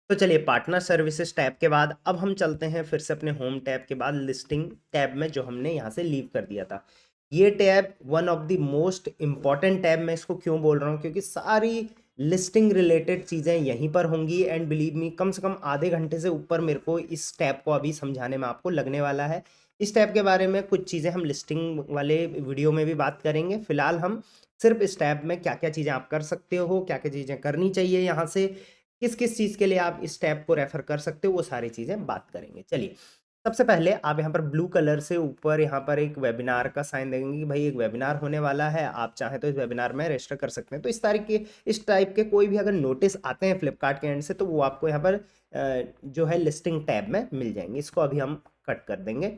तो चलिए partner services tab के बाद अब हम चलते हैं फिर से अपने होम टैब के बाद लिस्टिंग टैब में, जो हमने यहाँ से लीव कर दिया था। ये tab one of the most important tab, मैं इसको क्यों बोल रहा हूँ, क्योंकि सारी लिस्टिंग रिलेटेड चीज़ें यहीं पर होंगी। एंड बिलीव मी, कम से कम आधे घंटे से ऊपर मेरे को इस टैब को अभी समझाने में आपको लगने वाला है। इस टैब के बारे में कुछ चीज़ें हम लिस्टिंग वाले वीडियो में भी बात करेंगे। फिलहाल हम सिर्फ इस टैब में क्या क्या चीज़ें आप कर सकते हो, क्या क्या चीज़ें करनी चाहिए, यहाँ से किस किस चीज़ के लिए आप इस टैब को रेफर कर सकते हो, वो सारी चीज़ें बात करेंगे। चलिए सबसे पहले आप यहाँ पर ब्लू कलर से ऊपर यहाँ पर एक वेबिनार का साइन देंगे कि भाई एक वेबिनार होने वाला है, आप चाहें तो इस वेबिनार में रजिस्टर कर सकते हैं। तो इस टाइप के कोई भी अगर नोटिस आते हैं फ्लिपकार्ट के एंड से, तो वो आपको यहाँ पर जो है लिस्टिंग टैब में मिल जाएंगे। इसको अभी हम कट कर देंगे।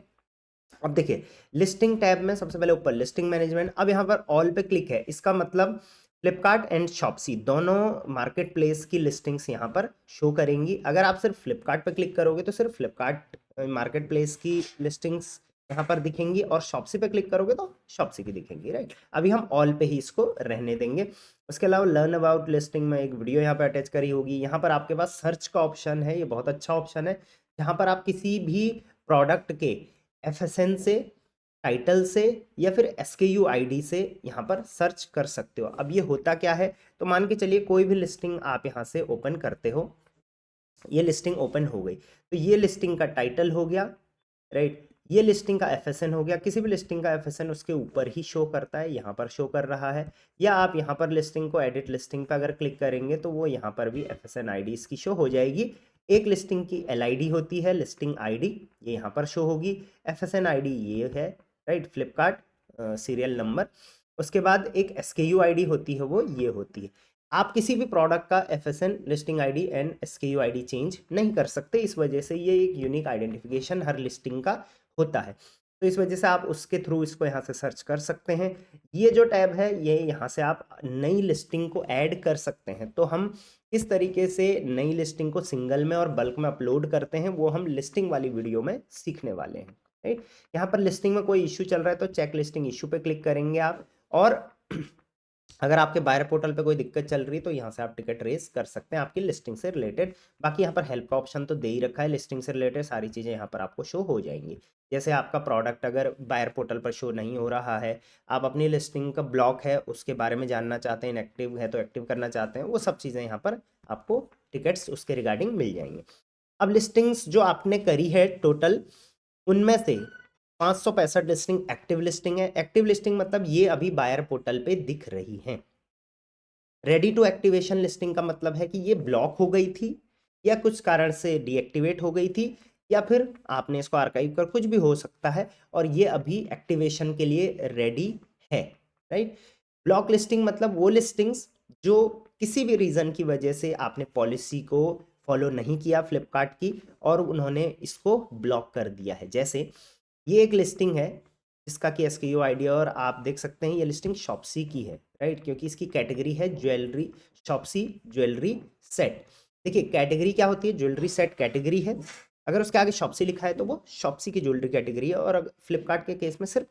अब देखिए लिस्टिंग टैब में सबसे पहले ऊपर लिस्टिंग मैनेजमेंट, अब यहाँ पर ऑल पे क्लिक है। इसका मतलब फ्लिपकार्ट एंड शॉप्सी दोनों मार्केट प्लेस की लिस्टिंग्स यहाँ पर शो करेंगी। अगर आप सिर्फ फ्लिपकार्ट पे क्लिक करोगे तो सिर्फ फ्लिपकार्ट मार्केट प्लेस की लिस्टिंग्स यहाँ पर दिखेंगी, और शॉप्सी पे क्लिक करोगे तो शॉप्सी की दिखेंगी, राइट। अभी हम ऑल पे ही इसको रहने देंगे। उसके अलावा लर्न अबाउट लिस्टिंग में एक वीडियो यहाँ पर अटैच करी होगी। यहाँ पर आपके पास सर्च का ऑप्शन है, ये बहुत अच्छा ऑप्शन है, जहाँ पर आप किसी भी प्रोडक्ट के एफएसएन से, टाइटल से, या फिर एसकेयू आईडी से यहाँ पर सर्च कर सकते हो। अब ये होता क्या है, तो मान के चलिए कोई भी लिस्टिंग आप यहाँ से ओपन करते हो, ये लिस्टिंग ओपन हो गई, तो ये लिस्टिंग का टाइटल हो गया, राइट। ये लिस्टिंग का एफएसएन हो गया। किसी भी लिस्टिंग का एफएसएन उसके ऊपर ही शो करता है, यहाँ पर शो कर रहा है। या आप यहाँ पर लिस्टिंग को एडिट लिस्टिंग पर अगर क्लिक करेंगे तो वो यहाँ पर भी एफएसएन आईडी इसकी शो हो जाएगी। एक लिस्टिंग की एलआईडी होती है, लिस्टिंग आईडी, ये यहाँ पर शो होगी। एफएसएन आईडी ये है, राइट, फ्लिपकार्ट सीरियल नंबर। उसके बाद एक एसकेयू आईडी होती है, वो ये होती है। आप किसी भी प्रोडक्ट का एफएसएन, listing ID and SKU ID change नहीं कर सकते। इस वजह से ये एक यूनिक आइडेंटिफिकेशन हर लिस्टिंग का होता है। तो इस वजह से आप उसके थ्रू इसको यहाँ से सर्च कर सकते हैं। ये जो टैब है, ये यहाँ से आप नई लिस्टिंग को ऐड कर सकते हैं। तो हम किस तरीके से नई लिस्टिंग को सिंगल में और बल्क में अपलोड करते हैं, वो हम लिस्टिंग वाली वीडियो में सीखने वाले हैं, राइट। यहाँ पर लिस्टिंग में कोई इश्यू चल रहा है तो चेक लिस्टिंग इशू पे क्लिक करेंगे आप, और अगर आपके बायर पोर्टल पे कोई दिक्कत चल रही है तो यहाँ से आप टिकट रेस कर सकते हैं आपकी लिस्टिंग से रिलेटेड। बाकी यहाँ पर हेल्प का ऑप्शन तो दे ही रखा है, लिस्टिंग से रिलेटेड सारी चीज़ें यहाँ पर आपको शो हो जाएंगी। जैसे आपका प्रोडक्ट अगर बायर पोर्टल पर शो नहीं हो रहा है, आप अपनी लिस्टिंग का ब्लॉक है उसके बारे में जानना चाहते हैं, इनएक्टिव है तो एक्टिव करना चाहते हैं, वो सब चीज़ें यहाँ पर आपको टिकट्स उसके रिगार्डिंग मिल जाएंगे। अब लिस्टिंग्स जो आपने करी है टोटल, उनमें से 565 लिस्टिंग एक्टिव लिस्टिंग है। एक्टिव लिस्टिंग मतलब ये अभी बायर पोर्टल पे दिख रही हैं। रेडी टू एक्टिवेशन लिस्टिंग का मतलब है कि ये ब्लॉक हो गई थी, या कुछ कारण से डीएक्टिवेट हो गई थी, या फिर आपने इसको आर्काइव कर, कुछ भी हो सकता है, और ये अभी एक्टिवेशन के लिए रेडी है, राइट। ब्लॉक लिस्टिंग मतलब वो लिस्टिंग्स जो किसी भी रीज़न की वजह से आपने पॉलिसी को फॉलो नहीं किया फ्लिपकार्ट की, और उन्होंने इसको ब्लॉक कर दिया है। जैसे ये एक लिस्टिंग है जिसका कि एसक्यू आईडी, और आप देख सकते हैं ये लिस्टिंग शॉप्सी की है, राइट, क्योंकि इसकी कैटेगरी है ज्वेलरी, शॉप्सी ज्वेलरी सेट। देखिए कैटेगरी क्या होती है, ज्वेलरी सेट कैटेगरी है। अगर उसके आगे शॉप्सी लिखा है तो वो शॉप्सी की ज्वेलरी कैटेगरी है, और अगर फ्लिपकार्ट के केस में सिर्फ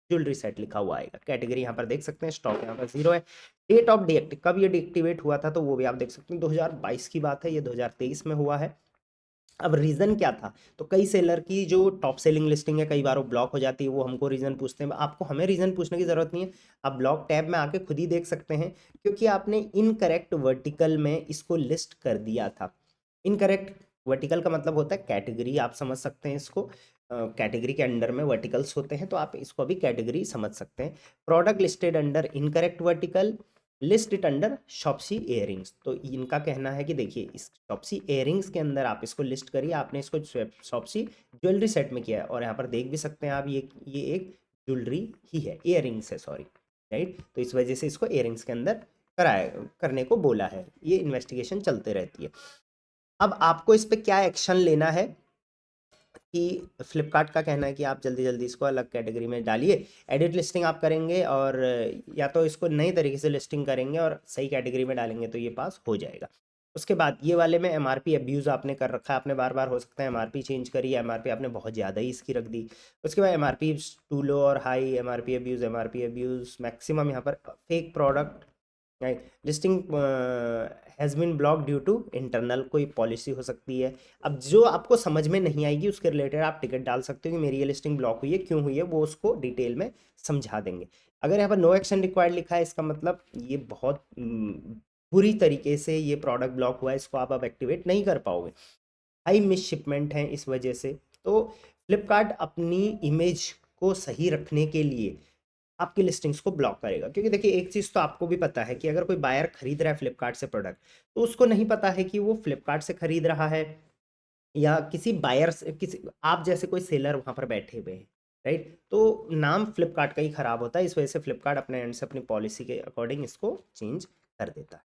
ज्वेलरी सेट लिखा हुआ आएगा। कैटेगरी यहाँ पर देख सकते हैं, स्टॉक यहाँ पर 0 है। डेट ऑफ डीएक्टिव, कब ये डीएक्टिवेट हुआ था तो वो भी आप देख सकते हैं, 2022 की बात है, ये 2023 में हुआ है। अब रीज़न क्या था, तो कई सेलर की जो टॉप सेलिंग लिस्टिंग है कई बार वो ब्लॉक हो जाती है, वो हमको रीज़न पूछते हैं। आपको हमें रीज़न पूछने की ज़रूरत नहीं है, आप ब्लॉक टैब में आके खुद ही देख सकते हैं, क्योंकि आपने इनकरेक्ट वर्टिकल में इसको लिस्ट कर दिया था। इनकरेक्ट वर्टिकल का मतलब होता है कैटेगरी, आप समझ सकते हैं इसको। कैटेगरी के अंडर में वर्टिकल्स होते हैं, तो आप इसको भी कैटेगरी समझ सकते हैं। Product listed under incorrect vertical, list it under Shopsy earrings. तो इनका कहना है कि देखिए इस शॉप्सी इयरिंग्स के अंदर आप इसको लिस्ट करिए, आपने इसको शॉप्सी ज्वेलरी सेट में किया है, और यहाँ पर देख भी सकते हैं आप ये एक ज्वेलरी ही है, इयरिंग्स है, सॉरी, राइट। तो इस वजह से इसको इयरिंग्स के अंदर करने को बोला है। ये इन्वेस्टिगेशन चलते रहती है। अब आपको इस पर क्या एक्शन लेना है, कि फ्लिपकार्ट का कहना है कि आप जल्दी जल्दी इसको अलग कैटेगरी में डालिए। एडिट लिस्टिंग आप करेंगे, और या तो इसको नई तरीके से लिस्टिंग करेंगे और सही कैटेगरी में डालेंगे तो ये पास हो जाएगा। उसके बाद ये वाले में एमआरपी अब्यूज़ आपने कर रखा है, आपने बार बार हो सकता है एमआरपी चेंज करी, एमआरपी आपने बहुत ज़्यादा ही इसकी रख दी। उसके बाद एमआरपी टू लो और हाई, एमआरपी अब्यूज़ मैक्सिमम, यहाँ पर fake product, listing has been block due to internal कोई पॉलिसी हो सकती है। अब जो आपको समझ में नहीं आएगी उसके रिलेटेड आप टिकट डाल सकते हो कि मेरी ये लिस्टिंग ब्लॉक हुई है, क्यों हुई है, वो उसको डिटेल में समझा देंगे। अगर यहाँ पर नो एक्शन रिक्वायर्ड लिखा है, इसका मतलब ये बहुत बुरी तरीके से ये प्रोडक्ट ब्लॉक हुआ है, इसको आप अब एक्टिवेट नहीं कर पाओगे। हाई मिस शिपमेंट है इस वजह से। तो फ्लिपकार्ट अपनी इमेज को सही रखने के लिए आपकी लिस्टिंग्स को ब्लॉक करेगा, क्योंकि देखिए एक चीज़ तो आपको भी पता है कि अगर कोई बायर खरीद रहा है फ्लिपकार्ट से प्रोडक्ट, तो उसको नहीं पता है कि वो फ्लिपकार्ट से खरीद रहा है या किसी बायर से, किसी आप जैसे कोई सेलर वहाँ पर बैठे हुए हैं, राइट। तो नाम फ्लिपकार्ट का ही खराब होता है, इस वजह से फ्लिपकार्ट अपने एंड से अपनी पॉलिसी के अकॉर्डिंग इसको चेंज कर देता है।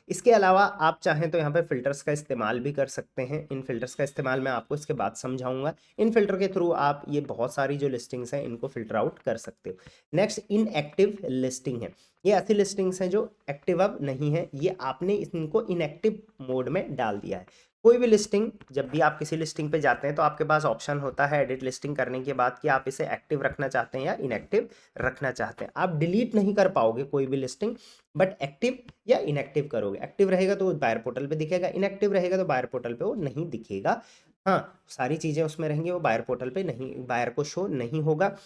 इसके अलावा आप चाहें तो यहाँ पे फिल्टर्स का इस्तेमाल भी कर सकते हैं। इन फिल्टर्स का इस्तेमाल मैं आपको इसके बाद समझाऊंगा। इन फिल्टर के थ्रू आप ये बहुत सारी जो लिस्टिंग्स हैं इनको फिल्टर आउट कर सकते हो। नेक्स्ट इनएक्टिव लिस्टिंग है। ये ऐसी लिस्टिंग्स हैं जो एक्टिव अब नहीं है, ये आपने इनको इनएक्टिव मोड में डाल दिया है। कोई भी लिस्टिंग, जब भी आप किसी लिस्टिंग पे जाते हैं तो आपके पास ऑप्शन होता है एडिट लिस्टिंग करने के बाद कि आप इसे एक्टिव रखना चाहते हैं या इनएक्टिव रखना चाहते हैं। आप डिलीट नहीं कर पाओगे कोई भी लिस्टिंग, बट एक्टिव या इनएक्टिव करोगे। एक्टिव रहेगा तो बायर पोर्टल पे दिखेगा, इनएक्टिव रहेगा तो बायर पोर्टल पे वो नहीं दिखेगा। हाँ, सारी चीज़ें उसमें रहेंगी, वो बायर पोर्टल पे नहीं, बायर को शो नहीं होगा।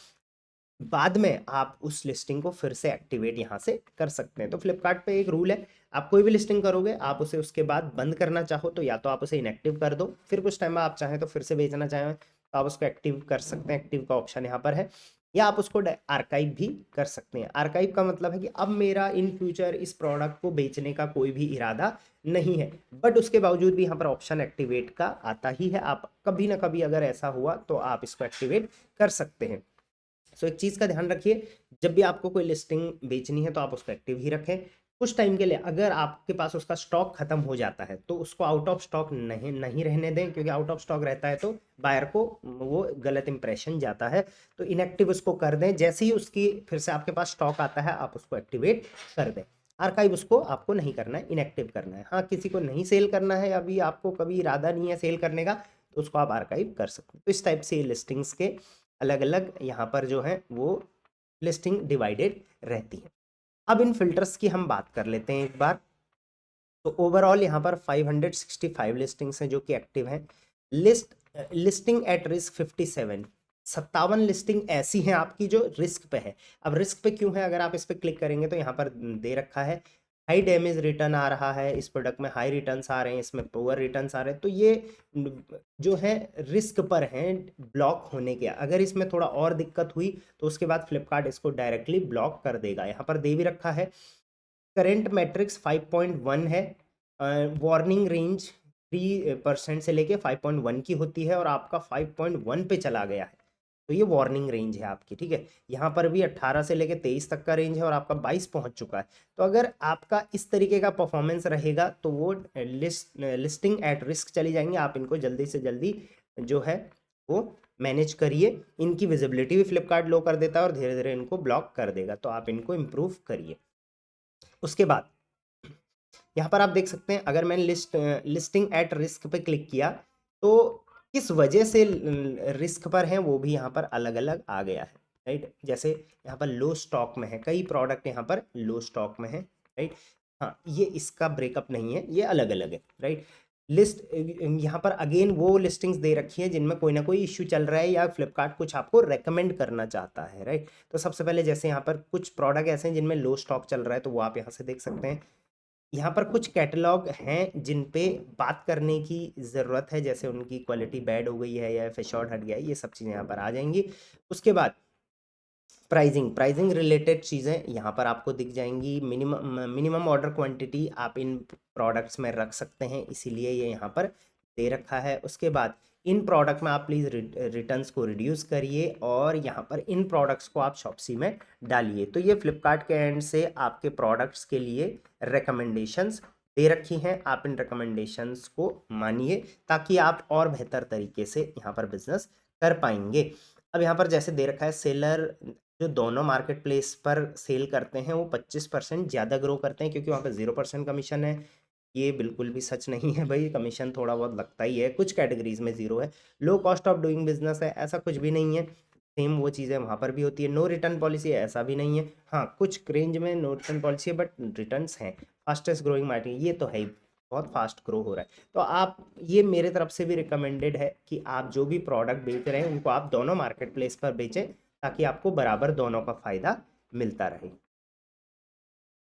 बाद में आप उस लिस्टिंग को फिर से एक्टिवेट यहाँ से कर सकते हैं। तो फ्लिपकार्ट पे एक रूल है, आप कोई भी लिस्टिंग करोगे, आप उसे उसके बाद बंद करना चाहो तो या तो आप उसे इनएक्टिव कर दो, फिर कुछ टाइम में आप चाहें तो फिर से बेचना चाहें तो आप उसको एक्टिव कर सकते हैं, एक्टिव का ऑप्शन यहाँ पर है। या आप उसको आर्काइव भी कर सकते हैं। आर्काइव का मतलब है कि अब मेरा इन फ्यूचर इस प्रोडक्ट को बेचने का कोई भी इरादा नहीं है, बट उसके बावजूद भी यहाँ पर ऑप्शन एक्टिवेट का आता ही है। आप कभी ना कभी अगर ऐसा हुआ तो आप इसको एक्टिवेट कर सकते हैं। सो एक चीज़ का ध्यान रखिए, जब भी आपको कोई लिस्टिंग बेचनी है तो आप उसको एक्टिव ही रखें। कुछ टाइम के लिए अगर आपके पास उसका स्टॉक खत्म हो जाता है तो उसको आउट ऑफ स्टॉक नहीं रहने दें, क्योंकि आउट ऑफ स्टॉक रहता है तो बायर को वो गलत इंप्रेशन जाता है। तो इनएक्टिव उसको कर दें, जैसे ही उसकी फिर से आपके पास स्टॉक आता है आप उसको एक्टिवेट कर दें। आर्काइव उसको आपको नहीं करना है, इनएक्टिव करना है। हाँ, किसी को नहीं सेल करना है, अभी आपको कभी इरादा नहीं है सेल करने का, तो उसको आप आर्काइव कर सकते हैं। तो इस टाइप से लिस्टिंग्स के अलग अलग यहाँ पर जो है वो लिस्टिंग डिवाइडेड रहती है। अब इन फिल्टर्स की हम बात कर लेते हैं एक बार। तो ओवरऑल यहाँ पर 565 लिस्टिंग्स हैं जो कि एक्टिव हैं। लिस्टिंग एट रिस्क 57 लिस्टिंग ऐसी हैं आपकी जो रिस्क पे है। अब रिस्क पे क्यों है, अगर आप इस पर क्लिक करेंगे तो यहाँ पर दे रखा है हाई डैमेज रिटर्न आ रहा है, इस प्रोडक्ट में हाई रिटर्न्स आ रहे हैं, इसमें पुअर रिटर्न्स आ रहे हैं। तो ये जो है रिस्क पर हैं ब्लॉक होने के। अगर इसमें थोड़ा और दिक्कत हुई तो उसके बाद फ्लिपकार्ट इसको डायरेक्टली ब्लॉक कर देगा। यहाँ पर दे भी रखा है करेंट मैट्रिक्स 5.1 है, वार्निंग रेंज 3% से लेके 5.1 की होती है और आपका 5.1 पे चला गया है, तो ये वार्निंग रेंज है आपकी, ठीक है। यहाँ पर भी 18 से लेके 23 तक का रेंज है और आपका 22 पहुँच चुका है। तो अगर आपका इस तरीके का परफॉर्मेंस रहेगा तो वो लिस्टिंग एट रिस्क चली जाएंगी। आप इनको जल्दी से जल्दी जो है वो मैनेज करिए। इनकी विजिबिलिटी भी फ्लिपकार्ट लो कर देता है और धीरे धीरे इनको ब्लॉक कर देगा, तो आप इनको इम्प्रूव करिए। उसके बाद यहाँ पर आप देख सकते हैं, अगर मैंने लिस्टिंग एट रिस्क पे क्लिक किया तो किस वजह से रिस्क पर है वो भी यहाँ पर अलग अलग आ गया है, राइट। जैसे यहाँ पर लो स्टॉक में है, कई प्रोडक्ट यहाँ पर लो स्टॉक में है, राइट। हाँ, ये इसका ब्रेकअप नहीं है, ये अलग अलग है, राइट। लिस्ट यहाँ पर अगेन वो लिस्टिंग्स दे रखी है जिनमें कोई ना कोई इश्यू चल रहा है या फ्लिपकार्ट कुछ आपको रेकमेंड करना चाहता है, राइट। तो सबसे पहले जैसे यहाँ पर कुछ प्रोडक्ट ऐसे हैं जिनमें लो स्टॉक चल रहा है, तो वो आप यहाँ से देख सकते हैं। यहाँ पर कुछ कैटलॉग हैं जिन पे बात करने की ज़रूरत है, जैसे उनकी क्वालिटी बैड हो गई है या फिश आउट हट गया है, ये सब चीज़ें यहाँ पर आ जाएंगी। उसके बाद प्राइजिंग रिलेटेड चीज़ें यहाँ पर आपको दिख जाएंगी। मिनिमम ऑर्डर क्वांटिटी आप इन प्रोडक्ट्स में रख सकते हैं, इसीलिए ये यहाँ पर दे रखा है। उसके बाद इन प्रोडक्ट में आप प्लीज़ रिटर्न्स को रिड्यूस करिए और यहाँ पर इन प्रोडक्ट्स को आप शॉप्सी में डालिए। तो ये फ्लिपकार्ट के एंड से आपके प्रोडक्ट्स के लिए रिकमेंडेशंस दे रखी हैं, आप इन रिकमेंडेशंस को मानिए ताकि आप और बेहतर तरीके से यहाँ पर बिजनेस कर पाएंगे। अब यहाँ पर जैसे दे रखा है, सेलर जो दोनों मार्केट प्लेस पर सेल करते हैं वो 25% ज़्यादा ग्रो करते हैं, क्योंकि वहाँ पर 0% कमीशन है। ये बिल्कुल भी सच नहीं है भाई, कमीशन थोड़ा बहुत लगता ही है, कुछ कैटेगरीज में ज़ीरो है। Low cost of doing business है, ऐसा कुछ भी नहीं है। सेम वो चीज़ें वहाँ पर भी होती है। नो रिटर्न पॉलिसी ऐसा भी नहीं है, हाँ कुछ रेंज में नो रिटर्न पॉलिसी है, बट रिटर्न्स हैं। फास्टेस्ट ग्रोइंग मार्केट ये तो है ही, बहुत फास्ट ग्रो हो रहा है। तो आप ये मेरे तरफ से भी रिकमेंडेड है कि आप जो भी प्रोडक्ट बेच रहे हैं उनको आप दोनों मार्केट प्लेस पर बेचें, ताकि आपको बराबर दोनों का फ़ायदा मिलता रहे।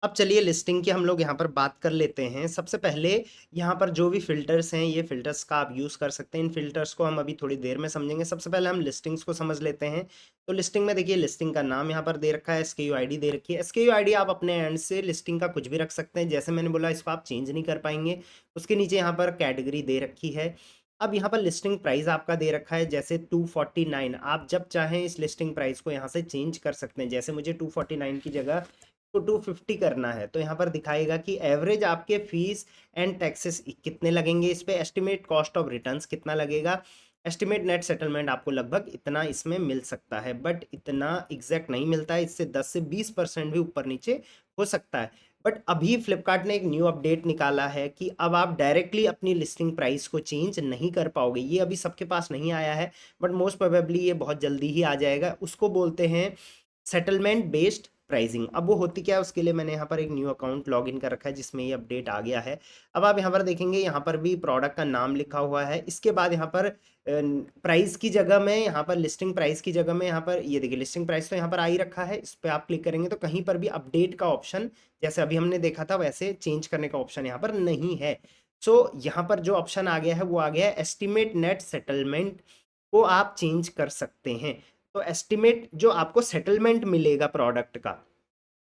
अब चलिए लिस्टिंग की हम लोग यहाँ पर बात कर लेते हैं। सबसे पहले यहाँ पर जो भी फ़िल्टर्स हैं, ये फ़िल्टर्स का आप यूज़ कर सकते हैं। इन फ़िल्टर्स को हम अभी थोड़ी देर में समझेंगे। सबसे पहले हम लिस्टिंग्स को समझ लेते हैं। तो लिस्टिंग में देखिए, लिस्टिंग का नाम यहाँ पर दे रखा है, एसकेयू आईडी दे रखी है। एसकेयू आईडी आप अपने एंड से लिस्टिंग का कुछ भी रख सकते हैं। जैसे मैंने बोला, इसको आप चेंज नहीं कर पाएंगे। उसके नीचे यहाँ पर कैटेगरी दे रखी है। अब यहाँ पर लिस्टिंग प्राइस आपका दे रखा है, जैसे 249। आप जब चाहें इस लिस्टिंग प्राइस को यहाँ से चेंज कर सकते हैं। जैसे मुझे 249 की जगह को 250 करना है, तो यहाँ पर दिखाएगा कि एवरेज आपके फीस एंड टैक्सेस कितने लगेंगे इस पे, एस्टिमेट कॉस्ट ऑफ रिटर्न्स कितना लगेगा, एस्टिमेट नेट सेटलमेंट आपको लगभग इतना इसमें मिल सकता है। बट इतना एग्जैक्ट नहीं मिलता है, इससे 10 से 20% भी ऊपर नीचे हो सकता है। बट अभी फ्लिपकार्ट ने एक न्यू अपडेट निकाला है कि अब आप डायरेक्टली अपनी लिस्टिंग प्राइस को चेंज नहीं कर पाओगे। ये अभी सबके पास नहीं आया है, बट मोस्ट प्रोबेबली ये बहुत जल्दी ही आ जाएगा। उसको बोलते हैं सेटलमेंट बेस्ड प्राइसिंग। अब वो होती क्या है, उसके लिए मैंने यहाँ पर एक न्यू अकाउंट लॉग इन कर रखा है, जिसमें ये अपडेट आ गया है। अब आप यहाँ पर देखेंगे, यहाँ पर भी प्रोडक्ट का नाम लिखा हुआ है। इसके बाद यहाँ पर प्राइस की जगह में, यहाँ पर लिस्टिंग प्राइस की जगह में, यहाँ पर ये देखिए लिस्टिंग प्राइस तो यहाँ पर आ ही रखा है। इस पर आप क्लिक करेंगे तो कहीं पर भी अपडेट का ऑप्शन, जैसे अभी हमने देखा था वैसे चेंज करने का ऑप्शन यहाँ पर नहीं है। सो यहाँ पर जो ऑप्शन आ गया है वो आ गया है एस्टिमेट नेट सेटलमेंट, को आप चेंज कर सकते हैं। तो एस्टिमेट जो आपको सेटलमेंट मिलेगा प्रोडक्ट का,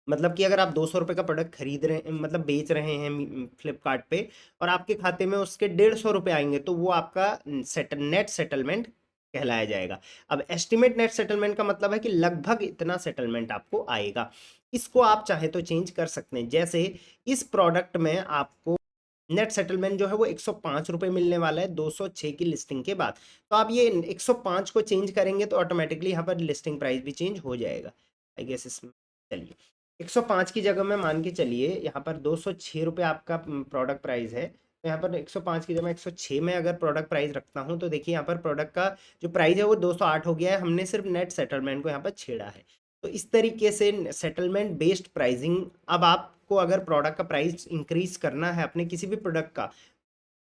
मतलब कि अगर आप 200 रुपये का प्रोडक्ट खरीद रहे हैं, मतलब बेच रहे हैं फ्लिपकार्ट पे, और आपके खाते में उसके 150 रुपये आएंगे, तो वो आपका नेट सेटलमेंट कहलाया जाएगा। अब एस्टिमेट नेट सेटलमेंट का मतलब है कि लगभग इतना सेटलमेंट आपको आएगा। इसको आप चाहे तो चेंज कर सकते हैं। जैसे इस प्रोडक्ट में आपको नेट सेटलमेंट जो है वो 105 रुपये मिलने वाला है 206 की लिस्टिंग के बाद। तो आप ये 105 को चेंज करेंगे तो ऑटोमेटिकली यहाँ पर लिस्टिंग प्राइस भी चेंज हो जाएगा, आई गेस। इसमें चलिए 105 की जगह में मान के चलिए यहाँ पर 206 रुपये आपका प्रोडक्ट प्राइस है, तो यहाँ पर 105 की जगह 106 में अगर प्रोडक्ट प्राइस रखता हूँ, तो देखिए यहाँ पर प्रोडक्ट का जो प्राइस है वो 208 हो गया है। हमने सिर्फ नेट सेटलमेंट को यहाँ पर छेड़ा है। तो इस तरीके से सेटलमेंट बेस्ड प्राइसिंग। अब आपको अगर प्रोडक्ट का प्राइस इंक्रीज करना है, अपने किसी भी प्रोडक्ट का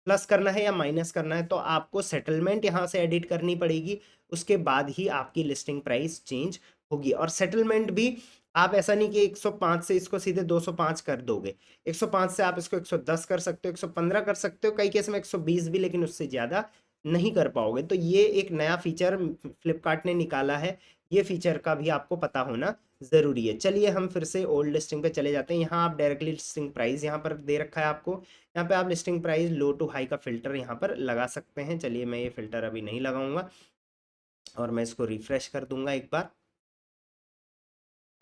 प्लस करना है या माइनस करना है, तो आपको सेटलमेंट यहाँ से एडिट करनी पड़ेगी। उसके बाद ही आपकी लिस्टिंग प्राइस चेंज होगी। और सेटलमेंट भी आप ऐसा नहीं कि 105 से इसको सीधे 205 कर दोगे। 105 से आप इसको 110 कर सकते हो, 115 कर सकते हो, कई केस में 120 भी, लेकिन उससे ज़्यादा नहीं कर पाओगे। तो ये एक नया फीचर फ्लिपकार्ट ने निकाला है, ये फीचर का भी आपको पता होना ज़रूरी है। चलिए हम फिर से ओल्ड लिस्टिंग पे चले जाते हैं। यहाँ आप डायरेक्टली लिस्टिंग प्राइस यहाँ पर दे रखा है आपको। यहाँ पे आप listing price low to high का फ़िल्टर यहाँ पर लगा सकते हैं। चलिए मैं ये फ़िल्टर अभी नहीं लगाऊंगा और मैं इसको रिफ्रेश कर दूंगा एक बार।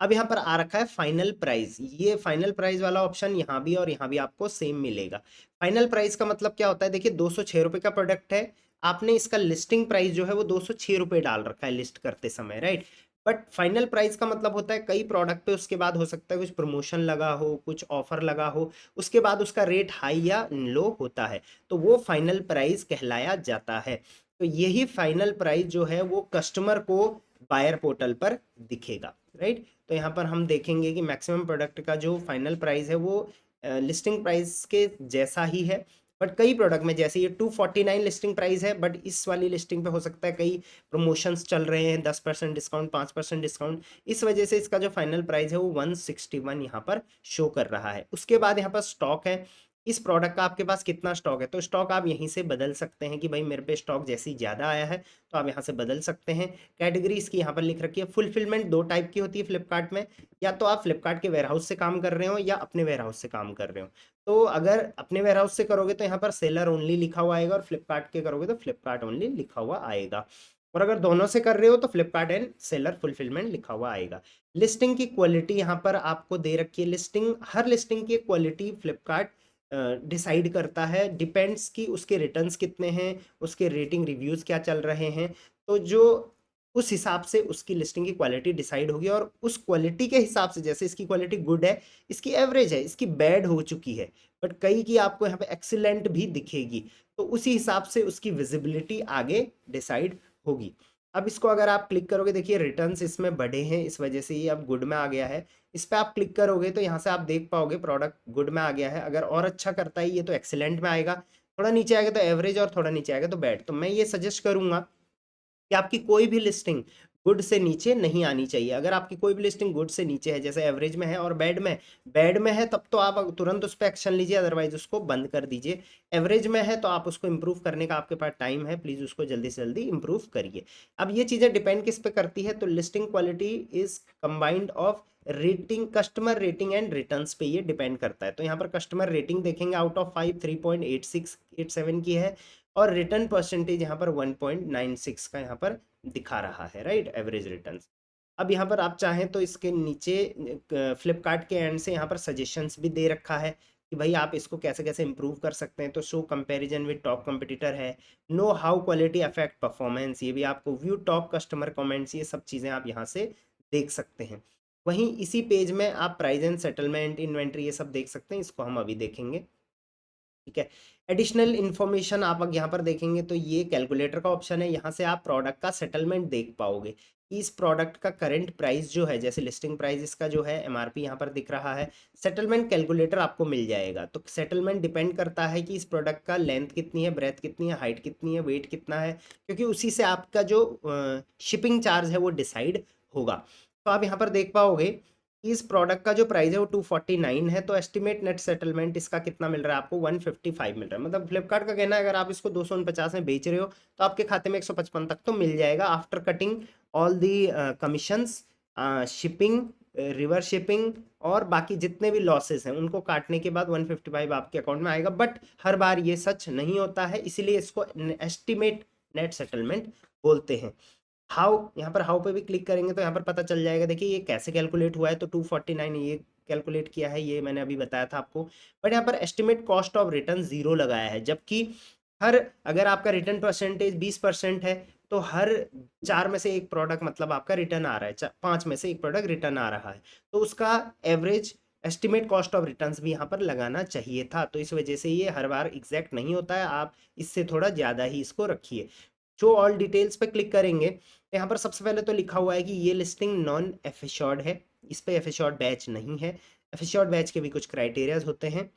अब यहाँ पर आ रखा है फाइनल प्राइस। ये फाइनल प्राइस वाला ऑप्शन यहाँ भी और यहाँ भी आपको सेम मिलेगा। फाइनल प्राइस का मतलब क्या होता है, देखिए 206 रुपये का प्रोडक्ट है, आपने इसका लिस्टिंग प्राइस जो है वो 206 रुपये डाल रखा है लिस्ट करते समय, राइट। बट फाइनल प्राइस का मतलब होता है कई प्रोडक्ट पे उसके बाद हो सकता है कुछ प्रमोशन लगा हो, कुछ ऑफर लगा हो, उसके बाद उसका रेट हाई या लो होता है, तो वो फाइनल प्राइस कहलाया जाता है। तो यही फाइनल प्राइस जो है वो कस्टमर को बायर पोर्टल पर दिखेगा, राइट। तो यहाँ पर हम देखेंगे कि मैक्सिमम प्रोडक्ट का जो फाइनल प्राइस है वो लिस्टिंग प्राइस के जैसा ही है। बट कई प्रोडक्ट में, जैसे ये 249 लिस्टिंग प्राइस है, बट इस वाली लिस्टिंग पे हो सकता है कई प्रमोशंस चल रहे हैं, 10% डिस्काउंट, 5% डिस्काउंट, इस वजह से इसका जो फाइनल प्राइस है वो 161 यहाँ पर शो कर रहा है। उसके बाद यहाँ पर स्टॉक है, इस प्रोडक्ट का आपके पास कितना स्टॉक है, तो स्टॉक आप यहीं से बदल सकते हैं कि भाई मेरे पे स्टॉक जैसी ज़्यादा आया है तो आप यहाँ से बदल सकते हैं। कैटेगरी इसकी यहाँ पर लिख रखी है। फुलफिलमेंट दो टाइप की होती है फ्लिपकार्ट में, या तो आप फ्लिपकार्ट के वेयरहाउस से काम कर रहे हो या अपने वेयरहाउस से काम कर रहे हो। तो अगर अपने वेयरहाउस से करोगे तो यहाँ पर सेलर ओनली लिखा हुआ आएगा, और फ्लिपकार्ट के करोगे तो फ्लिपकार्ट ओनली लिखा हुआ आएगा। और अगर दोनों से कर रहे हो तो फ्लिपकार्ट एंड सेलर फुलफिलमेंट लिखा हुआ आएगा। लिस्टिंग की क्वालिटी यहाँ पर आपको दे रखी है। लिस्टिंग, हर लिस्टिंग की क्वालिटी फ्लिपकार्ट डिसाइड करता है, डिपेंड्स कि उसके रिटर्न्स कितने हैं, उसके रेटिंग रिव्यूज़ क्या चल रहे हैं। तो जो उस हिसाब से उसकी लिस्टिंग की क्वालिटी डिसाइड होगी, और उस क्वालिटी के हिसाब से, जैसे इसकी क्वालिटी गुड है, इसकी एवरेज है, इसकी बैड हो चुकी है, बट कई की आपको यहाँ पे एक्सीलेंट भी दिखेगी, तो उसी हिसाब से उसकी विजिबिलिटी आगे डिसाइड होगी। अब इसको अगर आप क्लिक करोगे, देखिए रिटर्न्स इसमें बढ़े हैं, इस वजह से ये अब गुड में आ गया है। इस पे आप क्लिक करोगे तो यहाँ से आप देख पाओगे प्रोडक्ट गुड में आ गया है। अगर और अच्छा करता है ये तो एक्सीलेंट में आएगा, थोड़ा नीचे आएगा तो एवरेज, और थोड़ा नीचे आएगा तो बैड। तो मैं ये सजेस्ट करूंगा कि आपकी कोई भी लिस्टिंग गुड से नीचे नहीं आनी चाहिए। अगर आपकी कोई भी लिस्टिंग गुड से नीचे है, जैसे एवरेज में है और बैड में है, तब तो आप तुरंत उस पर एक्शन लीजिए, अदरवाइज उसको बंद कर दीजिए। एवरेज में है तो आप उसको इंप्रूव करने का आपके पास टाइम है, प्लीज उसको जल्दी से जल्दी इंप्रूव करिए। अब ये चीजें डिपेंड किस पे करती है, तो listing quality is combined of rating, customer rating and returns पे ये डिपेंड करता है। तो यहाँ पर कस्टमर रेटिंग देखेंगे, आउट ऑफ 5 3.8687 की है, और रिटर्न परसेंटेज यहाँ पर 1.96 का यहाँ पर दिखा रहा है, राइट, एवरेज रिटर्न्स। अब यहाँ पर आप चाहें तो इसके नीचे फ्लिपकार्ट के एंड से यहाँ पर सजेशंस भी दे रखा है कि भाई आप इसको कैसे कैसे इंप्रूव कर सकते हैं। तो show comparison with top competitor है, know how quality affect performance, ये भी आपको व्यू टॉप कस्टमर कमेंट्स, ये सब चीज़ें आप यहाँ से देख सकते हैं। वहीं इसी पेज में आप प्राइस एंड सेटलमेंट, इन्वेंट्री, ये सब देख सकते हैं, इसको हम अभी देखेंगे। ठीक है, एडिशनल इन्फॉर्मेशन आप अगर यहाँ पर देखेंगे तो ये कैलकुलेटर का ऑप्शन है, यहाँ से आप प्रोडक्ट का सेटलमेंट देख पाओगे। इस प्रोडक्ट का करंट प्राइस जो है, जैसे लिस्टिंग प्राइस इसका जो है एमआरपी यहाँ पर दिख रहा है, सेटलमेंट कैलकुलेटर आपको मिल जाएगा। तो सेटलमेंट डिपेंड करता है कि इस प्रोडक्ट का लेंथ कितनी है, ब्रेथ कितनी है, हाइट कितनी है, वेट कितना है, क्योंकि उसी से आपका जो शिपिंग चार्ज है वो डिसाइड होगा। तो आप यहाँ पर देख पाओगे इस प्रोडक्ट का जो प्राइस है वो 249 है, तो एस्टिमेट नेट सेटलमेंट इसका कितना मिल रहा है आपको, 155 मिल रहा है। मतलब फ्लिपकार्ट का कहना है अगर आप इसको 249 में बेच रहे हो तो आपके खाते में 155 तक तो मिल जाएगा, after cutting all the commissions, shipping, reverse shipping, और बाकी जितने भी लॉसेस हैं उनको काटने के बाद 155 आपके अकाउंट में आएगा। बट हर बार ये सच नहीं होता है, इसीलिए इसको एस्टिमेट नेट सेटलमेंट बोलते हैं। हाउ, यहाँ पर हाउ पे भी क्लिक करेंगे तो यहाँ पर पता चल जाएगा। देखिए ये कैसे कैलकुलेट हुआ है, तो 249 ये कैलकुलेट किया है, ये मैंने अभी बताया था आपको। बट यहाँ पर एस्टिमेट कॉस्ट ऑफ रिटर्न 0 लगाया है, जबकि हर, अगर आपका रिटर्न परसेंटेज 20% है तो हर 4 में से एक प्रोडक्ट मतलब आपका रिटर्न आ रहा है, 5 में से एक प्रोडक्ट रिटर्न आ रहा है, तो उसका average estimate cost of returns भी यहाँ पर लगाना चाहिए था। तो इस वजह से ये हर बार एग्जैक्ट नहीं होता है, आप इससे थोड़ा ज़्यादा ही इसको रखिए। जो ऑल डिटेल्स पे क्लिक करेंगे तो यहाँ पर सबसे पहले तो लिखा हुआ है कि ये लिस्टिंग नॉन एफिश्योर्ड है, इस पे एफिश्योर्ड बैच नहीं है। एफिश्योर्ड बैच के भी कुछ क्राइटेरियाज होते हैं।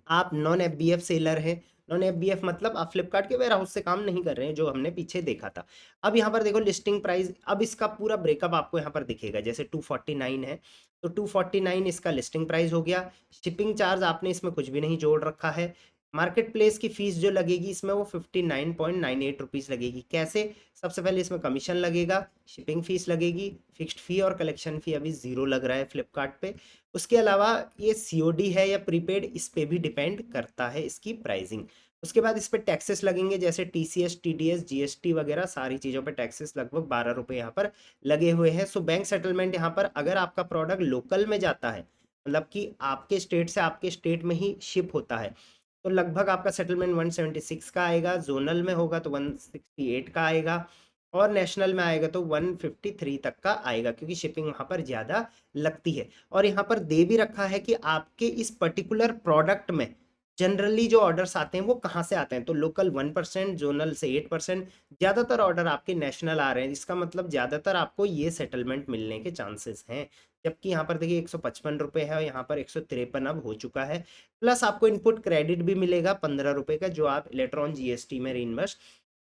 आप नॉन एफबीएफ सेलर हैं, नॉन एफबीएफ मतलब आप फ्लिपकार्ट के वेयर हाउस से काम नहीं कर रहे हैं, जो हमने पीछे देखा था। अब यहाँ पर देखो लिस्टिंग प्राइस, अब इसका पूरा ब्रेकअप आपको यहाँ पर दिखेगा। जैसे 249 है तो 249 इसका लिस्टिंग प्राइस हो गया। शिपिंग चार्ज आपने इसमें कुछ भी नहीं जोड़ रखा है। मार्केट प्लेस की फीस जो लगेगी इसमें वो 59.98 रुपीज़ लगेगी। कैसे, सबसे पहले इसमें कमीशन लगेगा, शिपिंग फीस लगेगी, फिक्स्ड फी और कलेक्शन फी अभी 0 लग रहा है फ्लिपकार्ट पे। उसके अलावा ये सीओडी है या प्रीपेड, इस पे भी डिपेंड करता है इसकी प्राइसिंग। उसके बाद इस पे टैक्सेस लगेंगे, जैसे टीसीएस, टीडीएस, जीएसटी वगैरह सारी चीज़ों पे टैक्सेस लगभग 12 रुपये यहाँ पर लगे हुए हैं। सो बैंक सेटलमेंट यहाँ पर अगर आपका प्रोडक्ट लोकल में जाता है, मतलब कि आपके स्टेट से आपके स्टेट में ही शिप होता है, तो लगभग आपका सेटलमेंट 176 का आएगा। जोनल में होगा तो 168 का आएगा, और नेशनल में आएगा तो 153 तक का आएगा, क्योंकि शिपिंग वहाँ पर ज़्यादा लगती है। और यहाँ पर दे भी रखा है कि आपके इस पर्टिकुलर प्रोडक्ट में जनरली जो ऑर्डर्स आते हैं वो कहाँ से आते हैं, तो लोकल 1%, जोनल से 8%, ज़्यादातर ऑर्डर आपके नेशनल आ रहे हैं, जिसका मतलब ज़्यादातर आपको ये सेटलमेंट मिलने के चांसेस हैं। जबकि यहाँ पर देखिए 155 रुपये है और यहाँ पर 153 अब हो चुका है। प्लस आपको इनपुट क्रेडिट भी मिलेगा 15 रुपये का, जो आप लेटर ऑन जीएसटी में रीइन्वेस्ट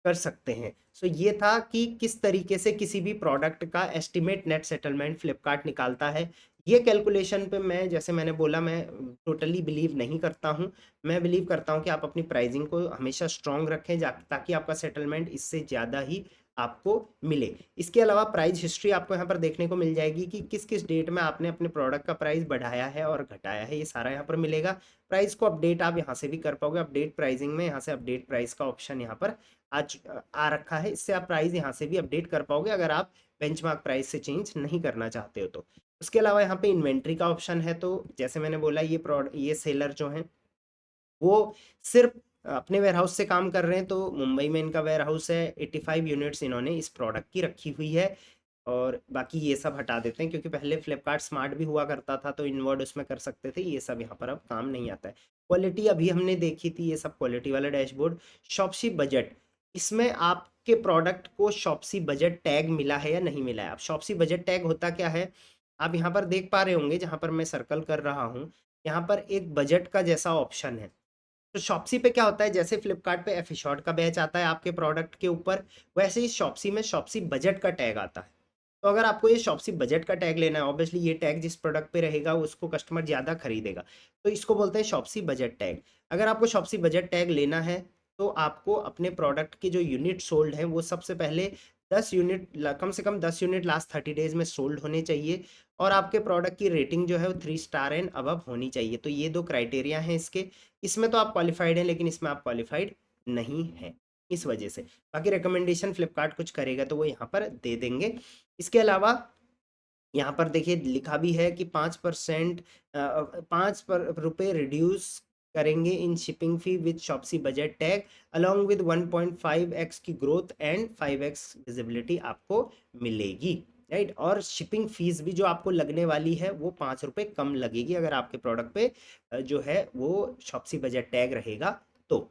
कर सकते हैं। सो ये था कि किस तरीके से किसी भी प्रोडक्ट का एस्टिमेट नेट सेटलमेंट फ्लिपकार्ट निकालता है। ये कैलकुलेशन पे मैं, जैसे मैंने बोला, मैं टोटली बिलीव नहीं करता हूँ। मैं बिलीव करता हूँ कि आप अपनी प्राइसिंग को हमेशा स्ट्रॉन्ग रखें, ताकि आपका सेटलमेंट इससे ज़्यादा ही आपको मिले। इसके अलावा प्राइस हिस्ट्री आपको यहाँ पर देखने को मिल जाएगी कि किस किस डेट में आपने अपने प्रोडक्ट का प्राइस बढ़ाया है और घटाया है, ये सारा यहाँ पर मिलेगा। प्राइस को अपडेट आप यहाँ से भी कर पाओगे, अपडेट प्राइसिंग में यहाँ से अपडेट प्राइस का ऑप्शन यहाँ पर आ रखा है, इससे आप प्राइस यहाँ से भी अपडेट कर पाओगे अगर आप बेंचमार्क प्राइस से चेंज नहीं करना चाहते हो तो। उसके अलावा यहाँ पे इन्वेंट्री का ऑप्शन है, तो जैसे मैंने बोला ये सेलर जो हैं वो सिर्फ अपने वेयरहाउस से काम कर रहे हैं। तो मुंबई में इनका वेयरहाउस है, 85 यूनिट्स इन्होंने इस प्रोडक्ट की रखी हुई है। और बाकी ये सब हटा देते हैं, क्योंकि पहले फ्लिपकार्ट स्मार्ट भी हुआ करता था तो इनवर्ड उसमें कर सकते थे, ये सब यहाँ पर अब काम नहीं आता है। क्वालिटी अभी हमने देखी थी, ये सब क्वालिटी वाला डैशबोर्ड। शॉपसी बजट, इसमें आपके प्रोडक्ट को शॉप्सी बजट टैग मिला है या नहीं मिला है। अब शॉप्सी बजट टैग होता क्या है, आप यहाँ पर देख पा रहे होंगे जहाँ पर मैं सर्कल कर रहा हूँ, यहाँ पर एक बजट का जैसा ऑप्शन है। तो शॉप्सी पे क्या होता है, जैसे फ्लिपकार्ट पे एफिशॉर्ट का बैच आता है आपके प्रोडक्ट के ऊपर, वैसे ही शॉप्सी में शॉप्सी बजट का टैग आता है। तो अगर आपको ये शॉप्सी बजट का टैग लेना है, ऑब्वियसली ये टैग जिस प्रोडक्ट पे रहेगा उसको कस्टमर ज़्यादा खरीदेगा, तो इसको बोलते हैं शॉप्सी बजट टैग। अगर आपको शॉप्सी बजट टैग लेना है तो आपको अपने प्रोडक्ट के जो यूनिट सोल्ड हैं वो सबसे पहले 10 यूनिट, कम से कम 10 यूनिट लास्ट 30 डेज में सोल्ड होने चाहिए, और आपके प्रोडक्ट की रेटिंग जो है वो 3 स्टार एंड अबव होनी चाहिए। तो ये 2 क्राइटेरिया हैं इसके। इसमें तो आप क्वालिफाइड हैं, लेकिन इसमें आप क्वालिफाइड नहीं हैं इस वजह से। बाकी रिकमेंडेशन फ्लिपकार्ट कुछ करेगा तो वो यहाँ पर दे देंगे। इसके अलावा यहाँ पर देखिए लिखा भी है कि 5% 5 रुपये रिड्यूस करेंगे in shipping fee with Shopsy budget tag along with 1.5x की ग्रोथ एंड 5x विजिबिलिटी आपको मिलेगी, राइट। और शिपिंग फीस भी जो आपको लगने वाली है वो 5 रुपये कम लगेगी अगर आपके प्रोडक्ट पे जो है वो शॉप्सी बजट टैग रहेगा। तो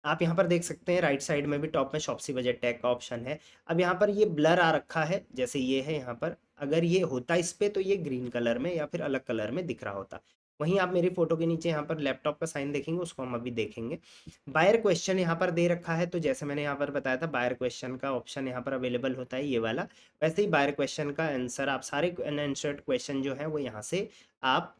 आप यहाँ पर देख सकते हैं राइट साइड में भी टॉप में शॉप्सी बजट टैग का ऑप्शन है। अब यहाँ पर ये ब्लर आ रखा है, जैसे ये है यहाँ पर, अगर ये होता इस पे तो ये ग्रीन कलर में या फिर अलग कलर में दिख रहा होता। वहीं आप मेरी फोटो के नीचे यहाँ पर लैपटॉप का साइन देखेंगे, उसको हम अभी देखेंगे। बायर क्वेश्चन यहाँ पर दे रखा है, तो जैसे मैंने यहाँ पर बताया था बायर क्वेश्चन का ऑप्शन यहाँ पर अवेलेबल होता है ये वाला, वैसे ही बायर क्वेश्चन का आंसर आप सारे अनआंसर्ड क्वेश्चन जो है वो यहाँ से आप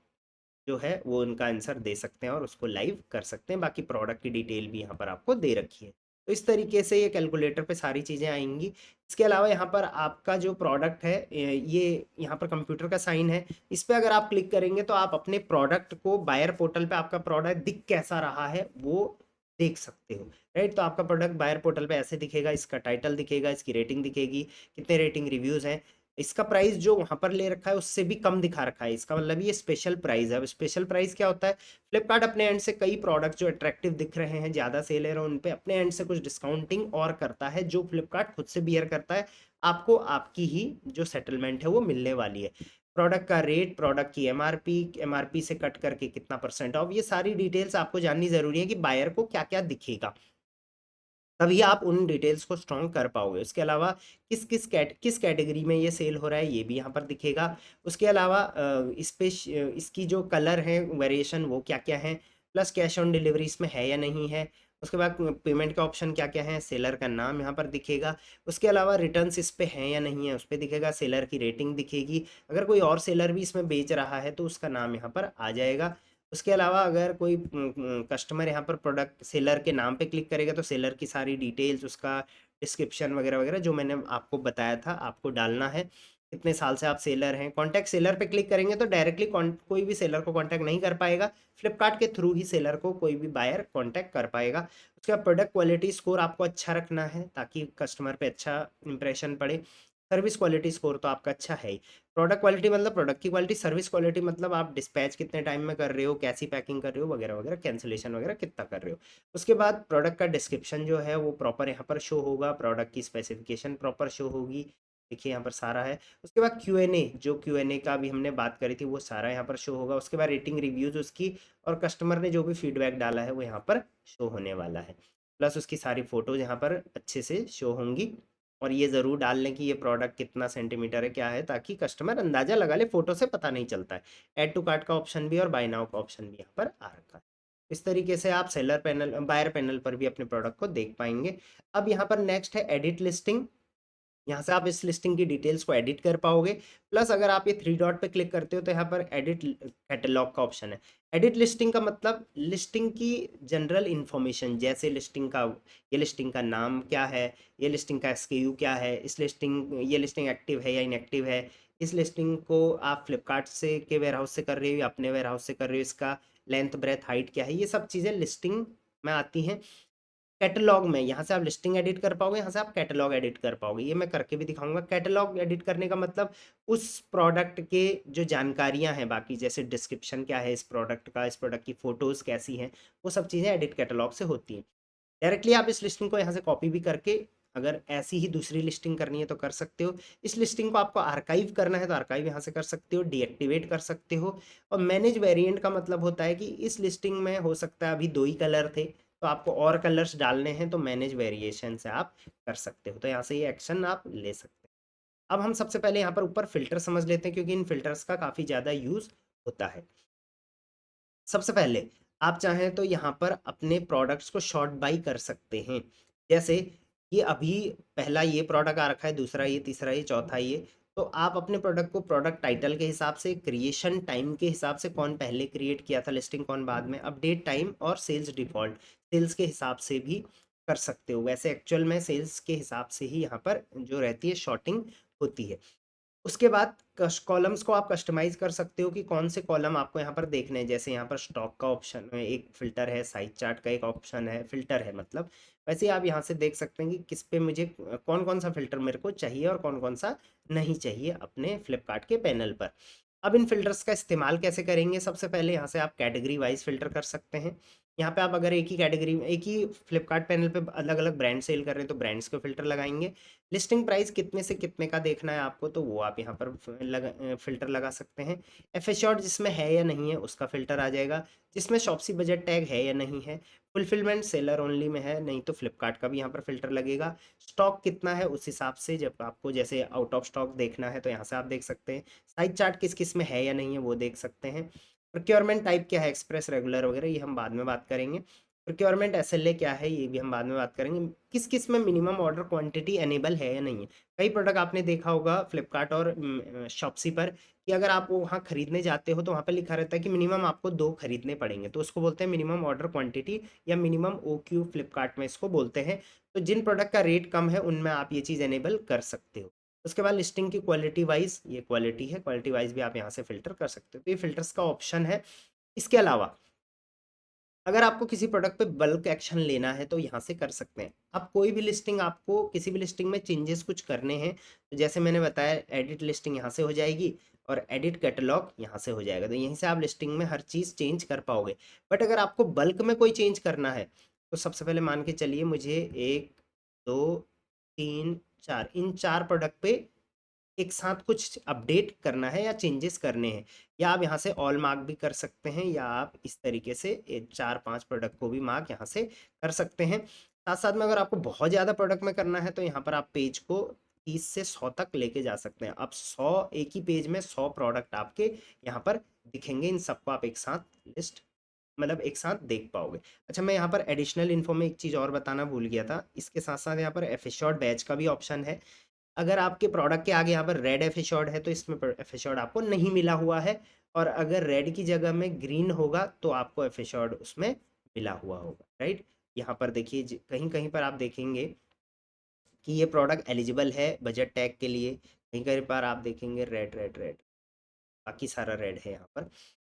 जो है वो उनका आंसर दे सकते हैं और उसको लाइव कर सकते हैं। बाकी प्रोडक्ट की डिटेल भी यहाँ पर आपको दे रखी है। तो इस तरीके से ये कैलकुलेटर पे सारी चीज़ें आएंगी। इसके अलावा यहाँ पर आपका जो प्रोडक्ट है ये यहाँ पर कंप्यूटर का साइन है, इस पर अगर आप क्लिक करेंगे तो आप अपने प्रोडक्ट को बायर पोर्टल पे आपका प्रोडक्ट दिख कैसा रहा है वो देख सकते हो, राइट। तो आपका प्रोडक्ट बायर पोर्टल पे ऐसे दिखेगा, इसका टाइटल दिखेगा, इसकी रेटिंग दिखेगी, कितने रेटिंग रिव्यूज़ हैं। इसका प्राइस जो वहाँ पर ले रखा है उससे भी कम दिखा रखा है, इसका मतलब ये स्पेशल प्राइस है। अब स्पेशल प्राइस क्या होता है, फ्लिपकार्ट अपने एंड से कई प्रोडक्ट जो अट्रैक्टिव दिख रहे हैं, ज़्यादा सेल है, उन पे अपने एंड से कुछ डिस्काउंटिंग और करता है, जो फ्लिपकार्ट खुद से बियर करता है। आपको आपकी ही जो सेटलमेंट है वो मिलने वाली है। प्रोडक्ट का रेट, प्रोडक्ट की एमआरपी से कट करके कितना परसेंट ऑफ, ये सारी डिटेल्स आपको जाननी ज़रूरी है कि बायर को क्या क्या दिखेगा, तभी आप उन डिटेल्स को स्ट्रॉन्ग कर पाओगे। उसके अलावा किस कैटेगरी में ये सेल हो रहा है ये भी यहाँ पर दिखेगा। उसके अलावा इसकी जो कलर है वेरिएशन वो क्या क्या है, प्लस कैश ऑन डिलीवरी इसमें है या नहीं है। उसके बाद पेमेंट का ऑप्शन क्या क्या है, सेलर का नाम यहाँ पर दिखेगा। उसके अलावा रिटर्न्स इस पे हैं या नहीं है उस पर दिखेगा, सेलर की रेटिंग दिखेगी, अगर कोई और सेलर भी इसमें बेच रहा है तो उसका नाम यहाँ पर आ जाएगा। उसके अलावा अगर कोई कस्टमर यहाँ पर प्रोडक्ट सेलर के नाम पे क्लिक करेगा तो सेलर की सारी डिटेल्स, उसका डिस्क्रिप्शन वगैरह वगैरह जो मैंने आपको बताया था आपको डालना है, कितने साल से आप सेलर हैं। कॉन्टैक्ट सेलर पे क्लिक करेंगे तो डायरेक्टली कोई भी सेलर को कॉन्टैक्ट नहीं कर पाएगा, फ्लिपकार्ट के थ्रू ही सेलर को कोई भी बायर कॉन्टैक्ट कर पाएगा। उसके बाद प्रोडक्ट क्वालिटी स्कोर आपको अच्छा रखना है ताकि कस्टमर पे अच्छा इंप्रेशन पड़े। सर्विस क्वालिटी स्कोर तो आपका अच्छा है ही। प्रोडक्ट क्वालिटी मतलब प्रोडक्ट की क्वालिटी, सर्विस क्वालिटी मतलब आप डिस्पैच कितने टाइम में कर रहे हो, कैसी पैकिंग कर रहे हो वगैरह वगैरह, कैंसिलेशन वगैरह कितना कर रहे हो। उसके बाद प्रोडक्ट का डिस्क्रिप्शन जो है वो प्रॉपर यहाँ पर शो होगा, प्रोडक्ट की स्पेसिफिकेशन प्रॉपर शो होगी, देखिए यहाँ पर सारा है। उसके बाद Q&A, जो Q&A का भी हमने बात करी थी वो सारा यहाँ पर शो होगा। उसके बाद रेटिंग रिव्यूज़ उसकी, और कस्टमर ने जो भी फीडबैक डाला है वो यहाँ पर शो होने वाला है। प्लस उसकी सारी फ़ोटोज़ यहाँ पर अच्छे से शो होंगी। और ये ज़रूर डाल लें कि ये प्रोडक्ट कितना सेंटीमीटर है क्या है, ताकि कस्टमर अंदाज़ा लगा ले, फ़ोटो से पता नहीं चलता है। ऐड टू कार्ट का ऑप्शन भी और बाय नाउ का ऑप्शन भी यहाँ पर आ रखा है। इस तरीके से आप सेलर पैनल, बायर पैनल पर भी अपने प्रोडक्ट को देख पाएंगे। अब यहाँ पर नेक्स्ट है एडिट लिस्टिंग। यहाँ से आप इस लिस्टिंग की डिटेल्स को एडिट कर पाओगे। प्लस अगर आप ये 3 डॉट पे क्लिक करते हो तो यहाँ पर एडिट कैटलॉग का ऑप्शन है। एडिट लिस्टिंग का मतलब लिस्टिंग की जनरल इन्फॉर्मेशन, जैसे लिस्टिंग का, ये लिस्टिंग का नाम क्या है, ये लिस्टिंग का SKU क्या है, ये लिस्टिंग एक्टिव है या इनएक्टिव है, इस लिस्टिंग को आप फ्लिपकार्ट से के वेयर हाउस से कर रहे हो या अपने वेयर हाउस से कर रहे हो, इसका लेंथ ब्रेथ हाइट क्या है, ये सब चीज़ें लिस्टिंग में आती हैं। कैटलॉग में यहाँ से आप लिस्टिंग एडिट कर पाओगे, यहाँ से आप कैटलॉग एडिट कर पाओगे, ये मैं करके भी दिखाऊंगा। कैटलॉग एडिट करने का मतलब उस प्रोडक्ट के जो जानकारियाँ हैं बाकी, जैसे डिस्क्रिप्शन क्या है इस प्रोडक्ट का, इस प्रोडक्ट की फ़ोटोज़ कैसी हैं, वो सब चीज़ें एडिट कैटलॉग से होती हैं। डायरेक्टली आप इस लिस्टिंग को यहाँ से कॉपी भी करके अगर ऐसी ही दूसरी लिस्टिंग करनी है तो कर सकते हो। इस लिस्टिंग को आपको आर्काइव करना है तो आर्काइव यहाँ से कर सकते हो, डीएक्टिवेट कर सकते हो। और मैनेज वेरिएंट का मतलब होता है कि इस लिस्टिंग में हो सकता है अभी 2 ही कलर थे, तो आपको और कलर्स डालने हैं तो मैनेज वेरिएशन से आप कर सकते हो, तो यहाँ से ये एक्शन आप ले सकते हैं। अब हम सबसे पहले यहाँ पर ऊपर फ़िल्टर समझ लेते हैं, क्योंकि इन फ़िल्टर्स का काफ़ी ज़्यादा यूज़ होता है। सबसे पहले आप चाहें तो यहाँ पर अपने प्रोडक्ट्स को शॉर्ट बाई कर सकते हैं। जैसे ये अभी पहला ये प्रोडक्ट आ रखा है, दूसरा ये, तीसरा ये, चौथा ये। तो आप अपने प्रोडक्ट को प्रोडक्ट टाइटल के हिसाब से, क्रिएशन टाइम के हिसाब से, कौन पहले क्रिएट किया था लिस्टिंग, कौन बाद में, अपडेट टाइम और सेल्स डिफ़ॉल्ट, सेल्स के हिसाब से भी कर सकते हो। वैसे एक्चुअल में सेल्स के हिसाब से ही यहाँ पर जो रहती है शॉर्टिंग होती है। उसके बाद कॉलम्स को आप कस्टमाइज कर सकते हो कि कौन से कॉलम आपको यहाँ पर देखने हैं। जैसे यहाँ पर स्टॉक का ऑप्शन है, एक फिल्टर है, साइज चार्ट का एक ऑप्शन है, फिल्टर है मतलब। वैसे ही आप यहाँ से देख सकते हैं कि किस पे मुझे कौन कौन सा फिल्टर मेरे को चाहिए और कौन कौन सा नहीं चाहिए अपने फ्लिपकार्ट के पैनल पर। अब इन फिल्टर्स का इस्तेमाल कैसे करेंगे? सबसे पहले यहाँ से आप कैटेगरी वाइज फिल्टर कर सकते हैं। यहाँ पे आप अगर एक ही कैटेगरी में, एक ही फ्लिपकार्ट पैनल पे अलग अलग ब्रांड सेल कर रहे हैं तो ब्रांड्स के फिल्टर लगाएंगे। लिस्टिंग प्राइस कितने से कितने का देखना है आपको, तो वो आप यहाँ पर फ़िल्टर लगा सकते हैं। एफएशॉर्ट जिसमें है या नहीं है उसका फ़िल्टर आ जाएगा। जिसमें शॉप्सी बजट टैग है या नहीं है, फुलफिलमेंट सेलर ओनली में है नहीं तो फ्लिपकार्ट का भी यहाँ पर फ़िल्टर लगेगा। स्टॉक कितना है उस हिसाब से, जब आपको जैसे आउट ऑफ स्टॉक देखना है तो यहाँ से आप देख सकते हैं। साइज चार्ट किस किस में है या नहीं है वो देख सकते हैं। प्रोक्योरमेंट टाइप क्या है, एक्सप्रेस, रेगुलर वगैरह, ये हम बाद में बात करेंगे। प्रोक्योरमेंट एसएलए क्या है ये भी हम बाद में बात करेंगे। किस किस में मिनिमम ऑर्डर क्वांटिटी एनेबल है या नहीं है। कई प्रोडक्ट आपने देखा होगा फ्लिपकार्ट और शॉप्सी पर कि अगर आप वहाँ खरीदने जाते हो तो वहाँ पर लिखा रहता है कि मिनिमम आपको 2 खरीदने पड़ेंगे, तो उसको बोलते हैं मिनिमम ऑर्डर क्वांटिटी या मिनिमम ओक्यू फ्लिपकार्ट में इसको बोलते हैं। तो जिन प्रोडक्ट का रेट कम है उनमें आप ये चीज़ एनेबल कर सकते हो। उसके बाद लिस्टिंग की क्वालिटी वाइज, ये क्वालिटी है, क्वालिटी वाइज भी आप यहाँ से फ़िल्टर कर सकते हो। तो ये फ़िल्टर्स का ऑप्शन है। इसके अलावा अगर आपको किसी प्रोडक्ट पे बल्क एक्शन लेना है तो यहाँ से कर सकते हैं। अब कोई भी लिस्टिंग, आपको किसी भी लिस्टिंग में चेंजेस कुछ करने हैं तो जैसे मैंने बताया, एडिट लिस्टिंग यहाँ से हो जाएगी और एडिट कैटलॉग यहाँ से हो जाएगा, तो यहीं से आप लिस्टिंग में हर चीज़ चेंज कर पाओगे। बट अगर आपको बल्क में कोई चेंज करना है तो सबसे पहले मान के चलिए मुझे एक, दो, तीन, चार, इन चार प्रोडक्ट पे एक साथ कुछ अपडेट करना है या चेंजेस करने हैं, या आप यहाँ से ऑल मार्क भी कर सकते हैं, या आप इस तरीके से 4-5 प्रोडक्ट को भी मार्क यहाँ से कर सकते हैं। साथ साथ में अगर आपको बहुत ज़्यादा प्रोडक्ट में करना है तो यहाँ पर आप पेज को 30 से 100 तक लेके जा सकते हैं। अब 100, एक ही पेज में 100 प्रोडक्ट आपके यहाँ पर दिखेंगे, इन सबको आप एक साथ लिस्ट, मतलब एक साथ देख पाओगे। अच्छा, मैं यहाँ पर एडिशनल इन्फो में एक चीज़ और बताना भूल गया था। इसके साथ साथ यहाँ पर एफिशॉर्ट बैच का भी ऑप्शन है। अगर आपके प्रोडक्ट के आगे यहाँ पर रेड एफिशॉर्ड है तो इसमें एफिशॉर्ड आपको नहीं मिला हुआ है, और अगर रेड की जगह में ग्रीन होगा तो आपको एफिशॉर्ड उसमें मिला हुआ होगा, राइट। यहाँ पर देखिए कहीं कहीं पर आप देखेंगे कि ये प्रोडक्ट एलिजिबल है बजट टैग के लिए, कहीं कहीं पर आप देखेंगे रेड रेड रेड, बाकी सारा रेड है यहाँ पर,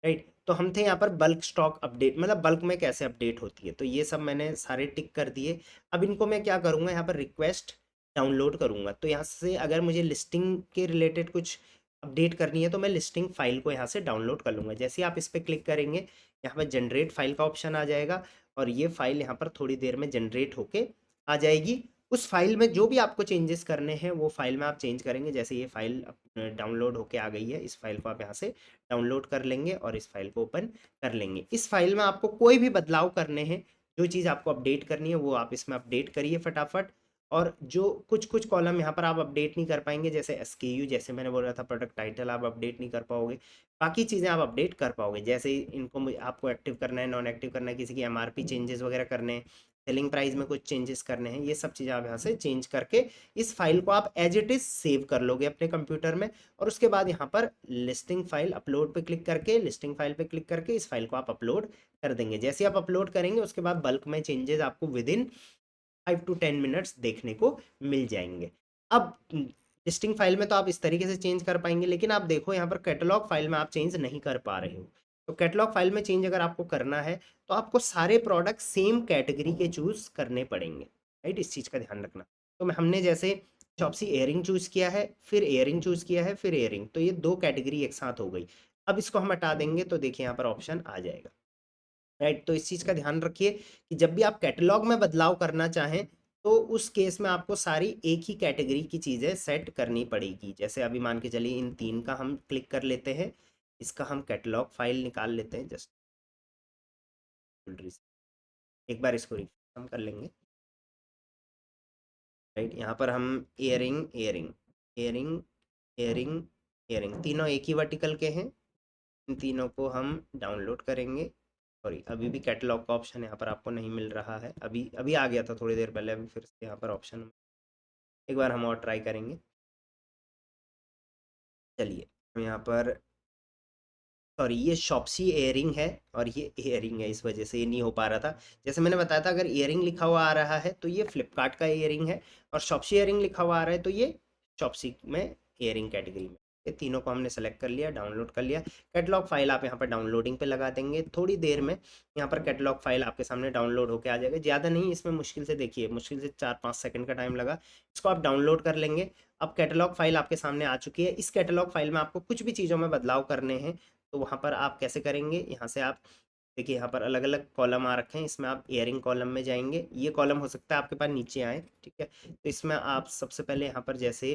राइट। तो हम थे यहाँ पर बल्क स्टॉक अपडेट, मतलब बल्क में कैसे अपडेट होती है, तो ये सब मैंने सारे टिक कर दिए। अब इनको मैं क्या करूँगा, यहाँ पर रिक्वेस्ट डाउनलोड करूँगा। तो यहाँ से अगर मुझे लिस्टिंग के रिलेटेड कुछ अपडेट करनी है तो मैं लिस्टिंग फाइल को यहाँ से डाउनलोड कर लूँगा। जैसे ही आप इस पर क्लिक करेंगे यहाँ पर जनरेट फाइल का ऑप्शन आ जाएगा, और ये फाइल यहाँ पर थोड़ी देर में जनरेट होके आ जाएगी। उस फाइल में जो भी आपको चेंजेस करने हैं वो फाइल में आप चेंज करेंगे। जैसे ये फाइल डाउनलोड होके आ गई है, इस फाइल को आप यहाँ से डाउनलोड कर लेंगे और इस फाइल को ओपन कर लेंगे। इस फाइल में आपको कोई भी बदलाव करने हैं, जो चीज़ आपको अपडेट करनी है वो आप इसमें अपडेट करिए फटाफट। और जो कुछ कुछ कॉलम यहाँ पर आप अपडेट नहीं कर पाएंगे, जैसे एसकेयू, जैसे मैंने बोला था प्रोडक्ट टाइटल आप अपडेट नहीं कर पाओगे, बाकी चीज़ें आप अपडेट कर पाओगे। जैसे ही इनको आपको एक्टिव करना है, नॉन एक्टिव करना है, किसी की एमआरपी चेंजेस वगैरह करने हैं, सेलिंग प्राइस में कुछ चेंजेस करने हैं, ये सब चीज़ें आप यहाँ से चेंज करके इस फाइल को आप एज इट इज़ सेव कर लोगे अपने कंप्यूटर में। और उसके बाद यहाँ पर लिस्टिंग फाइल अपलोड पे क्लिक करके, लिस्टिंग फाइल पे क्लिक करके इस फाइल को आप अपलोड कर देंगे। जैसे आप अपलोड करेंगे उसके बाद बल्क में चेंजेस आपको विद इन 5 to 10 मिनट्स देखने को मिल जाएंगे। अब लिस्टिंग फाइल में तो आप इस तरीके से चेंज कर पाएंगे, लेकिन आप देखो यहाँ पर कैटलॉग फाइल में आप चेंज नहीं कर पा रहे हो। तो कैटलॉग फाइल में चेंज अगर आपको करना है तो आपको सारे प्रोडक्ट सेम कैटेगरी के चूज करने पड़ेंगे, राइट। इस चीज़ का ध्यान रखना। तो हमने जैसे चॉप्सी एयरिंग चूज किया है, फिर एयरिंग चूज किया है, फिर एयरिंग, तो ये 2 कैटेगरी एक साथ हो गई। अब इसको हम हटा देंगे तो देखिए यहाँ पर ऑप्शन आ जाएगा, राइट। तो इस चीज़ का ध्यान रखिए कि जब भी आप कैटलॉग में बदलाव करना चाहें तो उस केस में आपको सारी एक ही कैटेगरी की चीज़ें सेट करनी पड़ेगी। जैसे अभी मान के चलिए इन 3 का हम क्लिक कर लेते हैं, इसका हम कैटलॉग फाइल निकाल लेते हैं जस्ट, एक बार इसको रिफ्रेश हम कर लेंगे, राइट। यहाँ पर हम earring earring earring earring earring तीनों एक ही वर्टिकल के हैं, इन तीनों को हम डाउनलोड करेंगे। सॉरी, अभी भी कैटलॉग का ऑप्शन यहाँ पर आपको नहीं मिल रहा है, अभी अभी आ गया था थोड़ी देर पहले, अभी फिर से यहाँ पर ऑप्शन, एक बार हम और ट्राई करेंगे। चलिए, हम यहाँ पर, सॉरी ये शॉप्सी एयरिंग है और ये एयरिंग है, इस वजह से ये नहीं हो पा रहा था। जैसे मैंने बताया था, अगर एयरिंग लिखा हुआ आ रहा है तो ये फ्लिपकार्ट का एयरिंग है, और शॉप्सी एयरिंग लिखा हुआ आ रहा है तो ये शॉप्सी में एयरिंग कैटेगरी में। ये तीनों को हमने सेलेक्ट कर लिया, डाउनलोड कर लिया। कैटलॉग फाइल आप यहाँ पर डाउनलोडिंग पे लगा देंगे, थोड़ी देर में यहाँ पर कैटलॉग फाइल आपके सामने डाउनलोड होकर आ जाएगा। ज़्यादा नहीं, इसमें मुश्किल से देखिए, मुश्किल से 4-5 सेकंड का टाइम लगा, इसको आप डाउनलोड कर लेंगे। अब कैटलॉग फाइल आपके सामने आ चुकी है। इस कैटलॉग फाइल में आपको कुछ भी चीज़ों में बदलाव करने हैं, तो वहाँ पर आप कैसे करेंगे, यहाँ से आप देखिए, यहाँ पर अलग अलग कॉलम आ रखे हैं, इसमें आप एयरिंग कॉलम में जाएंगे। ये कॉलम हो सकता है आपके पास नीचे आए, ठीक है। तो इसमें आप सबसे पहले यहाँ पर जैसे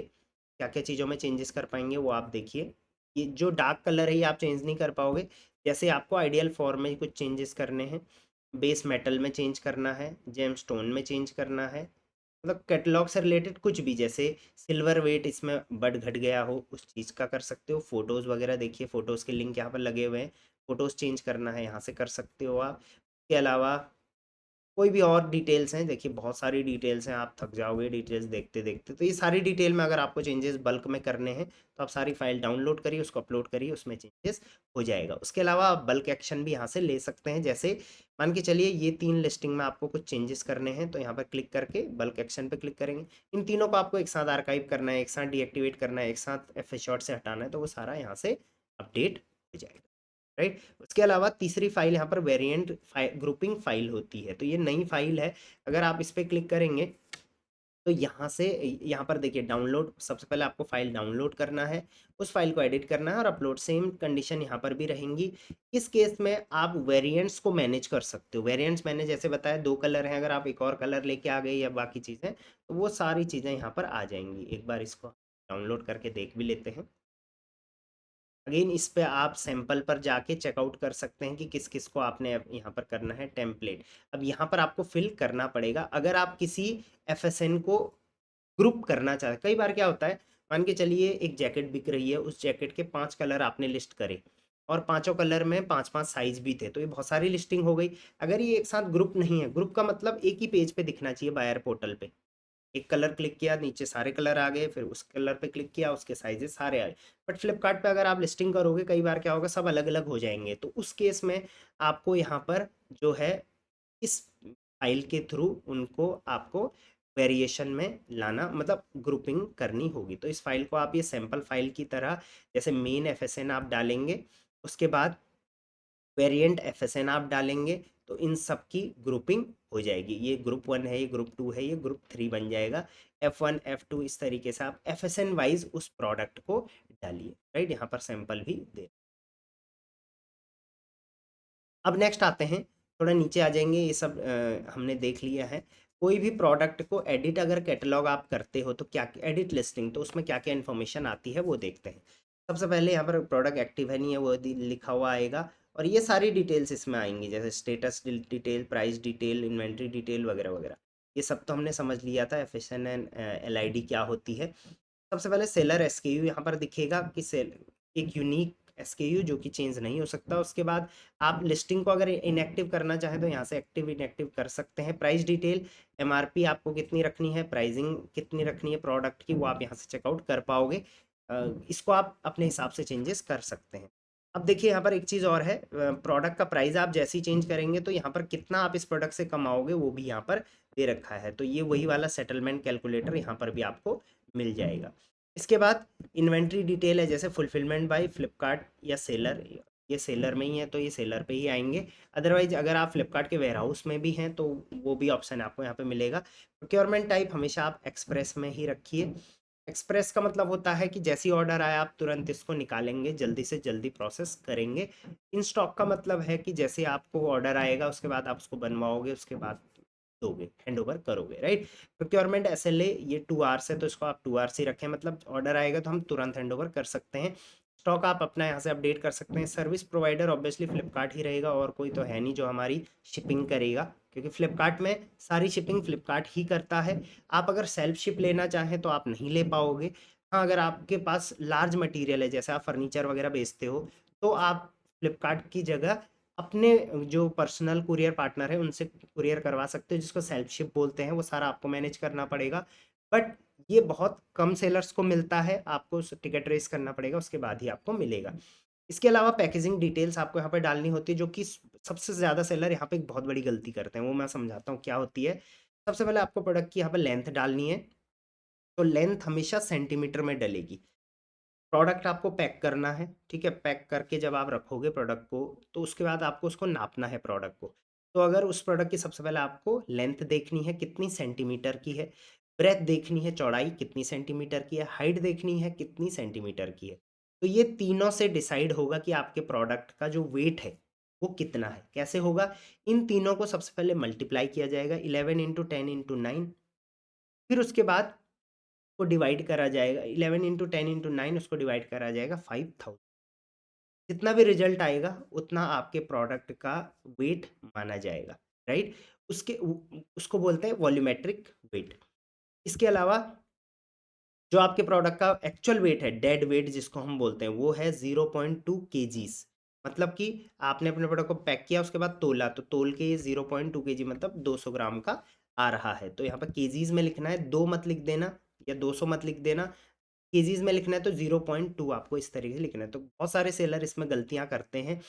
क्या क्या चीज़ों में चेंजेस कर पाएंगे वो आप देखिए। ये जो डार्क कलर है ये आप चेंज नहीं कर पाओगे। जैसे आपको आइडियल फॉर्म में कुछ चेंजेस करने हैं, बेस मेटल में चेंज करना है, जेम स्टोन में चेंज करना है, मतलब कैटलॉग से रिलेटेड कुछ भी, जैसे सिल्वर वेट इसमें बढ़ घट गया हो उस चीज़ का कर सकते हो। फोटोज़ वगैरह देखिए, फ़ोटोज़ के लिंक यहाँ पर लगे हुए हैं, फ़ोटोज़ चेंज करना है यहाँ से कर सकते हो आप। इसके अलावा कोई भी और डिटेल्स हैं, देखिए बहुत सारी डिटेल्स हैं, आप थक जाओगे डिटेल्स देखते देखते। तो ये सारी डिटेल में अगर आपको चेंजेस बल्क में करने हैं तो आप सारी फाइल डाउनलोड करिए, उसको अपलोड करिए, उसमें चेंजेस हो जाएगा। उसके अलावा आप बल्क एक्शन भी यहाँ से ले सकते हैं। जैसे मान के चलिए ये 3 लिस्टिंग में आपको कुछ चेंजेस करने हैं, तो यहाँ पर क्लिक करके बल्क एक्शन पे क्लिक करेंगे। इन तीनों को आपको एक साथ आर्काइव करना है, एक साथ डीएक्टिवेट करना है, एक साथ एफ शॉर्ट से हटाना है, तो वो सारा यहाँ से अपडेट हो जाएगा, राइट। उसके अलावा तीसरी फाइल यहाँ पर वेरिएंट ग्रुपिंग फाइल होती है, तो ये नई फाइल है। अगर आप इस पर क्लिक करेंगे तो यहाँ से, यहाँ पर देखिए डाउनलोड, सबसे पहले आपको फाइल डाउनलोड करना है, उस फाइल को एडिट करना है और अपलोड, सेम कंडीशन यहाँ पर भी रहेंगी। इस केस में आप वेरिएंट्स को मैनेज कर सकते हो। वेरिएंट्स मैंने जैसे बताया 2 कलर हैं, अगर आप एक और कलर लेके आ गए या बाकी चीज़ें, तो वो सारी चीज़ें यहाँ पर आ जाएंगी। एक बार इसको डाउनलोड करके देख भी लेते हैं। अगेन इस पे आप सैंपल पर जाके चेकआउट कर सकते हैं कि किस किस को आपने यहाँ पर करना है टेम्पलेट। अब यहाँ पर आपको फिल करना पड़ेगा, अगर आप किसी एफएसएन को ग्रुप करना चाहते। कई बार क्या होता है, मान के चलिए एक जैकेट बिक रही है, उस जैकेट के 5 कलर आपने लिस्ट करे और पांचों कलर में 5-5 साइज भी थे, तो ये बहुत सारी लिस्टिंग हो गई। अगर ये एक साथ ग्रुप नहीं है, ग्रुप का मतलब एक ही पेज पे दिखना चाहिए बायर पोर्टल पे। एक कलर क्लिक किया, नीचे सारे कलर आ गए, फिर उस कलर पे क्लिक किया, उसके साइजेस सारे आए। बट फ्लिपकार्ट पे अगर आप लिस्टिंग करोगे, कई बार क्या होगा, सब अलग अलग हो जाएंगे, तो उस केस में आपको यहाँ पर जो है इस फाइल के थ्रू उनको आपको वेरिएशन में लाना, मतलब ग्रुपिंग करनी होगी। तो इस फाइल को आप ये सैंपल फाइल की तरह, जैसे मेन एफएसएन आप डालेंगे, उसके बाद वेरिएंट एफएसएन आप डालेंगे, तो इन सब की ग्रुपिंग हो जाएगी। ये ग्रुप 1 है, ये ग्रुप 2 है, ये ग्रुप 3 बन जाएगा। F1 F2 इस तरीके से आप एफएसएन वाइज उस प्रोडक्ट को डालिए, राइट। यहाँ पर सैंपल भी दे। अब नेक्स्ट आते हैं, थोड़ा नीचे आ जाएंगे। ये सब हमने देख लिया है। कोई भी प्रोडक्ट को एडिट अगर कैटलॉग आप करते हो तो क्या, एडिट लिस्टिंग, तो उसमें क्या क्या इन्फॉर्मेशन आती है वो देखते हैं। सबसे पहले यहाँ पर प्रोडक्ट एक्टिव है नहीं है वो लिखा हुआ आएगा, और ये सारी डिटेल्स इसमें आएंगी, जैसे status detail, price detail, inventory detail वगैरह वगैरह। ये सब तो हमने समझ लिया था, एफएसएन एंड एलआईडी क्या होती है। सबसे पहले सेलर एसकेयू यहाँ पर दिखेगा कि सेल एक यूनिक एसकेयू जो कि चेंज नहीं हो सकता। उसके बाद आप लिस्टिंग को अगर इनएक्टिव करना चाहें तो यहाँ से एक्टिव इनएक्टिव कर सकते हैं। प्राइस डिटेल, एमआरपी आपको कितनी रखनी है, प्राइसिंग कितनी रखनी है प्रोडक्ट की, वो आप यहाँ से चेकआउट कर पाओगे। इसको आप अपने हिसाब से चेंजेस कर सकते हैं। अब देखिए यहाँ पर एक चीज़ और है, प्रोडक्ट का प्राइस आप जैसे ही चेंज करेंगे तो यहाँ पर कितना आप इस प्रोडक्ट से कमाओगे वो भी यहाँ पर दे रखा है। तो ये वही वाला सेटलमेंट कैलकुलेटर यहाँ पर भी आपको मिल जाएगा। इसके बाद इन्वेंट्री डिटेल है, जैसे फुलफिलमेंट बाय फ्लिपकार्ट या सेलर, ये सेलर में ही है तो ये सेलर पे ही आएंगे। अदरवाइज अगर आप फ्लिपकार्ट के वेयरहाउस में भी हैं तो वो भी ऑप्शन आपको यहाँ पे मिलेगा। प्रोक्योरमेंट टाइप हमेशा आप एक्सप्रेस में ही रखिए। एक्सप्रेस का मतलब होता है कि जैसी ऑर्डर आया आप तुरंत इसको निकालेंगे, जल्दी से जल्दी प्रोसेस करेंगे। इन स्टॉक का मतलब है कि जैसे आपको ऑर्डर आएगा उसके बाद आप उसको बनवाओगे, उसके बाद दोगे, हैंड ओवर करोगे, राइट। प्रोक्योरमेंट एसएलए ये 2 आवर्स है, तो इसको आप 2 आवर्स ही रखें, मतलब ऑर्डर आएगा तो हम तुरंत हैंड ओवर कर सकते हैं। स्टॉक आप अपना यहाँ से अपडेट कर सकते हैं। सर्विस प्रोवाइडर ऑब्वियसली फ्लिपकार्ट ही रहेगा, और कोई तो है नहीं जो हमारी शिपिंग करेगा, क्योंकि फ्लिपकार्ट में सारी शिपिंग फ्लिपकार्ट ही करता है। आप अगर सेल्फ शिप लेना चाहें तो आप नहीं ले पाओगे। हाँ, अगर आपके पास लार्ज मटेरियल है, जैसे आप फर्नीचर वगैरह बेचते हो, तो आप फ्लिपकार्ट की जगह अपने जो पर्सनल कुरियर पार्टनर है उनसे कुरियर करवा सकते हो, जिसको सेल्फ शिप बोलते हैं। वो सारा आपको मैनेज करना पड़ेगा, बट ये बहुत कम सेलर्स को मिलता है। आपको टिकट रेस करना पड़ेगा, उसके बाद ही आपको मिलेगा। इसके अलावा पैकेजिंग डिटेल्स आपको यहाँ पे डालनी होती है, जो कि सबसे ज़्यादा सेलर यहाँ पे एक बहुत बड़ी गलती करते हैं। वो मैं समझाता हूँ क्या होती है। सबसे पहले आपको प्रोडक्ट की यहाँ पे लेंथ डालनी है, तो लेंथ हमेशा सेंटीमीटर में डलेगी। प्रोडक्ट आपको पैक करना है, ठीक है। पैक करके जब आप रखोगे प्रोडक्ट को, तो उसके बाद आपको उसको नापना है प्रोडक्ट को। तो अगर उस प्रोडक्ट की सबसे पहले आपको लेंथ देखनी है कितनी सेंटीमीटर की है, ब्रेथ देखनी है चौड़ाई कितनी सेंटीमीटर की है, हाइट देखनी है कितनी सेंटीमीटर की है। तो ये तीनों से डिसाइड होगा कि आपके प्रोडक्ट का जो वेट है वो कितना है। कैसे होगा? इन तीनों को सबसे पहले मल्टीप्लाई किया जाएगा 11 × 10 × 9, फिर उसके बाद को डिवाइड करा जाएगा 11 × 10 × 9, उसको डिवाइड करा जाएगा 5000। जितना भी रिजल्ट आएगा उतना आपके प्रोडक्ट का वेट माना जाएगा, राइट। उसको बोलते हैं वॉल्यूमेट्रिक वेट। इसके अलावा जो आपके प्रोडक्ट का एक्चुअल वेट है, डेड वेट जिसको हम बोलते हैं, वो है 0.2 केजीज। मतलब कि आपने अपने प्रोडक्ट को पैक किया, उसके बाद तोला, तो तोल के ये 0.2 केजी मतलब 200 ग्राम का आ रहा है। तो यहाँ पर केजीज में लिखना है, 2 मत लिख देना या 200 मत लिख देना। केजीज में लिखना है तो 0.2 आपको इस तरीके से लिखना है। तो बहुत सारे सेलर इसमें गलतियाँ करते हैं।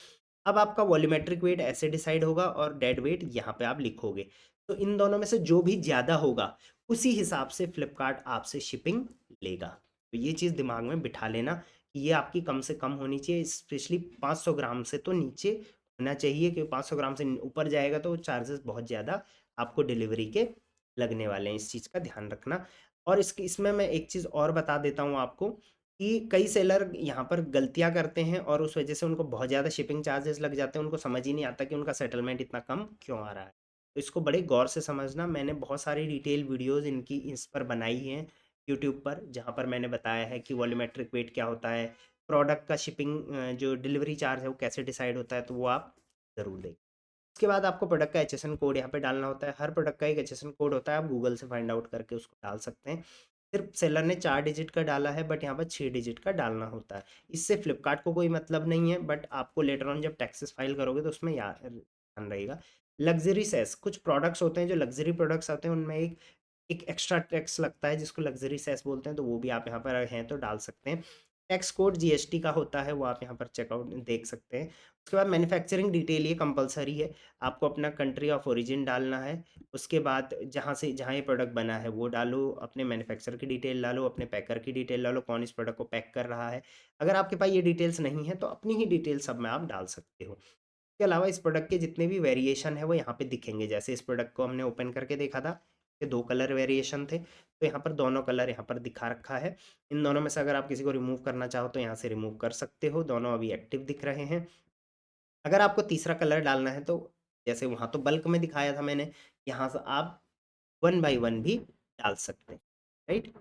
अब आपका वॉल्यूमेट्रिक वेट ऐसे डिसाइड होगा और डेड वेट यहाँ पे आप लिखोगे। तो इन दोनों में से जो भी ज़्यादा होगा उसी हिसाब से फ्लिपकार्ट आपसे शिपिंग लेगा। तो ये चीज़ दिमाग में बिठा लेना कि ये आपकी कम से कम होनी चाहिए, स्पेशली 500 ग्राम से तो नीचे होना चाहिए, क्योंकि 500 ग्राम से ऊपर जाएगा तो चार्जेस बहुत ज़्यादा आपको डिलीवरी के लगने वाले हैं। इस चीज़ का ध्यान रखना। और इसमें मैं एक चीज़ और बता देता हूँ आपको कि कई सेलर यहाँ पर गलतियाँ करते हैं और उस वजह से उनको बहुत ज़्यादा शिपिंग चार्जेस लग जाते हैं। उनको समझ ही नहीं आता कि उनका सेटलमेंट इतना कम क्यों आ रहा है। तो इसको बड़े गौर से समझना। मैंने बहुत सारी डिटेल वीडियोस इनकी इस पर बनाई हैं यूट्यूब पर, जहाँ पर मैंने बताया है कि वॉल्यूमेट्रिक वेट क्या होता है, प्रोडक्ट का शिपिंग जो डिलीवरी चार्ज है वो कैसे डिसाइड होता है, तो वो आप ज़रूर देखें। उसके बाद आपको प्रोडक्ट का एचएसएन कोड यहाँ पे डालना होता है। हर प्रोडक्ट का एक एचएसएन कोड होता है, आप गूगल से फाइंड आउट करके उसको डाल सकते हैं। सिर्फ सेलर ने 4 डिजिट का डाला है, बट यहाँ पर 6 डिजिट का डालना होता है। इससे फ्लिपकार्ट को कोई मतलब नहीं है, बट आपको लेटर ऑन जब टैक्सेस फाइल करोगे तो उसमें ध्यान रहेगा। लग्जरी सेस, कुछ प्रोडक्ट्स होते हैं जो लग्जरी प्रोडक्ट्स आते हैं, उनमें एक एक एक्स्ट्रा टैक्स लगता है जिसको लग्जरी सेस बोलते हैं, तो वो भी आप यहाँ पर हैं तो डाल सकते हैं। टैक्स कोड जीएसटी का होता है, वो आप यहाँ पर चेकआउट देख सकते हैं। उसके बाद मैन्युफैक्चरिंग डिटेल, ये कंपलसरी है, आपको अपना कंट्री ऑफ ओरिजिन डालना है। उसके बाद जहाँ ये प्रोडक्ट बना है वो डालो, अपने मैन्युफैक्चरर की डिटेल डालो, अपने पैकर की डिटेल डालो, कौन इस प्रोडक्ट को पैक कर रहा है। अगर आपके पास ये डिटेल्स नहीं है तो अपनी ही डिटेल सब में आप डाल सकते हो। इसके अलावा इस प्रोडक्ट के जितने भी वेरिएशन है वो यहाँ पे दिखेंगे। जैसे इस प्रोडक्ट को हमने ओपन करके देखा था, ये 2 कलर वेरिएशन थे, तो यहाँ पर दोनों कलर यहाँ पर दिखा रखा है। इन दोनों में से अगर आप किसी को रिमूव करना चाहो तो यहाँ से रिमूव कर सकते हो, दोनों अभी एक्टिव दिख रहे हैं। अगर आपको तीसरा कलर डालना है तो जैसे वहाँ तो बल्क में दिखाया था मैंने, यहाँ से आप 1 बाय 1 भी डाल सकते हैं, राइट।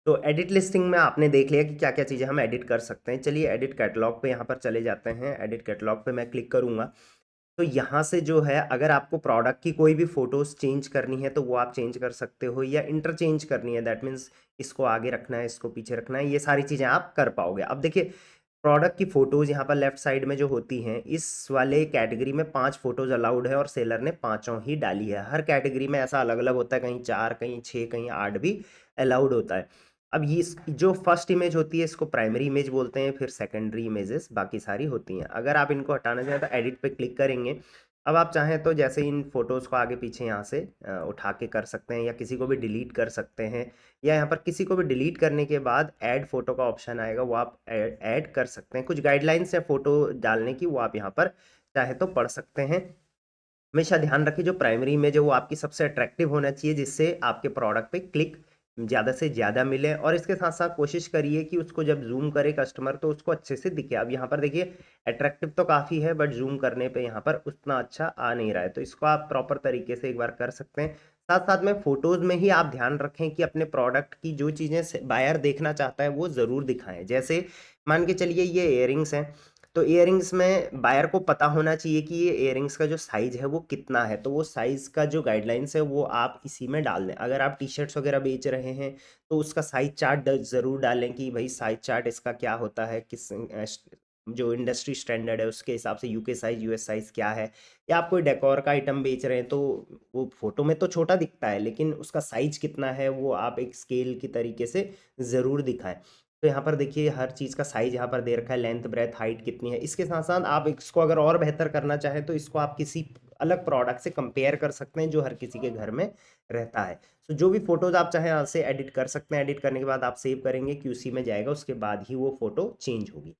तो एडिट लिस्टिंग में आपने देख लिया कि क्या क्या चीज़ें हम एडिट कर सकते हैं। चलिए एडिट कैटलॉग पे यहाँ पर चले जाते हैं। एडिट कैटलॉग पे मैं क्लिक करूँगा तो यहाँ से जो है, अगर आपको प्रोडक्ट की कोई भी फ़ोटोज़ चेंज करनी है तो वो आप चेंज कर सकते हो, या इंटरचेंज करनी है, दैट मीन्स इसको आगे रखना है, इसको पीछे रखना है, ये सारी चीज़ें आप कर पाओगे। अब देखिए प्रोडक्ट की फ़ोटोज़ यहाँ पर लेफ्ट साइड में जो होती हैं, इस वाले कैटेगरी में 5 फ़ोटोज़ अलाउड है और सेलर ने पाँचों ही डाली है। हर कैटेगरी में ऐसा अलग अलग होता है, कहीं 4, कहीं 6, कहीं 8 भी अलाउड होता है। अब ये जो फर्स्ट इमेज होती है इसको प्राइमरी इमेज बोलते हैं, फिर सेकेंडरी इमेजेस बाकी सारी होती हैं। अगर आप इनको हटाना चाहें तो एडिट पे क्लिक करेंगे। अब आप चाहें तो जैसे इन फोटोज़ को आगे पीछे यहाँ से उठा के कर सकते हैं, या किसी को भी डिलीट कर सकते हैं, या यहाँ पर किसी को भी डिलीट करने के बाद ऐड फोटो का ऑप्शन आएगा, वो आप ऐड कर सकते हैं। कुछ गाइडलाइंस है फोटो डालने की, वो आप यहाँ पर चाहे तो पढ़ सकते हैं। हमेशा ध्यान रखिए जो प्राइमरी इमेज है वो आपकी सबसे अट्रैक्टिव होना चाहिए, जिससे आपके प्रोडक्ट पे क्लिक ज़्यादा से ज़्यादा मिले। और इसके साथ साथ कोशिश करिए कि उसको जब जूम करे कस्टमर तो उसको अच्छे से दिखे। अब यहाँ पर देखिए अट्रैक्टिव तो काफ़ी है, बट जूम करने पे यहाँ पर उतना अच्छा आ नहीं रहा है, तो इसको आप प्रॉपर तरीके से एक बार कर सकते हैं। साथ साथ में फ़ोटोज़ में ही आप ध्यान रखें कि अपने प्रोडक्ट की जो चीज़ें बायर देखना चाहता है वो ज़रूर दिखाएं। जैसे मान के चलिए ये इयररिंग्स हैं, तो इयररिंग्स में बायर को पता होना चाहिए कि ये इयररिंग्स का जो साइज़ है वो कितना है, तो वो साइज़ का जो गाइडलाइंस है वो आप इसी में डाल दें। अगर आप टी-शर्ट्स वगैरह बेच रहे हैं तो उसका साइज़ चार्ट ज़रूर डालें कि भाई साइज़ चार्ट इसका क्या होता है, किस जो इंडस्ट्री स्टैंडर्ड है उसके हिसाब से यूके साइज़, यूएस साइज़ क्या है। या आप कोई डेकोर का आइटम बेच रहे हैं तो वो फोटो में तो छोटा दिखता है, लेकिन उसका साइज़ कितना है वो आप एक स्केल की तरीके से ज़रूर दिखाएं। तो यहाँ पर देखिए हर चीज़ का साइज़ यहाँ पर दे रखा है, लेंथ ब्रेथ हाइट कितनी है। इसके साथ साथ आप इसको अगर और बेहतर करना चाहें तो इसको आप किसी अलग प्रोडक्ट से कंपेयर कर सकते हैं जो हर किसी के घर में रहता है। तो जो भी फोटोज आप चाहें यहाँ से एडिट कर सकते हैं। एडिट करने के बाद आप सेव करेंगे, क्यूसी में जाएगा, उसके बाद ही वो फोटो चेंज होगी।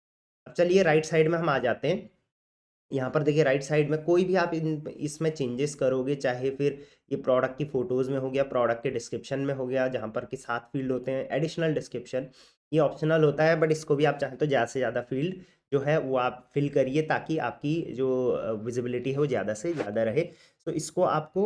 अब चलिए राइट साइड में हम आ जाते हैं। यहाँ पर देखिए राइट साइड में कोई भी आप इसमें चेंजेस करोगे, चाहे फिर ये प्रोडक्ट की फ़ोटोज़ में हो गया, प्रोडक्ट के डिस्क्रिप्शन में हो गया, जहाँ पर कि 7 फील्ड होते हैं। एडिशनल डिस्क्रिप्शन ये ऑप्शनल होता है, बट इसको भी आप चाहें तो ज़्यादा से ज़्यादा फील्ड जो है वो आप फिल करिए ताकि आपकी जो विजिबिलिटी है वो ज़्यादा से ज़्यादा रहे। तो इसको आपको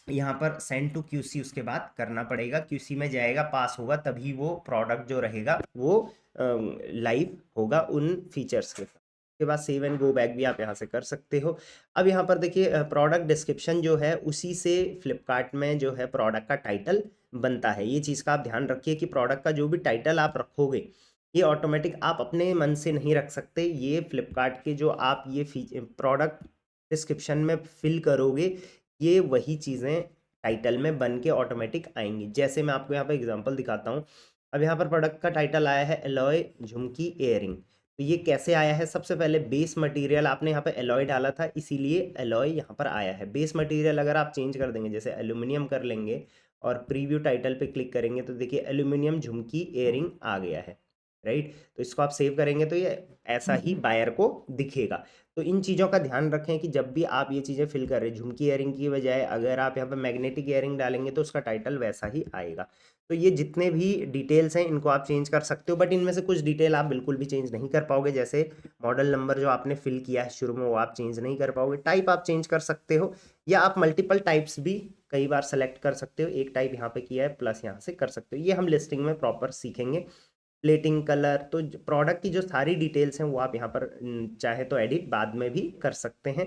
यहाँ पर सेंड टू क्यूसी उसके बाद करना पड़ेगा। क्यूसी में जाएगा, पास होगा, तभी वो प्रोडक्ट जो रहेगा वो लाइव होगा उन फीचर्स के साथ। उसके बाद सेव एंड गो बैक भी आप यहाँ से कर सकते हो। अब यहाँ पर देखिए प्रोडक्ट डिस्क्रिप्शन जो है उसी से फ्लिपकार्ट में जो है प्रोडक्ट का टाइटल बनता है। ये चीज़ का आप ध्यान रखिए कि प्रोडक्ट का जो भी टाइटल आप रखोगे ये ऑटोमेटिक आप अपने मन से नहीं रख सकते। ये फ्लिपकार्ट के जो आप ये प्रोडक्ट डिस्क्रिप्शन में फिल करोगे ये वही चीज़ें टाइटल में बन के ऑटोमेटिक आएंगी। जैसे मैं आपको यहाँ पर एग्जांपल दिखाता हूँ। अब यहाँ पर प्रोडक्ट का टाइटल आया है एलॉय झुमकी एयरिंग। तो ये कैसे आया है? सबसे पहले बेस मटेरियल आपने यहाँ पे एलॉय डाला था, इसीलिए एलॉय यहाँ पर आया है। बेस मटेरियल अगर आप चेंज कर देंगे, जैसे एल्यूमिनियम कर लेंगे और प्रीव्यू टाइटल पे क्लिक करेंगे तो देखिए एल्यूमिनियम झुमकी एयरिंग आ गया है, राइट। तो इसको आप सेव करेंगे तो ये ऐसा ही बायर को दिखेगा। तो इन चीज़ों का ध्यान रखें कि जब भी आप ये चीज़ें फिल कर रहे हैं, झुमकी इयरिंग की बजाय अगर आप यहाँ पर मैग्नेटिक इयरिंग डालेंगे तो उसका टाइटल वैसा ही आएगा। तो ये जितने भी डिटेल्स हैं इनको आप चेंज कर सकते हो, बट इनमें से कुछ डिटेल आप बिल्कुल भी चेंज नहीं कर पाओगे। जैसे मॉडल नंबर जो आपने फिल किया है शुरू में वो आप चेंज नहीं कर पाओगे। टाइप आप चेंज कर सकते हो, या आप मल्टीपल टाइप्स भी कई बार सेलेक्ट कर सकते हो। एक टाइप यहाँ पे किया है प्लस यहाँ से कर सकते हो। ये हम लिस्टिंग में प्रॉपर सीखेंगे। प्लेटिंग कलर, तो प्रोडक्ट की जो सारी डिटेल्स हैं वो आप यहाँ पर चाहे तो एडिट बाद में भी कर सकते हैं।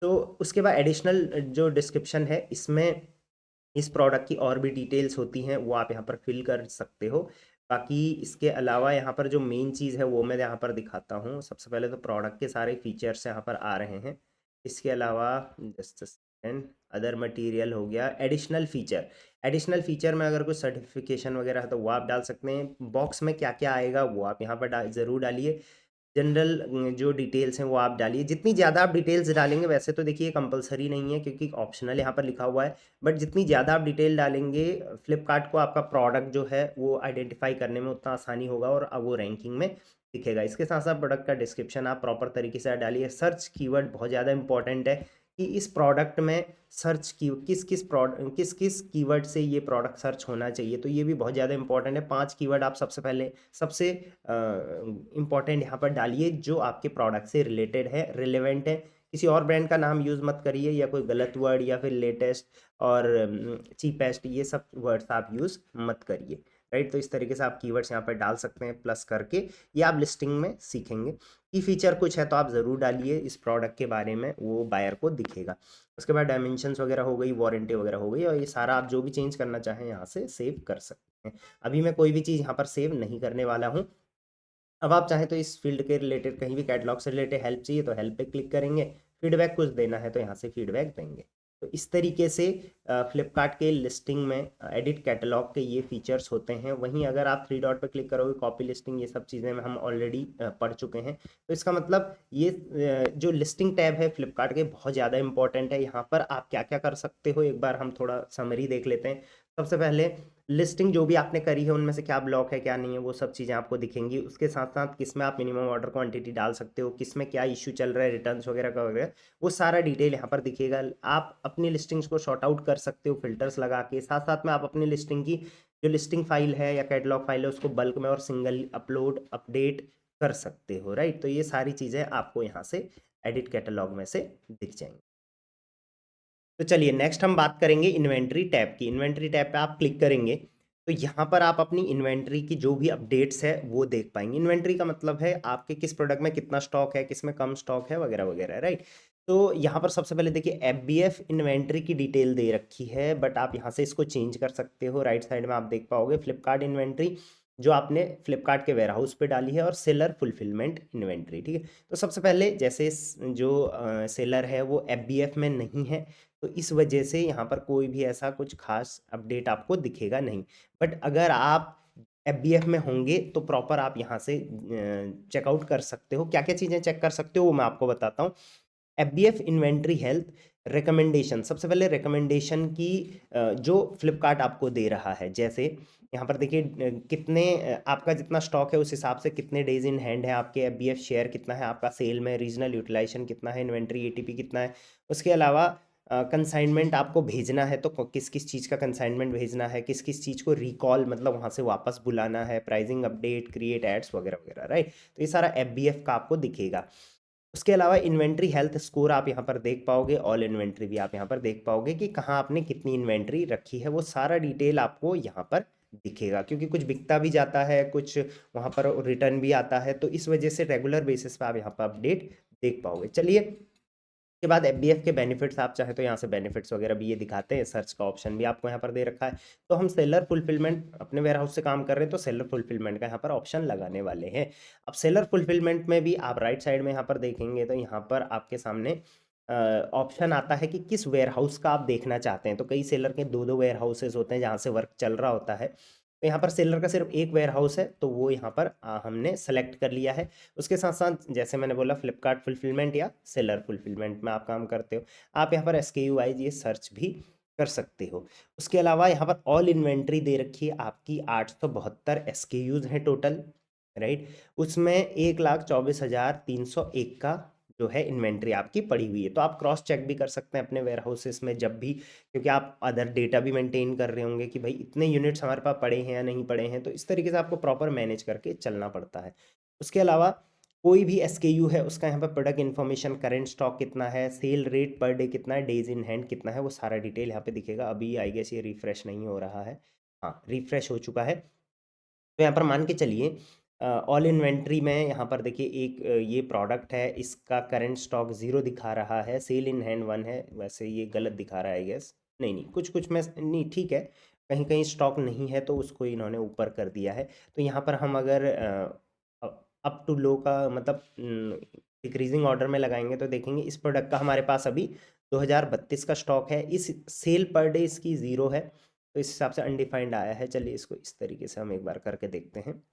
तो उसके बाद एडिशनल जो डिस्क्रिप्शन है इसमें इस प्रोडक्ट की और भी डिटेल्स होती हैं वो आप यहाँ पर फिल कर सकते हो। बाकी इसके अलावा यहाँ पर जो मेन चीज़ है वो मैं यहाँ पर दिखाता हूँ। सबसे पहले तो प्रोडक्ट के सारे फीचर्स यहाँ पर आ रहे हैं। इसके अलावा जस्ट सेकंड, अदर मटेरियल हो गया, एडिशनल फीचर। एडिशनल फीचर में अगर कोई सर्टिफिकेशन वगैरह है तो वो आप डाल सकते हैं। बॉक्स में क्या क्या आएगा वो आप यहाँ पर ज़रूर डालिए। जनरल जो डिटेल्स हैं वो आप डालिए। जितनी ज़्यादा आप डिटेल्स डालेंगे, वैसे तो देखिए कंपलसरी नहीं है क्योंकि ऑप्शनल यहाँ पर लिखा हुआ है, बट जितनी ज़्यादा आप डिटेल डालेंगे फ्लिपकार्ट को आपका प्रोडक्ट जो है वो आइडेंटिफाई करने में उतना आसानी होगा और अब वो रैंकिंग में दिखेगा। इसके साथ साथ प्रोडक्ट का डिस्क्रिप्शन आप प्रॉपर तरीके से डालिए। सर्च कीवर्ड बहुत ज़्यादा इंपॉर्टेंट है कि इस प्रोडक्ट में सर्च की किस किस कीवर्ड से ये प्रोडक्ट सर्च होना चाहिए, तो ये भी बहुत ज़्यादा इंपॉर्टेंट है। 5 कीवर्ड आप सबसे इम्पॉर्टेंट यहाँ पर डालिए जो आपके प्रोडक्ट से रिलेटेड है, रिलेवेंट है। किसी और ब्रांड का नाम यूज़ मत करिए या कोई गलत वर्ड या फिर लेटेस्ट और चीपेस्ट, ये सब वर्ड्स आप यूज़ मत करिए, राइट। तो इस तरीके से आप कीवर्ड्स यहाँ पर डाल सकते हैं प्लस करके। ये आप लिस्टिंग में सीखेंगे। की फीचर कुछ है तो आप ज़रूर डालिए इस प्रोडक्ट के बारे में, वो बायर को दिखेगा। उसके बाद डायमेंशंस वगैरह हो गई, वारंटी वगैरह हो गई, और ये सारा आप जो भी चेंज करना चाहें यहाँ से सेव कर सकते हैं। अभी मैं कोई भी चीज़ यहाँ पर सेव नहीं करने वाला हूँ। अब आप चाहें तो इस फील्ड के रिलेटेड कहीं भी कैटलॉग से रिलेटेड हेल्प चाहिए तो हेल्प पे क्लिक करेंगे। फीडबैक कुछ देना है तो यहाँ से फीडबैक देंगे। तो इस तरीके से फ्लिपकार्ट के लिस्टिंग में एडिट कैटलॉग के ये फीचर्स होते हैं। वहीं अगर आप 3 डॉट पर क्लिक करोगे, कॉपी लिस्टिंग, ये सब चीज़ें हम ऑलरेडी पढ़ चुके हैं। तो इसका मतलब ये जो लिस्टिंग टैब है फ्लिपकार्ट के बहुत ज़्यादा इंपॉर्टेंट है। यहाँ पर आप क्या क्या कर सकते हो एक बार हम थोड़ा समरी देख लेते हैं। सबसे पहले लिस्टिंग जो भी आपने करी है उनमें से क्या ब्लॉक है क्या नहीं है वो सब चीज़ें आपको दिखेंगी। उसके साथ साथ किस में आप मिनिमम ऑर्डर क्वांटिटी डाल सकते हो, किस में क्या इशू चल रहा है, रिटर्न्स वगैरह का वगैरह, वो सारा डिटेल यहाँ पर दिखेगा। आप अपनी लिस्टिंग्स को शॉर्ट आउट कर सकते हो फिल्टर्स लगा के। साथ साथ में आप अपनी लिस्टिंग की जो लिस्टिंग फाइल है या कैटलॉग फाइल है उसको बल्क में और सिंगल अपलोड अपडेट कर सकते हो, राइट। तो ये सारी चीज़ें आपको यहाँ से एडिट कैटलॉग में से दिख जाएंगी। तो चलिए नेक्स्ट हम बात करेंगे इन्वेंट्री टैब की। इन्वेंट्री टैब पे आप क्लिक करेंगे तो यहाँ पर आप अपनी इन्वेंट्री की जो भी अपडेट्स है वो देख पाएंगे। इन्वेंट्री का मतलब है आपके किस प्रोडक्ट में कितना स्टॉक है, किस में कम स्टॉक है, वगैरह वगैरह, राइट। तो यहाँ पर सबसे पहले देखिए एफबीएफ इन्वेंट्री की डिटेल दे रखी है, बट आप यहाँ से इसको चेंज कर सकते हो। राइट साइड में आप देख पाओगे फ्लिपकार्ट इन्वेंट्री जो आपने फ्लिपकार्ट के वेयर हाउस पे डाली है, और सेलर फुलफिलमेंट इन्वेंट्री, ठीक है। तो सबसे पहले जैसे जो सेलर है वो एफबीएफ में नहीं है, तो इस वजह से यहाँ पर कोई भी ऐसा कुछ खास अपडेट आपको दिखेगा नहीं। बट अगर आप एफबीएफ में होंगे तो प्रॉपर आप यहाँ से चेकआउट कर सकते हो। क्या क्या चीज़ें चेक कर सकते हो वो मैं आपको बताता हूँ। एफबीएफ इन्वेंट्री हेल्थ रिकमेंडेशन, सबसे पहले रिकमेंडेशन की जो फ्लिपकार्ट आपको दे रहा है, जैसे यहाँ पर देखिए कितने आपका जितना स्टॉक है उस हिसाब से कितने डेज इन हैंड है आपके, एफबीएफ शेयर कितना है आपका सेल में, रीजनल यूटिलाइजेशन कितना है, इन्वेंट्री एटीपी कितना है। उसके अलावा कंसाइनमेंट आपको भेजना है तो किस किस चीज़ का कंसाइनमेंट भेजना है, किस किस चीज़ को रिकॉल मतलब वहाँ से वापस बुलाना है, प्राइसिंग अपडेट, क्रिएट एड्स वगैरह वगैरह, राइट। तो ये सारा एफबीएफ का आपको दिखेगा। उसके अलावा इन्वेंट्री हेल्थ स्कोर आप यहाँ पर देख पाओगे, ऑल इन्वेंट्री भी आप यहाँ पर देख पाओगे कि कहाँ आपने कितनी इन्वेंट्री रखी है, वो सारा डिटेल आपको यहाँ पर दिखेगा। क्योंकि कुछ बिकता भी जाता है, कुछ वहाँ पर रिटर्न भी आता है, तो इस वजह से रेगुलर बेसिस पे आप यहाँ पर अपडेट देख पाओगे। चलिए, के बाद एफबीएफ के बेनिफिट्स आप चाहे तो यहाँ से बेनिफिट्स वगैरह भी ये दिखाते हैं, सर्च का ऑप्शन भी आपको यहाँ पर दे रखा है। तो हम सेलर फुलफिलमेंट अपने वेयर हाउस से काम कर रहे हैं तो सेलर फुलफिलमेंट का यहाँ पर ऑप्शन लगाने वाले हैं। अब सेलर फुलफिलमेंट में भी आप राइट साइड में यहाँ पर देखेंगे तो यहाँ पर आपके सामने ऑप्शन आता है कि किस वेयर हाउस का आप देखना चाहते हैं। तो कई सेलर के दो दो वेयर हाउसेज होते हैं जहाँ से वर्क चल रहा होता है, तो यहाँ पर सेलर का सिर्फ एक वेयर हाउस है, तो वो यहाँ पर हमने सेलेक्ट कर लिया है। उसके साथ साथ जैसे मैंने बोला फ्लिपकार्ट फुलफिलमेंट या सेलर फुलफिलमेंट में आप काम करते हो, आप यहाँ पर एसकेयू वाइज ये सर्च भी कर सकते हो। उसके अलावा यहाँ पर ऑल इन्वेंट्री दे रखी है आपकी, 872 एसकेयूज हैं टोटल, राइट। उसमें 1,24,301 का जो है इन्वेंट्री आपकी पड़ी हुई है। तो आप क्रॉस चेक भी कर सकते हैं अपने वेयर हाउसेस में जब भी, क्योंकि आप अदर डेटा भी मेंटेन कर रहे होंगे कि भाई इतने यूनिट्स हमारे पास पड़े हैं या नहीं पड़े हैं, तो इस तरीके से आपको प्रॉपर मैनेज करके चलना पड़ता है। उसके अलावा कोई भी एसकेयू है उसका यहाँ पर प्रोडक्ट इन्फॉर्मेशन, करेंट स्टॉक कितना है, सेल रेट पर डे कितना है, डेज इन हैंड कितना है, वो सारा डिटेल यहाँ पे दिखेगा। अभी आई गेस ये रिफ्रेश नहीं हो रहा है, हाँ रिफ्रेश हो चुका है। तो यहाँ पर मान के चलिए ऑल इन्वेंट्री में यहाँ पर देखिए एक ये प्रोडक्ट है, इसका करंट स्टॉक 0 दिखा रहा है, सेल इन हैंड 1 है। वैसे ये गलत दिखा रहा है आई गेस, नहीं नहीं कुछ कुछ में नहीं, ठीक है, कहीं कहीं स्टॉक नहीं है तो उसको इन्होंने ऊपर कर दिया है। तो यहाँ पर हम अगर अप टू लो का मतलब डिक्रीजिंग ऑर्डर में लगाएंगे तो देखेंगे इस प्रोडक्ट का हमारे पास अभी 2032 का स्टॉक है, इस सेल पर डे इसकी 0 है, तो इस हिसाब से अनडिफाइंड आया है। चलिए इसको इस तरीके से हम एक बार करके देखते हैं,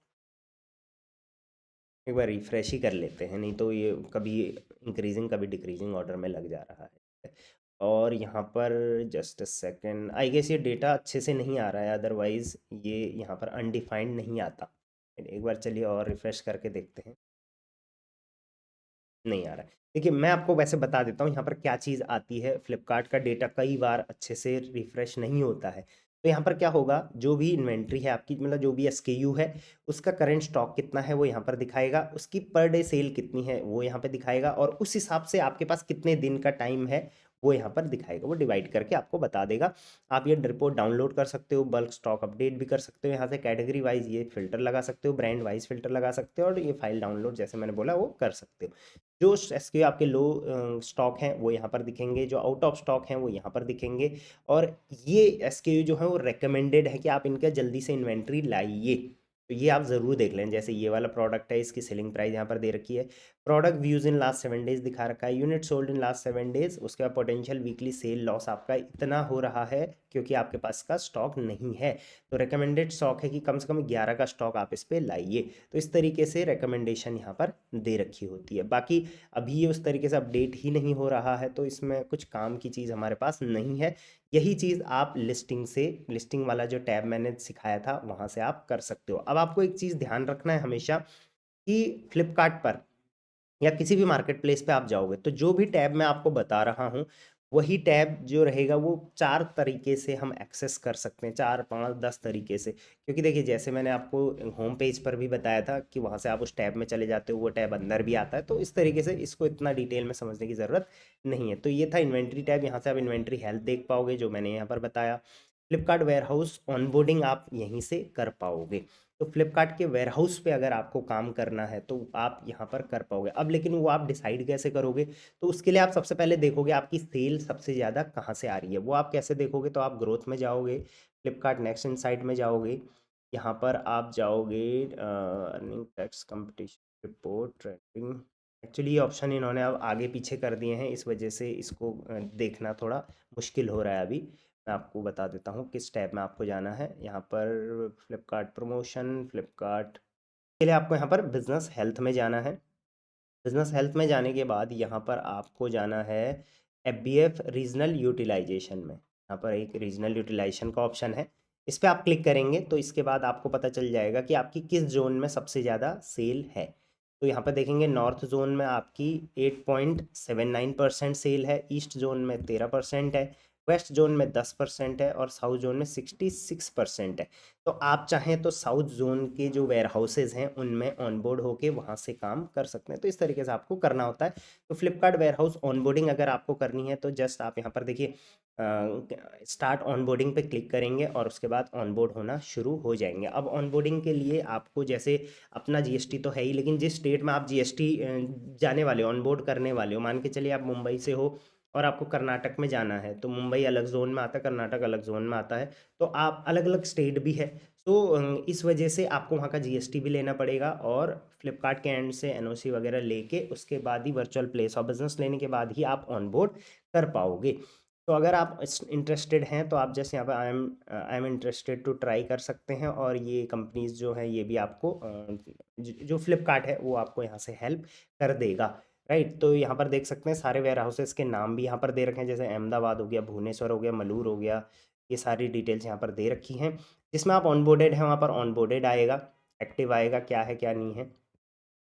एक बार रिफ्रेश ही कर लेते हैं, नहीं तो ये कभी इंक्रीजिंग कभी डिक्रीजिंग ऑर्डर में लग जा रहा है। और यहाँ पर just a second, I guess ये डेटा अच्छे से नहीं आ रहा है, अदरवाइज ये यहाँ पर अनडिफाइंड नहीं आता। एक बार चलिए और रिफ्रेश करके देखते हैं, नहीं आ रहा है। देखिए मैं आपको वैसे बता देता हूँ यहाँ पर क्या चीज़ आती है, फ्लिपकार्ट का डेटा कई बार अच्छे से रिफ्रेश नहीं होता है। तो यहाँ पर क्या होगा, जो भी इन्वेंट्री है आपकी, मतलब जो भी एसकेयू है उसका करंट स्टॉक कितना है वो यहाँ पर दिखाएगा, उसकी पर डे सेल कितनी है वो यहाँ पे दिखाएगा, और उस हिसाब से आपके पास कितने दिन का टाइम है वो यहाँ पर दिखाएगा, वो डिवाइड करके आपको बता देगा। आप ये रिपोर्ट डाउनलोड कर सकते हो, बल्क स्टॉक अपडेट भी कर सकते हो यहाँ से, कैटेगरी वाइज ये फिल्टर लगा सकते हो, ब्रांड वाइज फिल्टर लगा सकते हो, और ये फाइल डाउनलोड जैसे मैंने बोला वो कर सकते हो। जो एसक्यू आपके लो स्टॉक हैं वो यहाँ पर दिखेंगे, जो आउट ऑफ स्टॉक हैं वो यहाँ पर दिखेंगे, और ये एसक्यू जो है वो रेकमेंडेड है कि आप इनका जल्दी से इन्वेंट्री लाइए, तो ये आप ज़रूर देख लें। जैसे ये वाला प्रोडक्ट है, इसकी सेलिंग प्राइस यहाँ पर दे रखी है, product views in last 7 days दिखा रखा है, unit sold in last 7 days, उसके बाद पोटेंशियल वीकली सेल लॉस आपका इतना हो रहा है क्योंकि आपके पास का स्टॉक नहीं है, तो रिकमेंडेड स्टॉक है कि कम से कम 11 का स्टॉक आप इस पर लाइए। तो इस तरीके से रिकमेंडेशन यहाँ पर दे रखी होती है। बाकी अभी ये उस तरीके से अपडेट ही नहीं हो रहा है, तो इसमें कुछ काम की चीज़ हमारे पास नहीं है। यही चीज़ आप लिस्टिंग से, लिस्टिंग वाला जो टैब मैंने सिखाया था वहाँ से आप कर सकते हो। अब आपको एक चीज़ ध्यान रखना है हमेशा कि फ्लिपकार्ट पर या किसी भी मार्केट प्लेस पे आप जाओगे तो जो भी टैब मैं आपको बता रहा हूँ वही टैब जो रहेगा वो 4 तरीके से हम एक्सेस कर सकते हैं, 4 5 10 तरीके से। क्योंकि देखिए जैसे मैंने आपको होम पेज पर भी बताया था कि वहाँ से आप उस टैब में चले जाते हो, वो टैब अंदर भी आता है, तो इस तरीके से इसको इतना डिटेल में समझने की ज़रूरत नहीं है। तो ये था इन्वेंट्री टैब, यहाँ से आप इन्वेंट्री हेल्थ देख पाओगे जो मैंने यहाँ पर बताया। फ्लिपकार्ट वेयरहाउस ऑनबोर्डिंग आप यहीं से कर पाओगे। तो फ्लिपकार्ट के वेयरहाउस पे अगर आपको काम करना है तो आप यहाँ पर कर पाओगे। अब लेकिन वो आप डिसाइड कैसे करोगे? तो उसके लिए आप सबसे पहले देखोगे आपकी सेल सबसे ज़्यादा कहाँ से आ रही है। वो आप कैसे देखोगे? तो आप ग्रोथ में जाओगे, फ्लिपकार्ट नेक्स्ट इनसाइट में जाओगे, यहाँ पर आप जाओगे earning tax competition report tracking. Actually ये ऑप्शन इन्होंने अब आगे पीछे कर दिए हैं, इस वजह से इसको देखना थोड़ा मुश्किल हो रहा है अभी। मैं आपको बता देता हूँ किस टैब में आपको जाना है। यहाँ पर फ्लिपकार्ट प्रमोशन, फ्लिपकार्ट के लिए आपको यहाँ पर बिजनेस हेल्थ में जाना है। बिजनेस हेल्थ में जाने के बाद यहाँ पर आपको जाना है एफ रीजनल यूटिलाइजेशन में। यहाँ पर एक रीजनल यूटिलाइजेशन का ऑप्शन है, इस पर आप क्लिक करेंगे तो इसके बाद आपको पता चल जाएगा कि आपकी किस जोन में सबसे ज़्यादा सेल है। तो यहाँ पर देखेंगे नॉर्थ जोन में आपकी 8.79% सेल है, ईस्ट जोन में 13% है, वेस्ट जोन में 10% है और साउथ जोन में 66% है। तो आप चाहें तो साउथ जोन के जो वेयर हाउसेज हैं उनमें ऑनबोर्ड होके वहाँ से काम कर सकते हैं। तो इस तरीके से आपको करना होता है। तो फ्लिपकार्ट वेयर हाउस ऑनबोर्डिंग अगर आपको करनी है तो जस्ट आप यहाँ पर देखिए स्टार्ट ऑनबोर्डिंग पे क्लिक करेंगे और उसके बाद ऑनबोर्ड होना शुरू हो जाएंगे। अब ऑनबोर्डिंग के लिए आपको जैसे अपना जीएसटी तो है ही, लेकिन जिस स्टेट में आप जीएसटी जाने वाले हो, ऑनबोर्ड करने वाले हो, मान के चलिए आप मुंबई से हो और आपको कर्नाटक में जाना है, तो मुंबई अलग जोन में आता है, कर्नाटक अलग जोन में आता है, तो आप अलग अलग स्टेट भी है। तो इस वजह से आपको वहाँ का जीएसटी भी लेना पड़ेगा और फ्लिपकार्ट के एंड से एनओसी वगैरह लेके उसके बाद ही वर्चुअल प्लेस ऑफ बिजनेस लेने के बाद ही आप ऑनबोर्ड कर पाओगे। तो अगर आप इंटरेस्टेड हैं तो आप जैसे यहाँ पर I am interested to try कर सकते हैं, और ये कंपनीज जो है ये भी आपको जो फ्लिपकार्ट है वो आपको यहाँ से हेल्प कर देगा, राइट। तो यहाँ पर देख सकते हैं सारे वेयर हाउसेस के नाम भी यहाँ पर दे रखे हैं, जैसे अहमदाबाद हो गया, भुवनेश्वर हो गया, मलूर हो गया, ये सारी डिटेल्स यहाँ पर दे रखी हैं। जिसमें आप ऑनबोर्डेड हैं वहाँ पर ऑनबोर्डेड आएगा, एक्टिव आएगा, क्या है क्या नहीं है,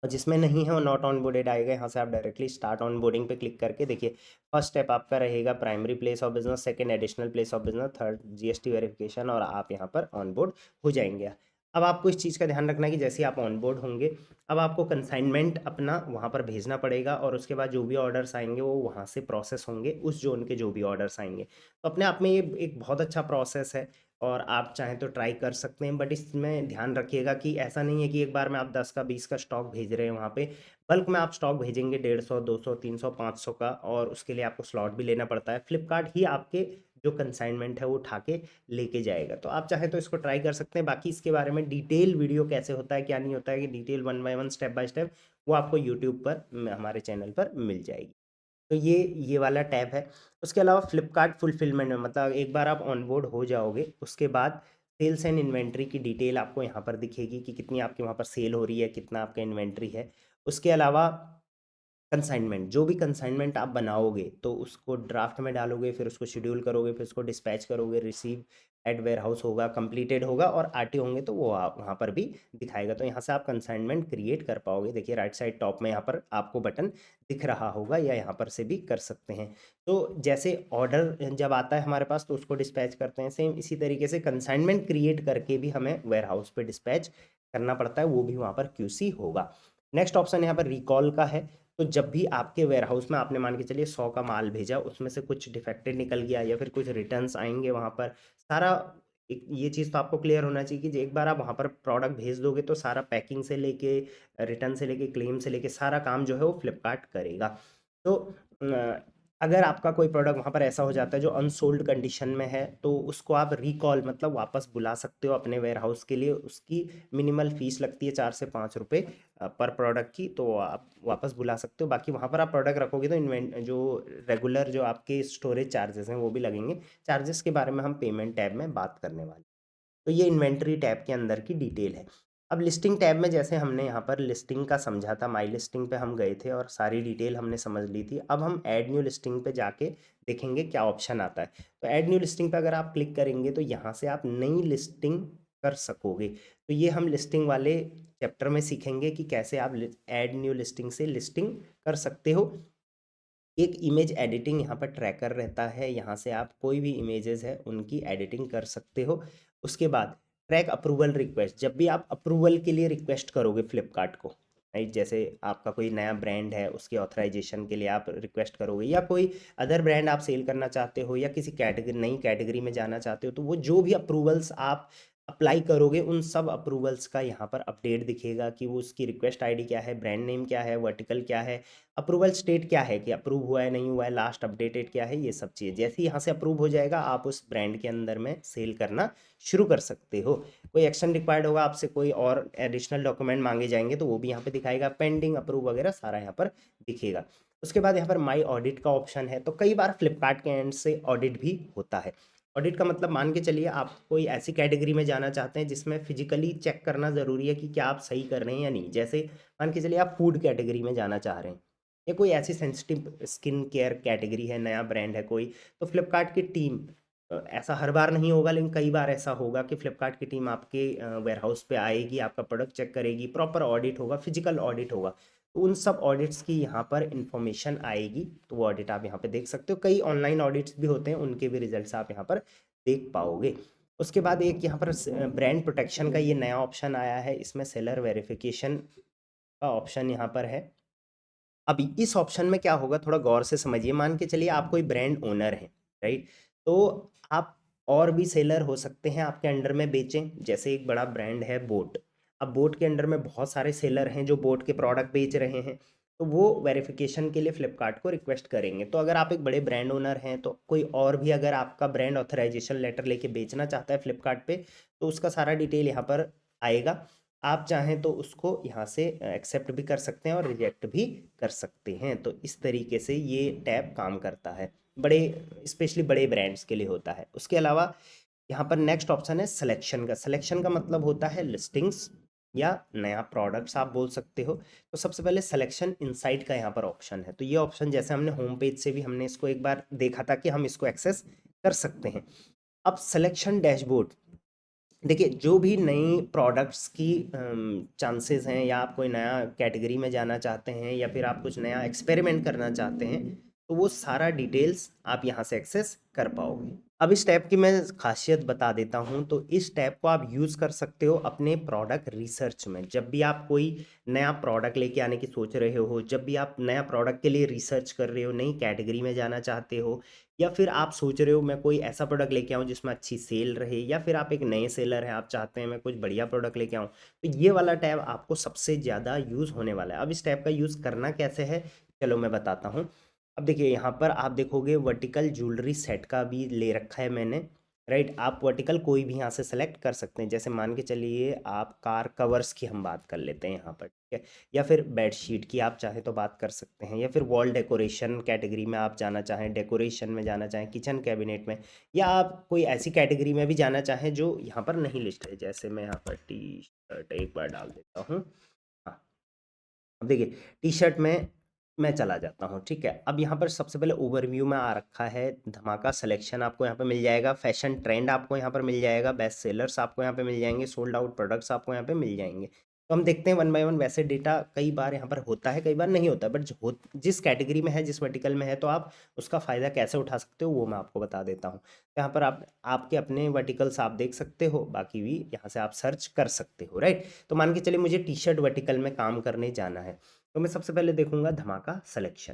और जिसमें नहीं है वो नॉट ऑनबोर्डेड आएगा। यहाँ से आप डायरेक्टली स्टार्ट ऑनबोर्डिंग पे क्लिक करके देखिए, फर्स्ट स्टेप आपका रहेगा primary place of business, second additional place of business, third GST verification, और आप यहाँ पर ऑनबोर्ड हो जाएंगे। अब आपको इस चीज़ का ध्यान रखना है कि जैसे आप ऑनबोर्ड होंगे अब आपको कंसाइनमेंट अपना वहाँ पर भेजना पड़ेगा, और उसके बाद जो भी ऑर्डर्स आएंगे वो वहाँ से प्रोसेस होंगे, उस जोन के जो भी ऑर्डर्स आएंगे। तो अपने आप में ये एक बहुत अच्छा प्रोसेस है और आप चाहें तो ट्राई कर सकते हैं, बट इसमें ध्यान रखिएगा कि ऐसा नहीं है कि एक बार में आप 10 का 20 का स्टॉक भेज रहे हैं वहाँ पे। बल्क में आप स्टॉक भेजेंगे 150 200 300 500 का, और उसके लिए आपको स्लॉट भी लेना पड़ता है। फ्लिपकार्ट ही आपके जो कंसाइनमेंट है वो उठा के लेके जाएगा। तो आप चाहें तो इसको ट्राई कर सकते हैं। बाकी इसके बारे में डिटेल वीडियो कैसे होता है क्या नहीं होता है कि detail 1 by 1 step by step वो आपको यूट्यूब पर हमारे चैनल पर मिल जाएगी। तो ये वाला टैब है। उसके अलावा फ्लिपकार्ट फुलफिलमेंट में मतलब एक बार आप ऑनबोर्ड हो जाओगे उसके बाद सेल्स एंड इन्वेंट्री की डिटेल आपको यहाँ पर दिखेगी कि कितनी आपके वहाँ पर सेल हो रही है, कितना आपका इन्वेंट्री है। उसके अलावा कंसाइनमेंट, जो भी कंसाइनमेंट आप बनाओगे तो उसको ड्राफ्ट में डालोगे, फिर उसको शेड्यूल करोगे, फिर उसको डिस्पैच करोगे, रिसीव एट वेयर हाउस होगा, कंप्लीटेड होगा, और आरटी होंगे तो वो आप वहाँ पर भी दिखाएगा। तो यहाँ से आप कंसाइनमेंट क्रिएट कर पाओगे। देखिए राइट साइड टॉप में यहाँ पर आपको बटन दिख रहा होगा, या यहाँ पर से भी कर सकते हैं। तो जैसे ऑर्डर जब आता है हमारे पास तो उसको डिस्पैच करते हैं, सेम इसी तरीके से कंसाइनमेंट क्रिएट करके भी हमें वेयर हाउस पे डिस्पैच करना पड़ता है, वो भी वहाँ पर क्यूसी होगा। नेक्स्ट ऑप्शन यहाँ पर रिकॉल का है। तो जब भी आपके वेयरहाउस में आपने मान के चलिए 100 का माल भेजा, उसमें से कुछ डिफेक्टेड निकल गया या फिर कुछ रिटर्न्स आएंगे वहाँ पर, सारा एक ये चीज़ तो आपको क्लियर होना चाहिए कि एक बार आप वहाँ पर प्रोडक्ट भेज दोगे तो सारा पैकिंग से लेके रिटर्न से लेके क्लेम से लेके सारा काम जो है वो फ्लिपकार्ट करेगा। तो अगर आपका कोई प्रोडक्ट वहाँ पर ऐसा हो जाता है जो अनसोल्ड कंडीशन में है तो उसको आप रिकॉल मतलब वापस बुला सकते हो अपने वेयरहाउस के लिए। उसकी मिनिमल फीस लगती है 4 से 5 रुपये पर प्रोडक्ट की, तो आप वापस बुला सकते हो। बाकी वहाँ पर आप प्रोडक्ट रखोगे तो इन्वेंट जो रेगुलर जो आपके स्टोरेज चार्जेस हैं वो भी लगेंगे। चार्जेस के बारे में हम पेमेंट टैब में बात करने वाले। तो ये इन्वेंट्री टैब के अंदर की डिटेल है। अब लिस्टिंग टैब में जैसे हमने यहाँ पर लिस्टिंग का समझा था, माई लिस्टिंग पे हम गए थे और सारी डिटेल हमने समझ ली थी। अब हम ऐड न्यू लिस्टिंग पे जाके देखेंगे क्या ऑप्शन आता है। तो ऐड न्यू लिस्टिंग पे अगर आप क्लिक करेंगे तो यहाँ से आप नई लिस्टिंग कर सकोगे। तो ये हम लिस्टिंग वाले चैप्टर में सीखेंगे कि कैसे आप ऐड न्यू लिस्टिंग से लिस्टिंग कर सकते हो। एक इमेज एडिटिंग यहाँ पर ट्रैकर रहता है, यहाँ से आप कोई भी इमेजेस है उनकी एडिटिंग कर सकते हो। उसके बाद ट्रैक अप्रूवल रिक्वेस्ट, जब भी आप अप्रूवल के लिए रिक्वेस्ट करोगे फ्लिपकार्ट को राइट। जैसे आपका कोई नया ब्रांड है, उसके ऑथराइजेशन के लिए आप रिक्वेस्ट करोगे, या कोई अदर ब्रांड आप सेल करना चाहते हो, या किसी कैटेगरी नई कैटेगरी में जाना चाहते हो, तो वो जो भी अप्रूवल्स आप अप्लाई करोगे उन सब अप्रूवल्स का यहाँ पर अपडेट दिखेगा कि वो उसकी रिक्वेस्ट आईडी क्या है, ब्रांड नेम क्या है, वर्टिकल क्या है, अप्रूवल स्टेट क्या है कि अप्रूव हुआ है नहीं हुआ है, लास्ट अपडेटेड क्या है, ये सब चीज़ जैसे ही यहाँ से अप्रूव हो जाएगा आप उस ब्रांड के अंदर में सेल करना शुरू कर सकते हो। कोई एक्शन रिक्वायर्ड होगा आपसे, कोई और एडिशनल डॉक्यूमेंट मांगे जाएंगे तो वो भी यहाँ पे दिखाएगा, पेंडिंग अप्रूव वगैरह सारा यहाँ पर दिखेगा। उसके बाद यहाँ पर माई ऑडिट का ऑप्शन है, तो कई बार फ्लिपकार्ट के एंड से ऑडिट भी होता है। ऑडिट का मतलब मान के चलिए आप कोई ऐसी कैटेगरी में जाना चाहते हैं जिसमें फिजिकली चेक करना ज़रूरी है कि क्या आप सही कर रहे हैं या नहीं। जैसे मान के चलिए आप फूड कैटेगरी में जाना चाह रहे हैं, या कोई ऐसी सेंसिटिव स्किन केयर कैटेगरी है, नया ब्रांड है कोई, तो फ्लिपकार्ट की टीम, ऐसा हर बार नहीं होगा लेकिन कई बार ऐसा होगा कि फ्लिपकार्ट की टीम आपके वेयरहाउस पे आएगी, आपका प्रोडक्ट चेक करेगी, प्रॉपर ऑडिट होगा, फिजिकल ऑडिट होगा, तो उन सब ऑडिट्स की यहाँ पर इंफॉर्मेशन आएगी, तो वो ऑडिट आप यहाँ पे देख सकते हो। कई ऑनलाइन ऑडिट्स भी होते हैं, उनके भी रिजल्ट्स आप यहाँ पर देख पाओगे। उसके बाद एक यहाँ पर ब्रांड प्रोटेक्शन का ये नया ऑप्शन आया है, इसमें सेलर वेरिफिकेशन का ऑप्शन यहाँ पर है। अभी इस ऑप्शन में क्या होगा, थोड़ा गौर से समझिए। मान के चलिए आप कोई ब्रांड ओनर हैं, राइट, तो आप और भी सेलर हो सकते हैं आपके अंडर में बेचें। जैसे एक बड़ा ब्रांड है बोट, अब बोट के अंडर में बहुत सारे सेलर हैं जो बोट के प्रोडक्ट बेच रहे हैं, तो वो वेरिफिकेशन के लिए फ्लिपकार्ट को रिक्वेस्ट करेंगे। तो अगर आप एक बड़े ब्रांड ओनर हैं, तो कोई और भी अगर आपका ब्रांड ऑथराइजेशन लेटर लेके बेचना चाहता है फ्लिपकार्ट पे, तो उसका सारा डिटेल यहाँ पर आएगा। आप चाहें तो उसको यहाँ से एक्सेप्ट भी कर सकते हैं और रिजेक्ट भी कर सकते हैं। तो इस तरीके से ये टैब काम करता है, बड़े स्पेशली बड़े ब्रांड्स के लिए होता है। उसके अलावा यहाँ पर नेक्स्ट ऑप्शन है सिलेक्शन का। सिलेक्शन का मतलब होता है लिस्टिंग्स या नया प्रोडक्ट्स आप बोल सकते हो। तो सबसे पहले सिलेक्शन इनसाइट का यहाँ पर ऑप्शन है, तो ये ऑप्शन जैसे हमने होम पेज से भी हमने इसको एक बार देखा था कि हम इसको एक्सेस कर सकते हैं। अब सिलेक्शन डैशबोर्ड, देखिए जो भी नई प्रोडक्ट्स की चांसेस हैं, या आप कोई नया कैटेगरी में जाना चाहते हैं, या फिर आप कुछ नया एक्सपेरिमेंट करना चाहते हैं, तो वो सारा डिटेल्स आप यहाँ से एक्सेस कर पाओगे। अब इस टैब की मैं खासियत बता देता हूँ। तो इस टैब को आप यूज़ कर सकते हो अपने प्रोडक्ट रिसर्च में। जब भी आप कोई नया प्रोडक्ट लेके आने की सोच रहे हो, जब भी आप नया प्रोडक्ट के लिए रिसर्च कर रहे हो, नई कैटेगरी में जाना चाहते हो, या फिर आप सोच रहे हो मैं कोई ऐसा प्रोडक्ट लेके आऊँ जिसमें अच्छी सेल रहे, या फिर आप एक नए सेलर हैं, आप चाहते हैं मैं कुछ बढ़िया प्रोडक्ट लेके आऊँ, तो ये वाला टैब आपको सबसे ज़्यादा यूज़ होने वाला है। अब इस टैब का यूज़ करना कैसे है, चलो मैं बताता हूँ। अब देखिए यहाँ पर आप देखोगे वर्टिकल ज्वेलरी सेट का भी ले रखा है मैंने, राइट। आप वर्टिकल कोई भी यहाँ से सेलेक्ट कर सकते हैं। जैसे मान के चलिए आप कार कवर्स की हम बात कर लेते हैं यहाँ पर, ठीक है, या फिर बेडशीट की आप चाहे तो बात कर सकते हैं, या फिर वॉल डेकोरेशन कैटेगरी में आप जाना चाहें, डेकोरेशन में जाना चाहें, किचन कैबिनेट में, या आप कोई ऐसी कैटेगरी में भी जाना चाहें जो यहाँ पर नहीं लिस्ट है। जैसे मैं यहाँ पर टी शर्ट एक बार डाल देता हूँ। हाँ, अब देखिए टी शर्ट में मैं चला जाता हूँ, ठीक है। अब यहाँ पर सबसे पहले ओवरव्यू में आ रखा है धमाका सिलेक्शन, आपको यहाँ पे मिल जाएगा, फैशन ट्रेंड आपको यहाँ पर मिल जाएगा, बेस्ट सेलर्स आपको यहाँ पे मिल जाएंगे, सोल्ड आउट प्रोडक्ट्स आपको यहाँ पे मिल जाएंगे। तो हम देखते हैं वन बाय वन। वैसे डेटा कई बार यहाँ पर होता है, कई बार नहीं होता, बट जिस कैटेगरी में है, जिस वर्टिकल में है, तो आप उसका फ़ायदा कैसे उठा सकते हो वो मैं आपको बता देता हूँ। यहाँ पर आप आपके अपने वर्टिकल्स आप देख सकते हो, बाकी भी यहाँ से आप सर्च कर सकते हो, राइट। तो मान के चलिए मुझे टी शर्ट वर्टिकल में काम करने जाना है, तो मैं सबसे पहले देखूंगा धमाका सिलेक्शन।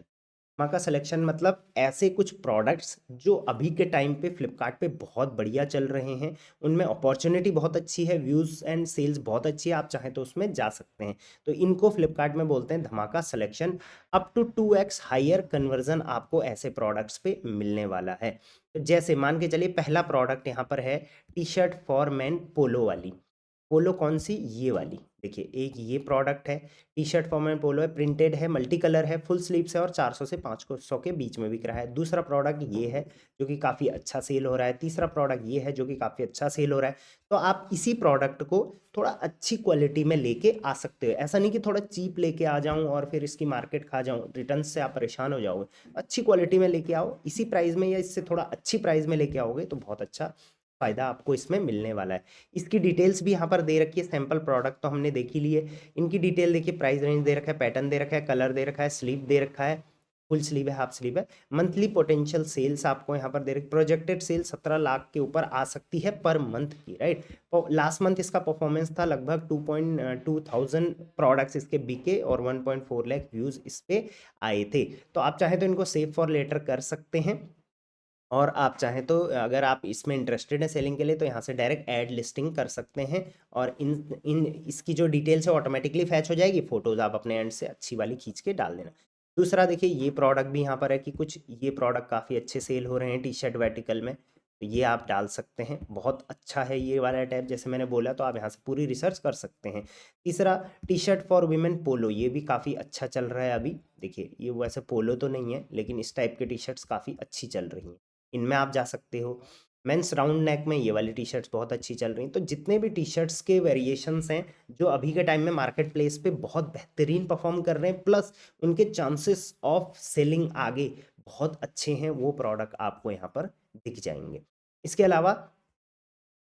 धमाका सिलेक्शन मतलब ऐसे कुछ प्रोडक्ट्स जो अभी के टाइम पे फ्लिपकार्ट पे बहुत बढ़िया चल रहे हैं, उनमें अपॉर्चुनिटी बहुत अच्छी है, व्यूज़ एंड सेल्स बहुत अच्छी है, आप चाहें तो उसमें जा सकते हैं। तो इनको फ्लिपकार्ट में बोलते हैं Dhamaka selection. Up to 2x higher conversion आपको ऐसे प्रोडक्ट्स पे मिलने वाला है। तो जैसे मान के चलिए पहला प्रोडक्ट यहाँ पर है टी शर्ट फॉर मैन पोलो वाली। पोलो कौन सी, ये वाली देखिए, एक ये प्रोडक्ट है, टी शर्ट फॉर्म में पोलो है, प्रिंटेड है, मल्टी कलर है, फुल स्लीव्स है, और 400 से 500 के बीच में बिक रहा है। दूसरा प्रोडक्ट ये है जो कि काफ़ी अच्छा सेल हो रहा है। तीसरा प्रोडक्ट ये है जो कि काफ़ी अच्छा सेल हो रहा है। तो आप इसी प्रोडक्ट को थोड़ा अच्छी क्वालिटी में लेके आ सकते हो। ऐसा नहीं कि थोड़ा चीप लेके आ जाऊँ और फिर इसकी मार्केट खा जाऊँ, रिटर्न से आप परेशान हो जाओगे। अच्छी क्वालिटी में लेके आओ, इसी प्राइस में या इससे थोड़ा अच्छी प्राइस में लेके आओगे तो बहुत अच्छा फ़ायदा आपको इसमें मिलने वाला है। इसकी डिटेल्स भी यहाँ पर दे रखी है, सैंपल प्रोडक्ट तो हमने देख ही लिए। इनकी डिटेल देखिए, प्राइस रेंज दे रखा है, पैटर्न दे रखा है, कलर दे रखा है, स्लीव दे रखा है, फुल स्लीव है, हाफ स्लीव है। मंथली पोटेंशियल सेल्स आपको यहाँ पर दे रहे, प्रोजेक्टेड सेल 17 लाख के ऊपर आ सकती है पर मंथ की, राइट। लास्ट मंथ इसका परफॉर्मेंस था लगभग 2,200 प्रोडक्ट्स इसके बिके और 1.4 लाख व्यूज इस पे आए थे। तो आप चाहे तो इनको सेव फॉर लेटर कर सकते हैं, और आप चाहें तो अगर आप इसमें इंटरेस्टेड हैं सेलिंग के लिए तो यहाँ से डायरेक्ट ऐड लिस्टिंग कर सकते हैं, और इन इन इसकी जो डिटेल्स है ऑटोमेटिकली फैच हो जाएगी। फोटोज आप अपने एंड से अच्छी वाली खींच के डाल देना। दूसरा देखिए, ये प्रोडक्ट भी यहाँ पर है कि कुछ ये प्रोडक्ट काफ़ी अच्छे सेल हो रहे हैं टी शर्ट वर्टिकल में, तो ये आप डाल सकते हैं, बहुत अच्छा है ये वाला टैब, जैसे मैंने बोला, तो आप यहाँ से पूरी रिसर्च कर सकते हैं। तीसरा, टी शर्ट फॉर वीमेन पोलो, ये भी काफ़ी अच्छा चल रहा है अभी। देखिए, ये वैसे पोलो तो नहीं है, लेकिन इस टाइप के टी शर्ट्स काफ़ी अच्छी चल रही हैं, इनमें आप जा सकते हो। मेंस राउंड नेक में ये वाली टी शर्ट्स बहुत अच्छी चल रही हैं। तो जितने भी टी शर्ट्स के वेरिएशंस हैं जो अभी के टाइम में मार्केट प्लेस पे बहुत बेहतरीन परफॉर्म कर रहे हैं, प्लस उनके चांसेस ऑफ सेलिंग आगे बहुत अच्छे हैं, वो प्रोडक्ट आपको यहाँ पर दिख जाएंगे। इसके अलावा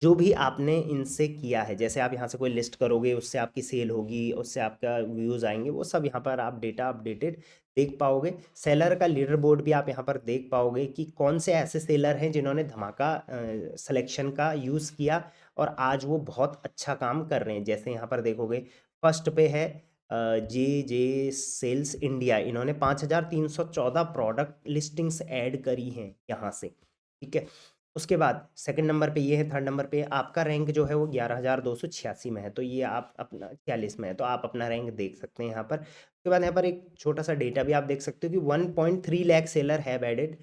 जो भी आपने इनसे किया है, जैसे आप यहाँ से कोई लिस्ट करोगे, उससे आपकी सेल होगी, उससे आपका व्यूज़ आएंगे, वो सब यहाँ पर आप डेटा अपडेटेड देख पाओगे। सेलर का लीडर बोर्ड भी आप यहाँ पर देख पाओगे कि कौन से ऐसे सेलर हैं जिन्होंने धमाका सिलेक्शन का यूज़ किया और आज वो बहुत अच्छा काम कर रहे हैं। जैसे यहाँ पर देखोगे, फर्स्ट पे है जे जे सेल्स इंडिया, इन्होंने 5,314 प्रोडक्ट लिस्टिंग्स ऐड करी हैं यहाँ से, ठीक है। उसके बाद सेकंड नंबर पे ये है, थर्ड नंबर पे आपका रैंक जो है वो 11,286 में है, तो ये आप अपना 46 में है, तो आप अपना रैंक देख सकते हैं यहाँ पर। उसके बाद यहाँ पर एक छोटा सा डेटा भी आप देख सकते हो कि 1.3 lakh seller have added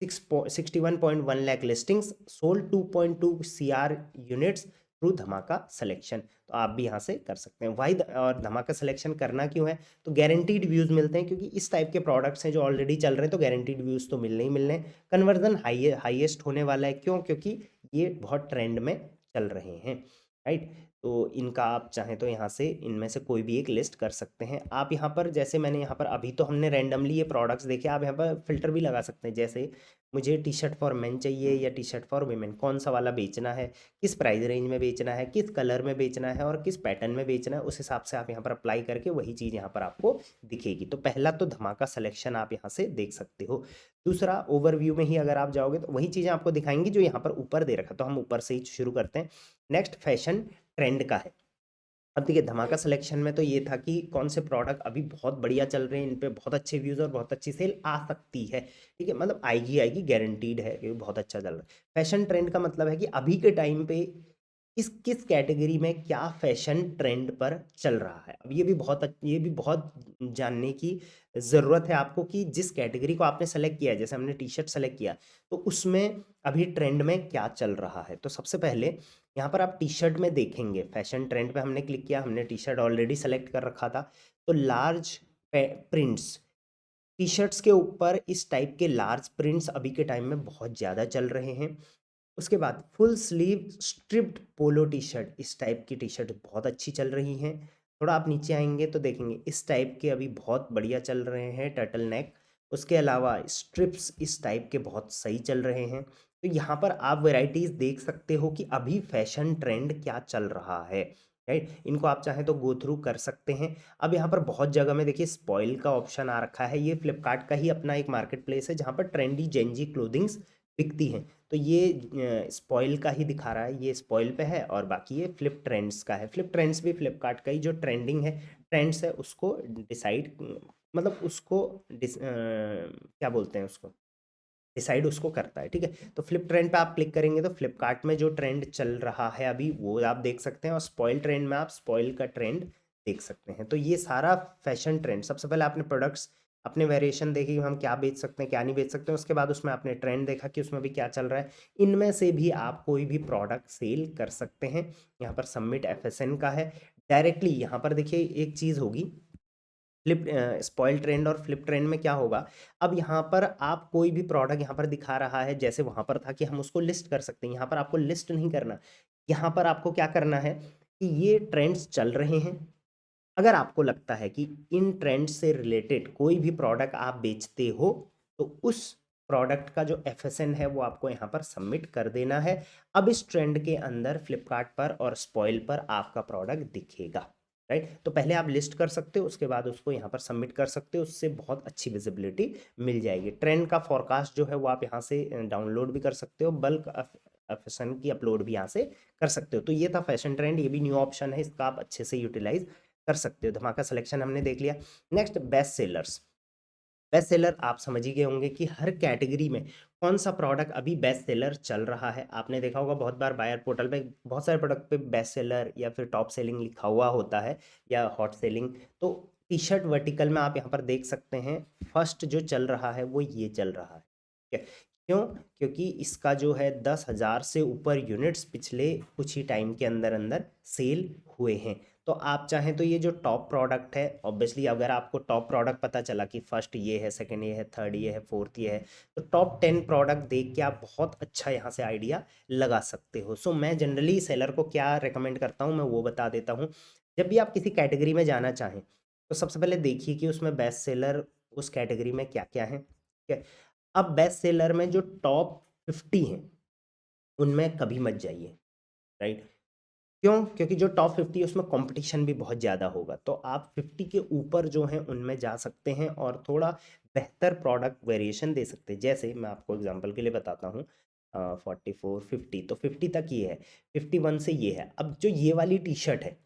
61.1 lakh listings, sold 2.2 CR units through Dhamaka selection. तो आप भी यहाँ से कर सकते हैं। वाई और धमाका सिलेक्शन करना क्यों है, तो गारंटीड व्यूज़ मिलते हैं, क्योंकि इस टाइप के प्रोडक्ट्स हैं जो ऑलरेडी चल रहे हैं, तो गारंटीड व्यूज़ तो मिलने ही मिलने हैं। कन्वर्जन हाईएस्ट होने वाला है, क्यों, क्योंकि ये बहुत ट्रेंड में चल रहे हैं, राइट। तो इनका आप चाहें तो यहाँ से इनमें से कोई भी एक लिस्ट कर सकते हैं। आप यहाँ पर, जैसे मैंने यहाँ पर अभी तो हमने रैंडमली ये प्रोडक्ट्स देखे, आप यहाँ पर फिल्टर भी लगा सकते हैं, जैसे मुझे टी शर्ट फॉर मेन चाहिए या टी शर्ट फॉर वीमेन, कौन सा वाला बेचना है, किस प्राइस रेंज में बेचना है, किस कलर में बेचना है और किस पैटर्न में बेचना है, उस हिसाब से आप यहाँ पर अप्लाई करके वही चीज़ यहाँ पर आपको दिखेगी। तो पहला तो धमाका सिलेक्शन आप यहाँ से देख सकते हो। दूसरा, ओवरव्यू में ही अगर आप जाओगे तो वही चीज़ें आपको दिखाएंगी जो यहाँ पर ऊपर दे रखा, तो हम ऊपर से ही शुरू करते हैं। नेक्स्ट फैशन ट्रेंड का है। अब देखिए, धमाका सिलेक्शन में तो ये था कि कौन से प्रोडक्ट अभी बहुत बढ़िया चल रहे हैं, इन पे बहुत अच्छे व्यूज़ और बहुत अच्छी सेल आ सकती है, ठीक है, मतलब आएगी आएगी गारंटीड है कि बहुत अच्छा चल रहा है। फैशन ट्रेंड का मतलब है कि अभी के टाइम पे किस किस कैटेगरी में क्या फैशन ट्रेंड पर चल रहा है। अब ये भी बहुत जानने की ज़रूरत है आपको कि जिस कैटेगरी को आपने सेलेक्ट किया है, जैसे हमने टी शर्ट सेलेक्ट किया, तो उसमें अभी ट्रेंड में क्या चल रहा है। तो सबसे पहले यहाँ पर आप टी शर्ट में देखेंगे, फैशन ट्रेंड पे हमने क्लिक किया, हमने टी शर्ट ऑलरेडी सेलेक्ट कर रखा था, तो लार्ज प्रिंट्स, टी शर्ट्स के ऊपर इस टाइप के लार्ज प्रिंट्स अभी के टाइम में बहुत ज़्यादा चल रहे हैं। उसके बाद full sleeve striped polo t shirt, इस टाइप की टी शर्ट बहुत अच्छी चल रही हैं। थोड़ा आप नीचे आएंगे तो देखेंगे इस टाइप के अभी बहुत बढ़िया चल रहे हैं, टर्टल नेक। उसके अलावा स्ट्रिप्स इस टाइप के बहुत सही चल रहे हैं। तो यहाँ पर आप वैरायटीज़ देख सकते हो कि अभी फैशन ट्रेंड क्या चल रहा है, राइट। इनको आप चाहें तो गो थ्रू कर सकते हैं। अब यहाँ पर बहुत जगह में देखिए स्पॉइल का ऑप्शन आ रखा है, ये फ्लिपकार्ट का ही अपना एक मार्केट प्लेस है जहाँ पर ट्रेंडी जेंजी क्लोथिंग्स बिकती हैं। तो ये स्पॉइल का ही दिखा रहा है, ये स्पॉइल पे है, और बाकी ये फ्लिप ट्रेंड्स का है। फ्लिप ट्रेंड्स भी फ्लिपकार्ट का ही जो ट्रेंडिंग है, ट्रेंड्स है, उसको डिसाइड, मतलब उसको क्या बोलते हैं उसको, डिसाइड उसको करता है, ठीक है। तो फ्लिप ट्रेंड पे आप क्लिक करेंगे तो फ्लिपकार्ट में जो ट्रेंड चल रहा है अभी वो आप देख सकते हैं, और स्पॉइल ट्रेंड में आप स्पॉइल का ट्रेंड देख सकते हैं। तो ये सारा फैशन ट्रेंड, सबसे पहले आपने प्रोडक्ट्स अपने वेरिएशन देखी हम क्या बेच सकते हैं क्या नहीं बेच सकते हैं, उसके बाद उसमें आपने ट्रेंड देखा कि उसमें भी क्या चल रहा है। इनमें से भी आप कोई भी प्रोडक्ट सेल कर सकते हैं। यहाँ पर सबमिट FSN का है डायरेक्टली। यहाँ पर देखिए एक चीज़ होगी, फ्लिप स्पॉइल ट्रेंड और फ्लिप ट्रेंड में क्या होगा, अब यहाँ पर आप कोई भी प्रोडक्ट यहाँ पर दिखा रहा है, जैसे वहाँ पर था कि हम उसको लिस्ट कर सकते हैं, यहाँ पर आपको लिस्ट नहीं करना। यहाँ पर आपको क्या करना है कि ये ट्रेंड्स चल रहे हैं, अगर आपको लगता है कि इन ट्रेंड से रिलेटेड कोई भी प्रोडक्ट आप बेचते हो, तो उस प्रोडक्ट का जो FSN है वो आपको यहाँ पर सबमिट कर देना है। अब इस ट्रेंड के अंदर फ्लिपकार्ट पर और स्पॉइल पर आपका प्रोडक्ट दिखेगा, राइट। तो पहले आप लिस्ट कर सकते हो, उसके बाद उसको यहाँ पर सबमिट कर सकते हो, उससे बहुत अच्छी विजिबिलिटी मिल जाएगी। ट्रेंड का फॉरकास्ट जो है वो आप यहाँ से डाउनलोड भी कर सकते हो, बल्क फैशन की अपलोड भी यहाँ से कर सकते हो। तो ये था फैशन ट्रेंड, ये भी न्यू ऑप्शन है, इसका आप अच्छे से यूटिलाइज कर सकते हो। धमाका सिलेक्शन हमने देख लिया। Next best sellers. Best seller आप समझ ही गए होंगे कि हर कैटेगरी में कौन सा प्रोडक्ट अभी बेस्ट सेलर चल रहा है। आपने देखा होगा बहुत बार बायर पोर्टल पे बहुत सारे प्रोडक्ट पे बेस्ट सेलर या फिर टॉप सेलिंग लिखा हुआ होता है या हॉट सेलिंग। तो टी शर्ट वर्टिकल में आप यहाँ पर देख सकते हैं फर्स्ट जो चल रहा है वो ये चल रहा है, ठीक है। क्यों? क्योंकि इसका जो है 10,000 से ऊपर यूनिट्स पिछले कुछ ही टाइम के अंदर अंदर सेल हुए हैं। तो आप चाहें तो ये जो टॉप प्रोडक्ट है, ऑब्वियसली अगर आपको टॉप प्रोडक्ट पता चला कि फर्स्ट ये है, सेकंड ये है, थर्ड ये है, फोर्थ ये है, तो टॉप 10 प्रोडक्ट देख के आप बहुत अच्छा यहाँ से आइडिया लगा सकते हो। सो मैं जनरली सेलर को क्या रिकमेंड करता हूँ मैं वो बता देता हूँ। जब भी आप किसी कैटेगरी में जाना चाहें तो सबसे पहले देखिए कि उसमें बेस्ट सेलर उस कैटेगरी में क्या क्या है, ठीक है। अब बेस्ट सेलर में जो टॉप 50 हैं उनमें कभी मत जाइए, राइट। क्यों? क्योंकि जो टॉप 50 है उसमें कंपटीशन भी बहुत ज़्यादा होगा। तो आप 50 के ऊपर जो हैं उनमें जा सकते हैं और थोड़ा बेहतर प्रोडक्ट वेरिएशन दे सकते हैं। जैसे मैं आपको एग्जांपल के लिए बताता हूँ 44 50, तो 50 तक ये है, 51 से ये है। अब जो ये वाली टी शर्ट है,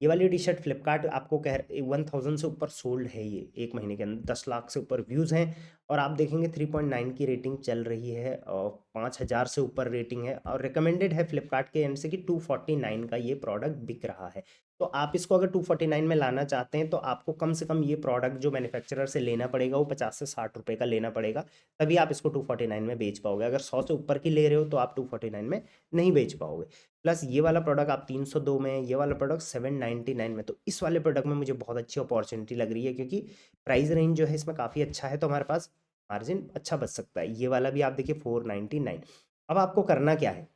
ये वाली टी शर्ट फ्लिपकार्ट आपको कह 1000 से ऊपर सोल्ड है, ये एक महीने के अंदर 10 लाख से ऊपर व्यूज़ हैं और आप देखेंगे 3.9 की रेटिंग चल रही है और 5000 से ऊपर रेटिंग है और रिकमेंडेड है फ्लिपकार्ट के एंड से कि 249 का ये प्रोडक्ट बिक रहा है। तो आप इसको अगर 249 में लाना चाहते हैं तो आपको कम से कम ये प्रोडक्ट जो मैन्युफैक्चरर से लेना पड़ेगा वो 50 से 60 रुपये का लेना पड़ेगा, तभी आप इसको 249 में बेच पाओगे। अगर 100 से ऊपर की ले रहे हो तो आप 249 में नहीं बेच पाओगे। प्लस ये वाला प्रोडक्ट आप 302 में, ये वाला प्रोडक्ट 799 में। तो इस वाले प्रोडक्ट में मुझे बहुत अच्छी अपॉर्चुनिटी लग रही है क्योंकि प्राइस रेंज जो है इसमें काफ़ी अच्छा है, तो हमारे पास मार्जिन अच्छा बच सकता है। ये वाला भी आप देखिए 499। अब आपको करना क्या है,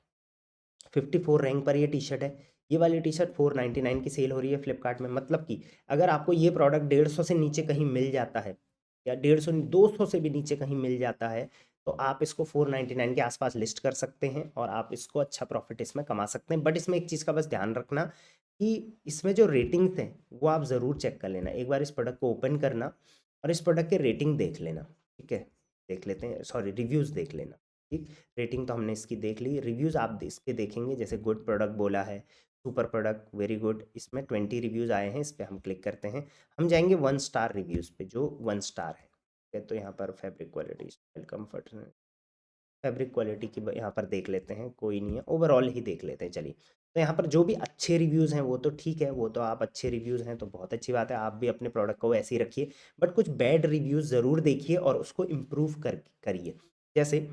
54 रैंक पर ये टी शर्ट है, ये वाली टी शर्ट 499 की सेल हो रही है फ्लिपकार्ट में। मतलब कि अगर आपको ये प्रोडक्ट 150 से नीचे कहीं मिल जाता है या 150 200 से भी नीचे कहीं मिल जाता है तो आप इसको 499 के आसपास लिस्ट कर सकते हैं और आप इसको अच्छा प्रॉफिट इसमें कमा सकते हैं। बट इसमें एक चीज़ का बस ध्यान रखना कि इसमें जो रेटिंग्स हैं वो आप ज़रूर चेक कर लेना। एक बार इस प्रोडक्ट को ओपन करना और इस प्रोडक्ट के रेटिंग देख लेना, ठीक है। देख लेते हैं, सॉरी रिव्यूज़ देख लेना, ठीक। रेटिंग तो हमने इसकी देख ली, रिव्यूज़ आप इसके देखेंगे जैसे गुड प्रोडक्ट बोला है, सुपर प्रोडक्ट, वेरी गुड, इसमें 20 रिव्यूज़ आए हैं। इस पर हम क्लिक करते हैं, हम जाएंगे 1 स्टार रिव्यूज़ पे जो 1 स्टार है, ठीक है। तो यहाँ पर fabric quality, style, comfort, fabric quality की यहाँ पर देख लेते हैं, कोई नहीं है, ओवरऑल ही देख लेते हैं चलिए। तो यहाँ पर जो भी अच्छे रिव्यूज़ हैं वो तो ठीक है, वो तो आप अच्छे रिव्यूज़ हैं तो बहुत अच्छी बात है, आप भी अपने प्रोडक्ट को ऐसे ही रखिए। बट कुछ बैड रिव्यूज़ ज़रूर देखिए और उसको इम्प्रूव करिए। जैसे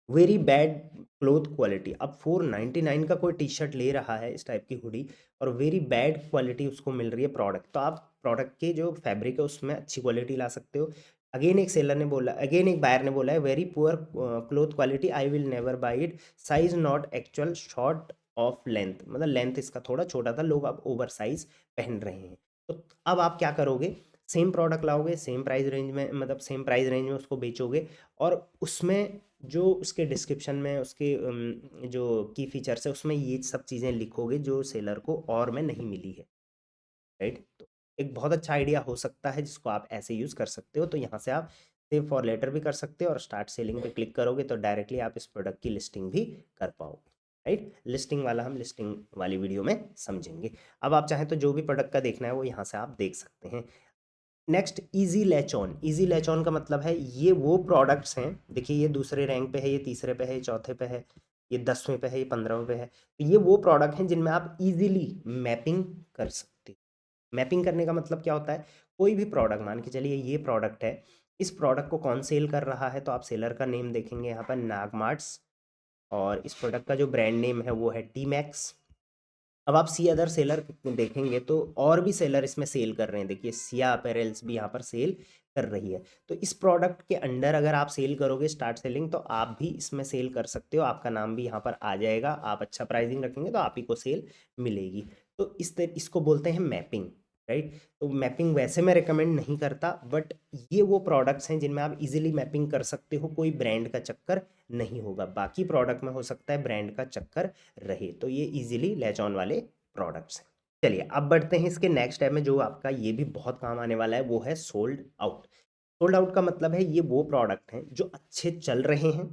वेरी बैड क्लोथ क्वालिटी, अब 499 का कोई टी शर्ट ले रहा है इस टाइप की हुडी और वेरी बैड क्वालिटी उसको मिल रही है प्रोडक्ट, तो आप प्रोडक्ट के जो फैब्रिक है उसमें अच्छी क्वालिटी ला सकते हो। अगेन एक सेलर ने बोला, अगेन एक बायर ने बोला है very poor cloth quality, I will never by it, size not actual, short of length, मतलब लेंथ इसका थोड़ा छोटा था, लोग अब ओवर साइज पहन रहे हैं। तो अब आप क्या करोगे, सेम प्रोडक्ट लाओगे, सेम प्राइस रेंज में, मतलब सेम प्राइस रेंज में उसको बेचोगे और उसमें जो उसके डिस्क्रिप्शन में उसके जो की फीचर्स है उसमें ये सब चीज़ें लिखोगे जो सेलर को और में नहीं मिली है, राइट। तो एक बहुत अच्छा आइडिया हो सकता है जिसको आप ऐसे यूज़ कर सकते हो। तो यहाँ से आप सेव फॉर लेटर भी कर सकते हो और स्टार्ट सेलिंग पे क्लिक करोगे तो डायरेक्टली आप इस प्रोडक्ट की लिस्टिंग भी कर पाओगे, राइट। लिस्टिंग वाला हम लिस्टिंग वाली वीडियो में समझेंगे। अब आप चाहें तो जो भी प्रोडक्ट का देखना है वो यहाँ से आप देख सकते हैं। Next easy latch on, easy latch on का मतलब है ये वो प्रोडक्ट्स हैं, देखिए ये दूसरे रैंक पे है, ये तीसरे पे है, ये चौथे पे है, ये 10वें पे है, ये 15वें पे है। तो ये वो प्रोडक्ट हैं जिनमें आप इजीली मैपिंग कर सकते हो। मैपिंग करने का मतलब क्या होता है, कोई भी प्रोडक्ट मान के चलिए ये प्रोडक्ट है, इस प्रोडक्ट को कौन सेल कर रहा है तो आप सेलर का नेम देखेंगे यहाँ पर नागमार्ट्स और इस प्रोडक्ट का जो ब्रांड नेम है वो है टी मैक्स। अब आप सी अदर सेलर देखेंगे तो और भी सेलर इसमें सेल कर रहे हैं, देखिए सिया अपैरल्स भी यहाँ पर सेल कर रही है। तो इस प्रोडक्ट के अंडर अगर आप सेल करोगे स्टार्ट सेलिंग तो आप भी इसमें सेल कर सकते हो, आपका नाम भी यहाँ पर आ जाएगा, आप अच्छा प्राइसिंग रखेंगे तो आप ही को सेल मिलेगी। तो इसको बोलते हैं मैपिंग, राइट। तो मैपिंग वैसे मैं रिकमेंड नहीं करता बट ये वो प्रोडक्ट्स हैं जिनमें आप इजीली मैपिंग कर सकते हो, कोई ब्रांड का चक्कर नहीं होगा। बाकी प्रोडक्ट में हो सकता है ब्रांड का चक्कर रहे, तो ये इजीली लैच ऑन वाले प्रोडक्ट्स हैं। चलिए अब बढ़ते हैं इसके नेक्स्ट टैब में, जो आपका ये भी बहुत काम आने वाला है, वो है सोल्ड आउट। सोल्ड आउट का मतलब है ये वो प्रोडक्ट हैं जो अच्छे चल रहे हैं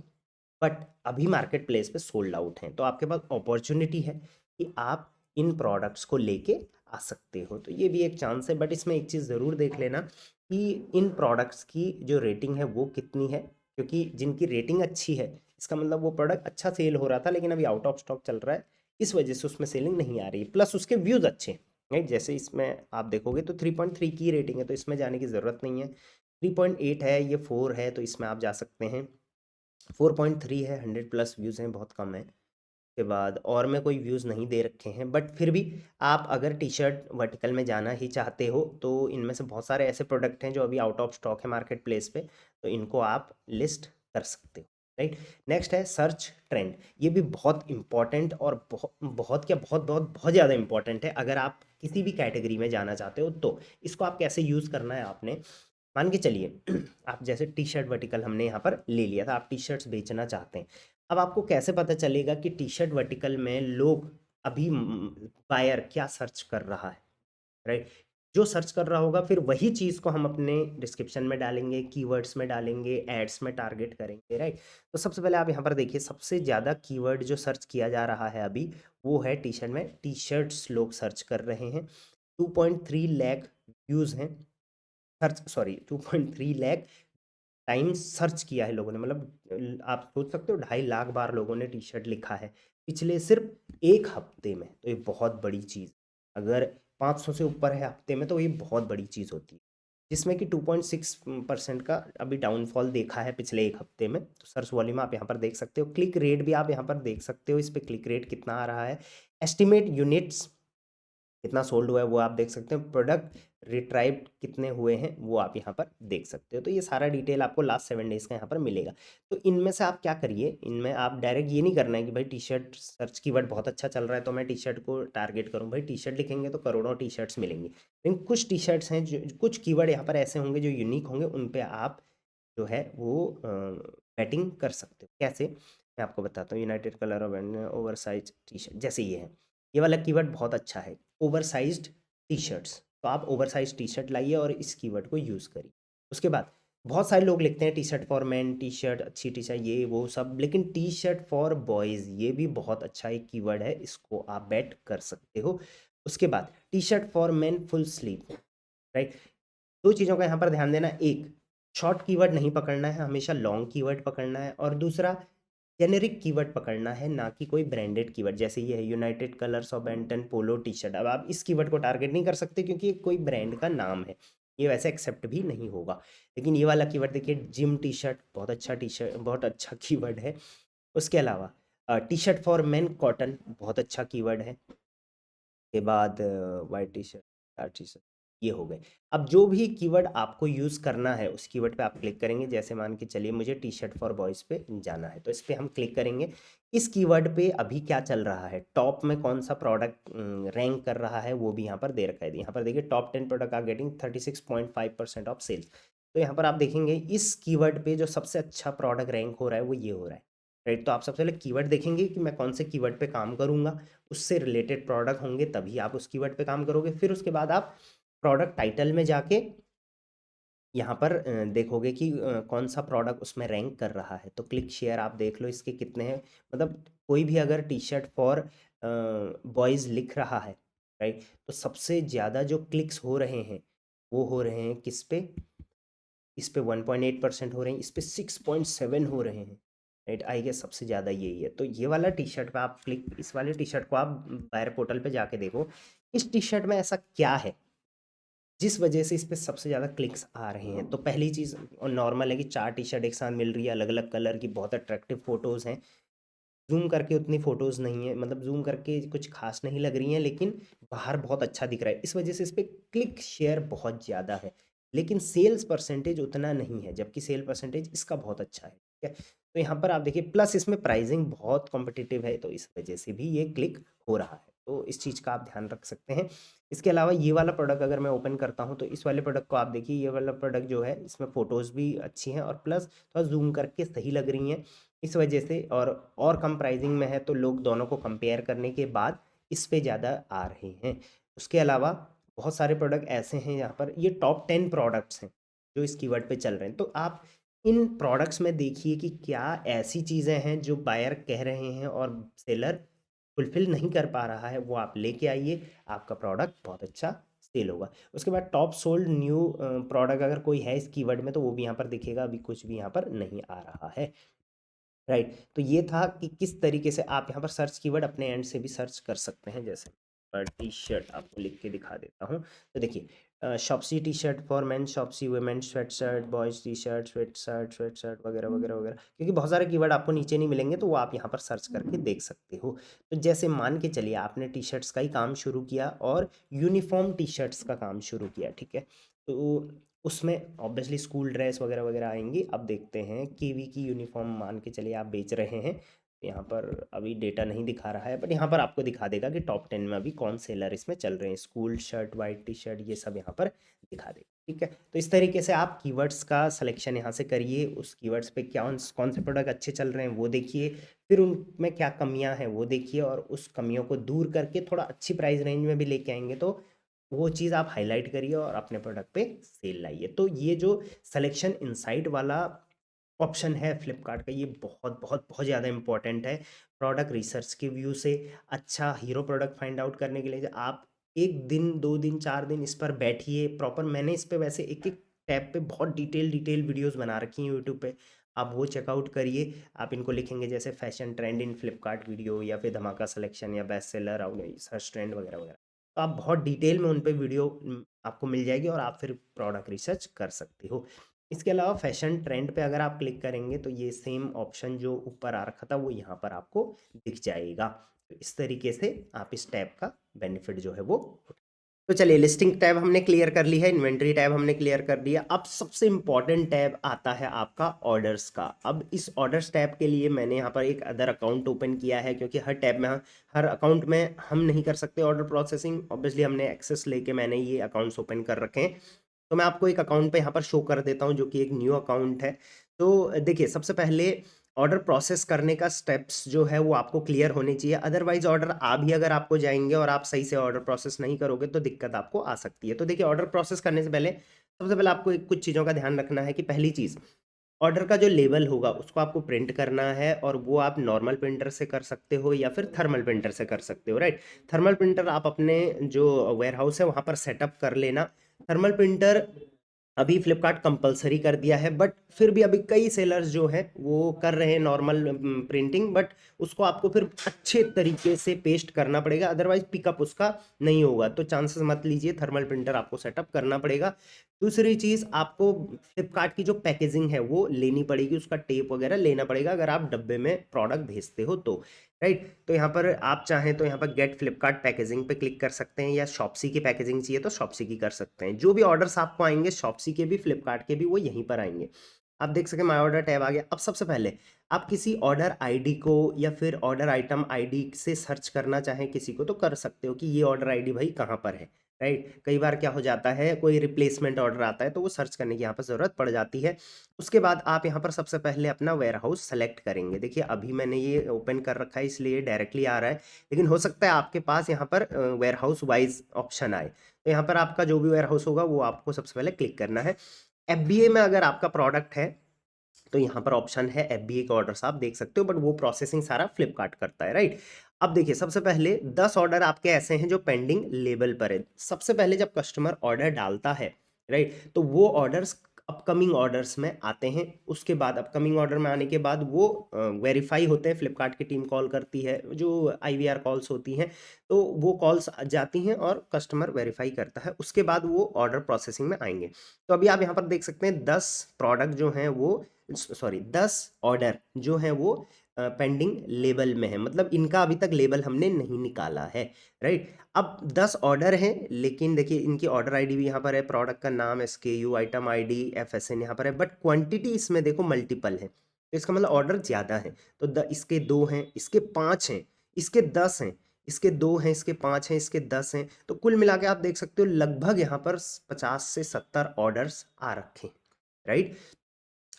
बट अभी मार्केट प्लेस पे सोल्ड आउट हैं, तो आपके पास अपॉर्चुनिटी है कि आप इन प्रोडक्ट्स को लेके आ सकते हो। तो ये भी एक चांस है, बट इसमें एक चीज़ ज़रूर देख लेना कि इन प्रोडक्ट्स की जो रेटिंग है वो कितनी है, क्योंकि जिनकी रेटिंग अच्छी है इसका मतलब वो प्रोडक्ट अच्छा सेल हो रहा था लेकिन अभी आउट ऑफ स्टॉक चल रहा है, इस वजह से उसमें सेलिंग नहीं आ रही है, प्लस उसके व्यूज़ अच्छे हैं। राइट, जैसे इसमें आप देखोगे तो 3.3 की रेटिंग है, तो इसमें जाने की ज़रूरत नहीं है। 3.8 है, ये 4 है, तो इसमें आप जा सकते हैं। 4.3 है, 100 प्लस व्यूज़ हैं, बहुत कम है। के बाद और में कोई व्यूज़ नहीं दे रखे हैं, बट फिर भी आप अगर टी शर्ट वर्टिकल में जाना ही चाहते हो तो इनमें से बहुत सारे ऐसे प्रोडक्ट हैं जो अभी आउट ऑफ स्टॉक है मार्केट प्लेस पे, तो इनको आप लिस्ट कर सकते हो। राइट, नेक्स्ट है सर्च ट्रेंड। ये भी बहुत इंपॉर्टेंट और बहुत बहुत क्या बहुत बहुत बहुत ज़्यादा इंपॉर्टेंट है अगर आप किसी भी कैटेगरी में जाना चाहते हो। तो इसको आप कैसे यूज़ करना है, आपने मान के चलिए आप जैसे टी शर्ट वर्टिकल हमने यहाँ पर ले लिया था, आप टी शर्ट्स बेचना चाहते हैं। अब आपको कैसे पता चलेगा कि टी शर्ट वर्टिकल में लोग अभी बायर क्या सर्च कर रहा है? राइट, जो सर्च कर रहा होगा फिर वही चीज़ को हम अपने डिस्क्रिप्शन में डालेंगे, कीवर्ड्स में डालेंगे, एड्स में टारगेट करेंगे। राइट, तो सबसे पहले आप यहाँ पर देखिए, सबसे ज़्यादा कीवर्ड जो सर्च किया जा रहा है अभी वो है टी शर्ट में। टी शर्ट्स लोग सर्च कर रहे हैं, 2.3 लाख व्यूज़ हैं, search sorry 2.3 lakh times search किया है लोगों ने, मतलब आप सोच सकते हो 2.5 लाख बार लोगों ने टी शर्ट लिखा है पिछले सिर्फ एक हफ्ते में, तो ये बहुत बड़ी चीज़। अगर 500 से ऊपर है हफ्ते में तो ये बहुत बड़ी चीज़ होती है, जिसमें कि 2.6% का अभी डाउनफॉल देखा है पिछले एक हफ्ते में। तो सर्च वॉल्यूम आप यहाँ पर देख सकते हो, क्लिक रेट भी आप यहाँ पर देख सकते हो, इस पर क्लिक रेट कितना आ रहा है, एस्टिमेट यूनिट्स कितना सोल्ड हुआ है वो आप देख सकते हो, प्रोडक्ट रिट्राइव्ड कितने हुए हैं वो आप यहाँ पर देख सकते हो। तो ये सारा डिटेल आपको लास्ट 7 डेज़ का यहाँ पर मिलेगा। तो इनमें से आप क्या करिए, इनमें आप डायरेक्ट ये नहीं करना है कि भाई टी शर्ट सर्च कीवर्ड बहुत अच्छा चल रहा है तो मैं टी शर्ट को टारगेट करूँ। भाई टी शर्ट लिखेंगे तो करोड़ों टी शर्ट्स मिलेंगी, लेकिन कुछ टी शर्ट्स हैं जो कुछ कीवर्ड यहाँ पर ऐसे होंगे जो यूनिक होंगे, उन पर आप जो है वो बैटिंग कर सकते हो। कैसे, मैं आपको बताता हूँ। United colour of over size T shirt, जैसे ये है, ये वाला कीवर्ड बहुत अच्छा है, ओवरसाइज्ड टी शर्ट्स। तो आप ओवरसाइज टी शर्ट लाइए और इस कीवर्ड को यूज़ करिए। उसके बाद बहुत सारे लोग लिखते हैं T shirt for man, T shirt अच्छी टी शर्ट ये वो सब, लेकिन टी शर्ट फॉर बॉयज़ ये भी बहुत अच्छा एक कीवर्ड है, इसको आप बैट कर सकते हो। उसके बाद T shirt for man full sleeve. Right, दो चीज़ों का यहाँ पर ध्यान देना, एक शॉर्ट कीवर्ड नहीं पकड़ना है, हमेशा लॉन्ग कीवर्ड पकड़ना है, और दूसरा जेनेरिक कीवर्ड पकड़ना है, ना कि कोई ब्रांडेड कीवर्ड। जैसे ये है United Colors of Benetton polo t shirt, अब आप इस कीवर्ड को टारगेट नहीं कर सकते क्योंकि ये कोई ब्रांड का नाम है, ये वैसे एक्सेप्ट भी नहीं होगा। लेकिन ये वाला कीवर्ड देखिए, जिम टी शर्ट, बहुत अच्छा टी शर्ट, बहुत अच्छा कीवर्ड है। उसके अलावा T shirt for main cotton, बहुत अच्छा कीवर्ड है। के बाद white T shirt, dark T shirt, ये हो गए। अब जो भी कीवर्ड आपको यूज़ करना है उस कीवर्ड पे आप क्लिक करेंगे। जैसे मान के चलिए मुझे टी शर्ट फॉर बॉयज़ पे जाना है, तो इस पे हम क्लिक करेंगे। इस कीवर्ड पे अभी क्या चल रहा है, टॉप में कौन सा प्रोडक्ट रैंक कर रहा है वो भी यहाँ पर दे रखा है। यहाँ पर देखिए top 10 product are getting 36.5% of sales. तो यहाँ पर आप देखेंगे इस कीवर्ड पे जो सबसे अच्छा प्रोडक्ट रैंक हो रहा है वो ये हो रहा है। राइट, तो आप सबसे पहले कीवर्ड देखेंगे कि मैं कौन से कीवर्ड पे काम करूँगा, उससे रिलेटेड प्रोडक्ट होंगे तभी आप उस कीवर्ड पे काम करोगे। फिर उसके बाद आप प्रोडक्ट टाइटल में जाके यहाँ पर देखोगे कि कौन सा प्रोडक्ट उसमें रैंक कर रहा है। तो क्लिक शेयर आप देख लो इसके कितने हैं, मतलब कोई भी अगर टी शर्ट फॉर बॉयज़ लिख रहा है, राइट, तो सबसे ज़्यादा जो क्लिक्स हो रहे हैं वो हो रहे हैं किस पे, इस पे 1.8% हो रहे हैं, इस पे 6.7 हो रहे हैं। राइट, आई गेस सबसे ज़्यादा यही है। तो ये वाला टी शर्ट पे आप क्लिक, इस वाले टी शर्ट को आप बायर पोर्टल पे जाके देखो, इस टी शर्ट में ऐसा क्या है जिस वजह से इस पे सबसे ज़्यादा क्लिक्स आ रहे हैं। तो पहली चीज़ और नॉर्मल है कि 4 टी शर्ट एक साथ मिल रही है, अलग अलग कलर की, बहुत अट्रैक्टिव फ़ोटोज़ हैं। ज़ूम करके उतनी फ़ोटोज़ नहीं है, मतलब ज़ूम करके कुछ खास नहीं लग रही हैं, लेकिन बाहर बहुत अच्छा दिख रहा है, इस वजह से इस पे क्लिक शेयर बहुत ज़्यादा है। लेकिन सेल्स परसेंटेज उतना नहीं है, जबकि सेल परसेंटेज इसका बहुत अच्छा है। ठीक है, तो यहाँ पर आप देखिए, प्लस इसमें प्राइसिंग बहुत कॉम्पिटिटिव है, तो इस वजह से भी ये क्लिक हो रहा है। तो इस चीज़ का आप ध्यान रख सकते हैं। इसके अलावा ये वाला प्रोडक्ट अगर मैं ओपन करता हूँ तो इस वाले प्रोडक्ट को आप देखिए, ये वाला प्रोडक्ट जो है इसमें फ़ोटोज़ भी अच्छी हैं और प्लस थोड़ा ज़ूम करके सही लग रही हैं, इस वजह से। और कम प्राइसिंग में है तो लोग दोनों को कंपेयर करने के बाद इस पे ज़्यादा आ रहे हैं। उसके अलावा बहुत सारे प्रोडक्ट ऐसे हैं यहाँ पर, ये टॉप 10 प्रोडक्ट्स हैं जो इस कीवर्ड पे चल रहे हैं। तो आप इन प्रोडक्ट्स में देखिए कि क्या ऐसी चीज़ें हैं जो बायर कह रहे हैं और सेलर फुलफिल नहीं कर पा रहा है, वो आप लेके आइए, आपका प्रोडक्ट बहुत अच्छा सेल होगा। उसके बाद टॉप सोल्ड न्यू प्रोडक्ट अगर कोई है इस कीवर्ड में तो वो भी यहाँ पर दिखेगा, अभी कुछ भी यहाँ पर नहीं आ रहा है। राइट, तो ये था कि किस तरीके से आप यहाँ पर सर्च कीवर्ड अपने एंड से भी सर्च कर सकते हैं। जैसे पर टी शर्ट आपको लिख के दिखा देता हूँ, तो देखिए Shopsy T shirt for main, Shopsy women sweat shirt, boys T shirt, sweat shirt वगैरह वगैरह वगैरह, क्योंकि बहुत सारे कीवर्ड आपको नीचे नहीं मिलेंगे तो वो आप यहाँ पर सर्च करके देख सकते हो। तो जैसे मान के चलिए आपने टी शर्ट्स का ही काम शुरू किया और यूनिफॉर्म टी शर्ट्स का काम शुरू किया, ठीक है, तो उसमें ऑब्वियसली स्कूल ड्रेस वगैरह वगैरह आएंगी। अब देखते हैं केवी की यूनिफॉर्म मान के चलिए आप बेच रहे हैं, यहाँ पर अभी डेटा नहीं दिखा रहा है बट यहाँ पर आपको दिखा देगा कि टॉप 10 में अभी कौन सेलर इसमें चल रहे हैं। School shirt, white T shirt, ये सब यहाँ पर दिखा देगा, ठीक है। तो इस तरीके से आप कीवर्ड्स का सिलेक्शन यहाँ से करिए, उस कीवर्ड्स पे क्या कौन से प्रोडक्ट अच्छे चल रहे हैं वो देखिए, फिर उनमें क्या कमियां हैं वो देखिए, और उस कमियों को दूर करके थोड़ा अच्छी प्राइस रेंज में भी लेके आएंगे तो वो चीज़ आप हाईलाइट करिए और अपने प्रोडक्ट पे सेल लाइए। तो ये जो सिलेक्शन इनसाइट वाला ऑप्शन है फ्लिपकार्ट का, ये बहुत बहुत बहुत ज़्यादा इंपॉर्टेंट है प्रोडक्ट रिसर्च के व्यू से। अच्छा हीरो प्रोडक्ट फाइंड आउट करने के लिए आप 1 दिन 2 दिन 4 दिन इस पर बैठिए प्रॉपर। मैंने इस पे वैसे एक एक टैब पे बहुत डिटेल वीडियोस बना रखी हैं यूट्यूब पे, आप वो चेकआउट करिए। आप इनको लिखेंगे जैसे फैशन ट्रेंड इन फ्लिपकार्ट वीडियो, या फिर धमाका सिलेक्शन, या बेस्ट सेलर और सर्च ट्रेंड वगैरह वगैरह, तो आप बहुत डिटेल में उन पे वीडियो आपको मिल जाएगी और आप फिर प्रोडक्ट रिसर्च कर सकते हो। इसके अलावा फैशन ट्रेंड पे अगर आप क्लिक करेंगे तो ये सेम ऑप्शन जो ऊपर आ रखा था वो यहाँ पर आपको दिख जाएगा। तो इस तरीके से आप इस टैब का बेनिफिट जो है वो, तो चलिए लिस्टिंग टैब हमने क्लियर कर ली है, इन्वेंट्री टैब हमने क्लियर कर दिया। अब सबसे इंपॉर्टेंट टैब आता है आपका ऑर्डर्स का। अब इस ऑर्डर्स टैब के लिए मैंने यहाँ पर एक अदर अकाउंट ओपन किया है, क्योंकि हर टैब में, हर अकाउंट में हम नहीं कर सकते ऑर्डर प्रोसेसिंग। ऑब्वियसली हमने एक्सेस लेके मैंने ये अकाउंट्स ओपन कर रखे हैं। तो मैं आपको एक अकाउंट पे यहाँ पर शो कर देता हूँ जो कि एक न्यू अकाउंट है। तो देखिए सबसे पहले ऑर्डर प्रोसेस करने का स्टेप्स जो है वो आपको क्लियर होने चाहिए, अदरवाइज ऑर्डर आ भी अगर आपको जाएंगे और आप सही से ऑर्डर प्रोसेस नहीं करोगे तो दिक्कत आपको आ सकती है। तो देखिए ऑर्डर प्रोसेस करने से पहले सबसे पहले आपको कुछ चीज़ों का ध्यान रखना है कि पहली चीज़, ऑर्डर का जो लेबल होगा उसको आपको प्रिंट करना है, और वो आप नॉर्मल प्रिंटर से कर सकते हो या फिर थर्मल प्रिंटर से कर सकते हो। राइट, थर्मल प्रिंटर आप अपने जो वेयर हाउस है वहाँ पर सेटअप कर लेना। थर्मल प्रिंटर अभी फ्लिपकार्ट कंपलसरी कर दिया है, बट फिर भी अभी कई सेलर्स जो है वो कर रहे हैं नॉर्मल प्रिंटिंग, बट उसको आपको फिर अच्छे तरीके से पेस्ट करना पड़ेगा, अदरवाइज पिकअप उसका नहीं होगा। तो चांसेस मत लीजिए, थर्मल प्रिंटर आपको सेटअप करना पड़ेगा। दूसरी चीज़, आपको फ्लिपकार्ट की जो पैकेजिंग है वो लेनी पड़ेगी, उसका टेप वगैरह लेना पड़ेगा अगर आप डब्बे में प्रोडक्ट भेजते हो तो। राइट, तो यहाँ पर आप चाहें तो यहाँ पर गेट फ्लिपकार्ट पैकेजिंग पे क्लिक कर सकते हैं, या शॉप्सी की पैकेजिंग चाहिए तो शॉप्सी की कर सकते हैं। जो भी ऑर्डर्स आपको आएंगे शॉप्सी के भी फ्लिपकार्ट के भी वो यहीं पर आएंगे। आप देख सकें माई ऑर्डर टैब आ गया। अब सबसे पहले आप किसी ऑर्डर आईडी को या फिर ऑर्डर आइटम आईडी से सर्च करना चाहें किसी को तो कर सकते हो कि ये ऑर्डर आईडी भाई कहाँ पर है। राइट, कई बार क्या हो जाता है कोई रिप्लेसमेंट ऑर्डर आता है तो वो सर्च करने की यहाँ पर ज़रूरत पड़ जाती है। उसके बाद आप यहाँ पर सबसे पहले अपना वेयर हाउस सेलेक्ट करेंगे। देखिए अभी मैंने ये ओपन कर रखा है इसलिए डायरेक्टली आ रहा है, लेकिन हो सकता है आपके पास यहाँ पर वेयर हाउस वाइज ऑप्शन आए। तो यहाँ पर आपका जो भी वेयर हाउस होगा वो आपको सबसे पहले क्लिक करना है। एफबीए में अगर आपका प्रोडक्ट है तो यहाँ पर ऑप्शन है एफबीए के ऑर्डर्स आप देख सकते हो, बट वो प्रोसेसिंग सारा फ्लिपकार्ट करता है। राइट, अब देखिए सबसे पहले 10 ऑर्डर आपके ऐसे हैं जो पेंडिंग लेवल पर है। सबसे पहले जब कस्टमर ऑर्डर डालता है, राइट, तो वो ऑर्डर्स अपकमिंग ऑर्डर्स में आते हैं। उसके बाद अपकमिंग ऑर्डर में आने के बाद वो वेरीफाई होते हैं, फ्लिपकार्ट की टीम कॉल करती है, जो आईवीआर कॉल्स होती हैं, तो वो कॉल्स जाती हैं और कस्टमर वेरीफाई करता है। उसके बाद वो ऑर्डर प्रोसेसिंग में आएंगे। तो अभी आप यहाँ पर देख सकते हैं 10 प्रोडक्ट जो हैं वो, सॉरी 10 ऑर्डर जो हैं वो पेंडिंग लेबल में है, मतलब इनका अभी तक लेबल हमने नहीं निकाला है। राइट, अब 10 ऑर्डर हैं, लेकिन देखिए इनकी ऑर्डर आईडी भी यहाँ पर है, प्रोडक्ट का नाम, एसकेयू, आइटम आईडी, एफएसएन यहाँ पर है, बट क्वांटिटी इसमें देखो मल्टीपल है, तो इसका मतलब ऑर्डर ज़्यादा है। तो इसके 2 हैं, इसके 5 हैं, इसके 10 हैं, इसके 2 हैं, इसके 5 हैं, इसके 10 हैं, तो कुल मिला के आप देख सकते हो लगभग यहाँ पर 50 से 70 ऑर्डर्स आ रखे हैं। राइट,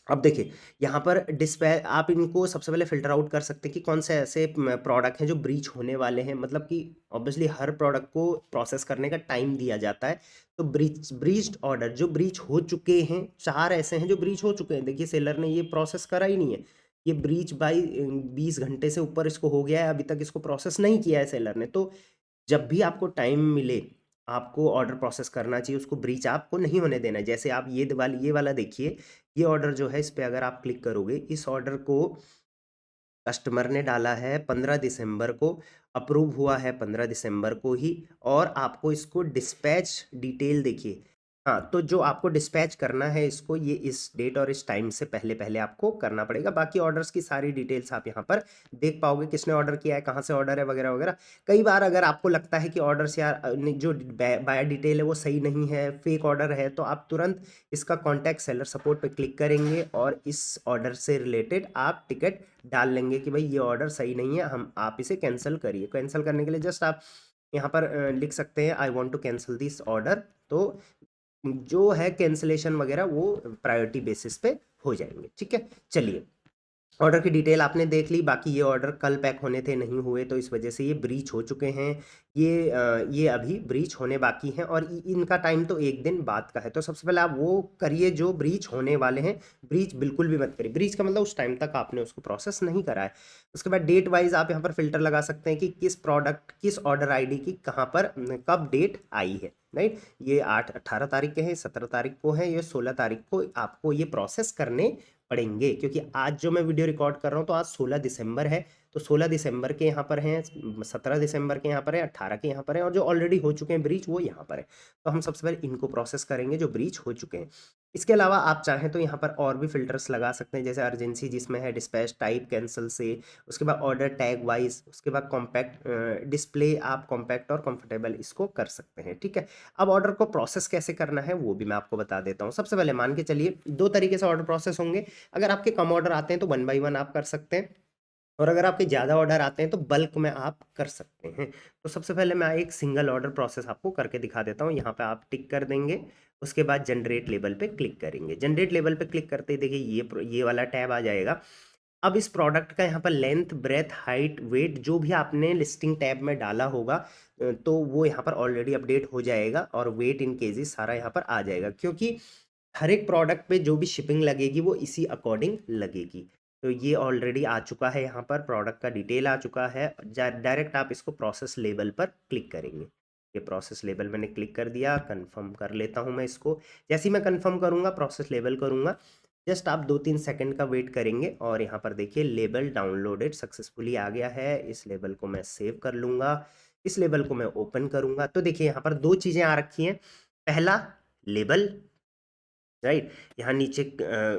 अब देखिए यहाँ पर डिस्पैच आप इनको सबसे पहले फ़िल्टर आउट कर सकते हैं कि कौन से ऐसे प्रोडक्ट हैं जो ब्रीच होने वाले हैं, मतलब कि ऑब्वियसली हर प्रोडक्ट को प्रोसेस करने का टाइम दिया जाता है। तो ब्रीच्ड ऑर्डर जो ब्रीच हो चुके हैं, 4 ऐसे हैं जो ब्रीच हो चुके हैं। देखिए सेलर ने ये प्रोसेस करा ही नहीं है, ये ब्रीच बाई 20 घंटे से ऊपर इसको हो गया है, अभी तक इसको प्रोसेस नहीं किया है सेलर ने। तो जब भी आपको टाइम मिले, आपको ऑर्डर प्रोसेस करना चाहिए, उसको ब्रीच आपको नहीं होने देना है। जैसे आप ये वाला देखिए, ये ऑर्डर जो है इस पे अगर आप क्लिक करोगे, इस ऑर्डर को कस्टमर ने डाला है 15 दिसंबर को, अप्रूव हुआ है 15 दिसंबर को ही, और आपको इसको डिस्पैच डिटेल देखिए। हाँ, तो जो आपको डिस्पैच करना है इसको, ये इस डेट और इस टाइम से पहले आपको करना पड़ेगा। बाकी ऑर्डर्स की सारी डिटेल्स आप यहाँ पर देख पाओगे, किसने ऑर्डर किया है, कहाँ से ऑर्डर है, वगैरह वगैरह। कई बार अगर आपको लगता है कि ऑर्डर्स यार जो बायर डिटेल है वो सही नहीं है, फेक ऑर्डर है, तो आप तुरंत इसका कॉन्टैक्ट सेलर सपोर्ट पे क्लिक करेंगे और इस ऑर्डर से रिलेटेड आप टिकट डाल लेंगे कि भाई ये ऑर्डर सही नहीं है, हम आप इसे कैंसिल करिए। कैंसिल करने के लिए जस्ट आप यहाँ पर लिख सकते हैं I want to cancel this order. तो जो है कैंसिलेशन वगैरह वो प्रायोरिटी बेसिस पे हो जाएंगे। ठीक है, चलिए ऑर्डर की डिटेल आपने देख ली। बाकी ये ऑर्डर कल पैक होने थे, नहीं हुए, तो इस वजह से ये ब्रीच हो चुके हैं। ये अभी ब्रीच होने बाकी हैं और इनका टाइम तो एक दिन बाद का है। तो सबसे पहले आप वो करिए जो ब्रीच होने वाले हैं। ब्रीच बिल्कुल भी मत करिए, ब्रीच का मतलब उस टाइम तक आपने उसको प्रोसेस नहीं करा है। उसके बाद डेट वाइज आप यहाँ पर फिल्टर लगा सकते हैं कि किस प्रोडक्ट, किस ऑर्डर आईडी की कहाँ पर कब डेट आई है। राइट, ये 18 तारीख के हैं, 17 तारीख को है, ये 16 तारीख को आपको ये प्रोसेस करने पड़ेंगे। क्योंकि आज जो मैं वीडियो रिकॉर्ड कर रहा हूँ तो आज 16 दिसंबर है, तो 16 दिसंबर के यहाँ पर हैं, 17 दिसंबर के यहाँ पर है, 18 के यहाँ पर है, और जो ऑलरेडी हो चुके हैं ब्रीच वो यहाँ पर है। तो हम सबसे पहले इनको प्रोसेस करेंगे जो ब्रीच हो चुके हैं। इसके अलावा आप चाहें तो यहाँ पर और भी फिल्टर्स लगा सकते हैं, जैसे अर्जेंसी जिसमें है, डिस्पैच टाइप कैंसिल से, उसके बाद ऑर्डर टैग वाइज, उसके बाद कॉम्पैक्ट डिस्प्ले, आप कॉम्पैक्ट और कंफर्टेबल इसको कर सकते हैं। ठीक है, अब ऑर्डर को प्रोसेस कैसे करना है वो भी मैं आपको बता देता हूँ। सबसे पहले मान के चलिए 2 तरीके से ऑर्डर प्रोसेस होंगे। अगर आपके कम ऑर्डर आते हैं तो 1 बाय 1 आप कर सकते हैं, और अगर आपके ज़्यादा ऑर्डर आते हैं तो बल्क में आप कर सकते हैं। तो सबसे पहले मैं एक सिंगल ऑर्डर प्रोसेस आपको करके दिखा देता हूँ। यहाँ पे आप टिक कर देंगे, उसके बाद जनरेट लेबल पे क्लिक करेंगे। जनरेट लेबल पे क्लिक करते ही देखिए ये वाला टैब आ जाएगा। अब इस प्रोडक्ट का यहाँ पर लेंथ, ब्रेथ, हाइट, वेट जो भी आपने लिस्टिंग टैब में डाला होगा तो वो यहाँ पर ऑलरेडी अपडेट हो जाएगा, और वेट इन केजीज सारा यहाँ पर आ जाएगा, क्योंकि हर एक प्रोडक्ट पे जो भी शिपिंग लगेगी वो इसी अकॉर्डिंग लगेगी। तो ये ऑलरेडी आ चुका है, यहाँ पर प्रोडक्ट का डिटेल आ चुका है। डायरेक्ट आप इसको प्रोसेस लेबल पर क्लिक करेंगे। ये प्रोसेस लेबल मैंने क्लिक कर दिया, कंफर्म कर लेता हूँ मैं इसको। जैसे ही मैं कंफर्म करूँगा, प्रोसेस लेबल करूँगा, जस्ट आप 2-3 सेकंड का वेट करेंगे, और यहाँ पर देखिए लेबल डाउनलोडेड सक्सेसफुली आ गया है। इस लेबल को मैं सेव कर लूँगा, इस लेबल को मैं ओपन करूँगा। तो देखिए यहाँ पर 2 चीज़ें आ रखी हैं। पहला लेबल, राइट, यहाँ नीचे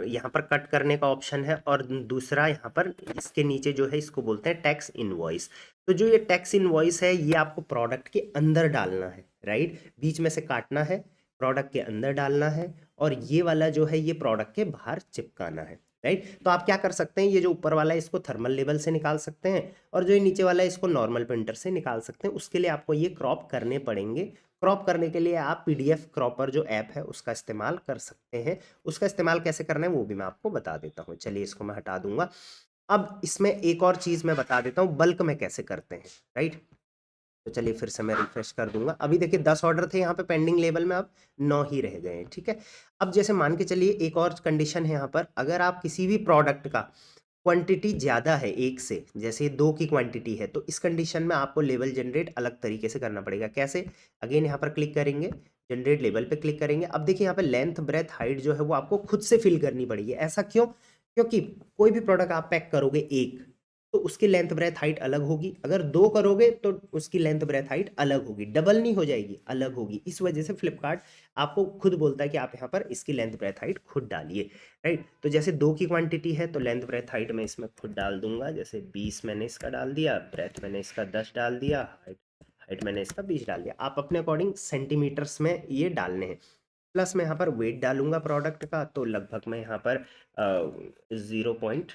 यहाँ पर कट करने का ऑप्शन है, और दूसरा यहाँ पर इसके नीचे जो है इसको बोलते हैं टैक्स इनवॉइस। तो जो ये टैक्स इनवॉइस है ये आपको प्रोडक्ट के अंदर डालना है, राइट, बीच में से काटना है, प्रोडक्ट के अंदर डालना है, और ये वाला जो है ये प्रोडक्ट के बाहर चिपकाना है। राइट, तो आप क्या कर सकते हैं, ये जो ऊपर वाला है इसको थर्मल लेबल से निकाल सकते हैं, और जो ये नीचे वाला है इसको नॉर्मल प्रिंटर से निकाल सकते हैं। उसके लिए आपको ये क्रॉप करने पड़ेंगे। क्रॉप करने के लिए आप पीडीएफ क्रॉपर जो ऐप है उसका इस्तेमाल कर सकते हैं। उसका इस्तेमाल कैसे करना है वो भी मैं आपको बता देता हूँ। चलिए इसको मैं हटा दूंगा। अब इसमें एक और चीज़ मैं बता देता हूँ, बल्क में कैसे करते हैं। राइट, तो चलिए फिर से मैं रिफ्रेश कर दूंगा। अभी देखिए 10 ऑर्डर थे यहाँ पे पेंडिंग लेवल में, अब 9 ही रह गए हैं। ठीक है, अब जैसे मान के चलिए एक और कंडीशन है यहाँ पर, अगर आप किसी भी प्रोडक्ट का क्वांटिटी ज़्यादा है एक से, जैसे 2 की क्वांटिटी है, तो इस कंडीशन में आपको लेवल जनरेट अलग तरीके से करना पड़ेगा। कैसे, अगेन यहाँ पर क्लिक करेंगे, जनरेट लेवल पे क्लिक करेंगे। अब देखिए यहाँ पे लेंथ, ब्रेथ, हाइट जो है वो आपको खुद से फिल करनी पड़ेगी। ऐसा क्यों? क्योंकि कोई भी प्रोडक्ट आप पैक करोगे एक, तो उसकी लेंथ, ब्रेथ, हाइट अलग होगी। अगर 2 करोगे तो उसकी लेंथ, ब्रेथ, हाइट अलग होगी, डबल नहीं हो जाएगी, अलग होगी। इस वजह से फ्लिपकार्ट आपको खुद बोलता है कि आप यहाँ पर इसकी लेंथ, ब्रेथ, हाइट खुद डालिए। राइट, तो जैसे 2 की क्वांटिटी है तो लेंथ, ब्रेथ, हाइट मैं इसमें खुद डाल दूंगा। जैसे 20 मैंने इसका डाल दिया, ब्रेथ मैंने इसका 10 डाल दिया, हाइट हाइट मैंने इसका 20 डाल दिया। आप अपने अकॉर्डिंग सेंटीमीटर्स में ये डालने हैं। प्लस मैं यहाँ पर वेट डालूंगा प्रोडक्ट का, तो लगभग मैं यहाँ पर 0.5,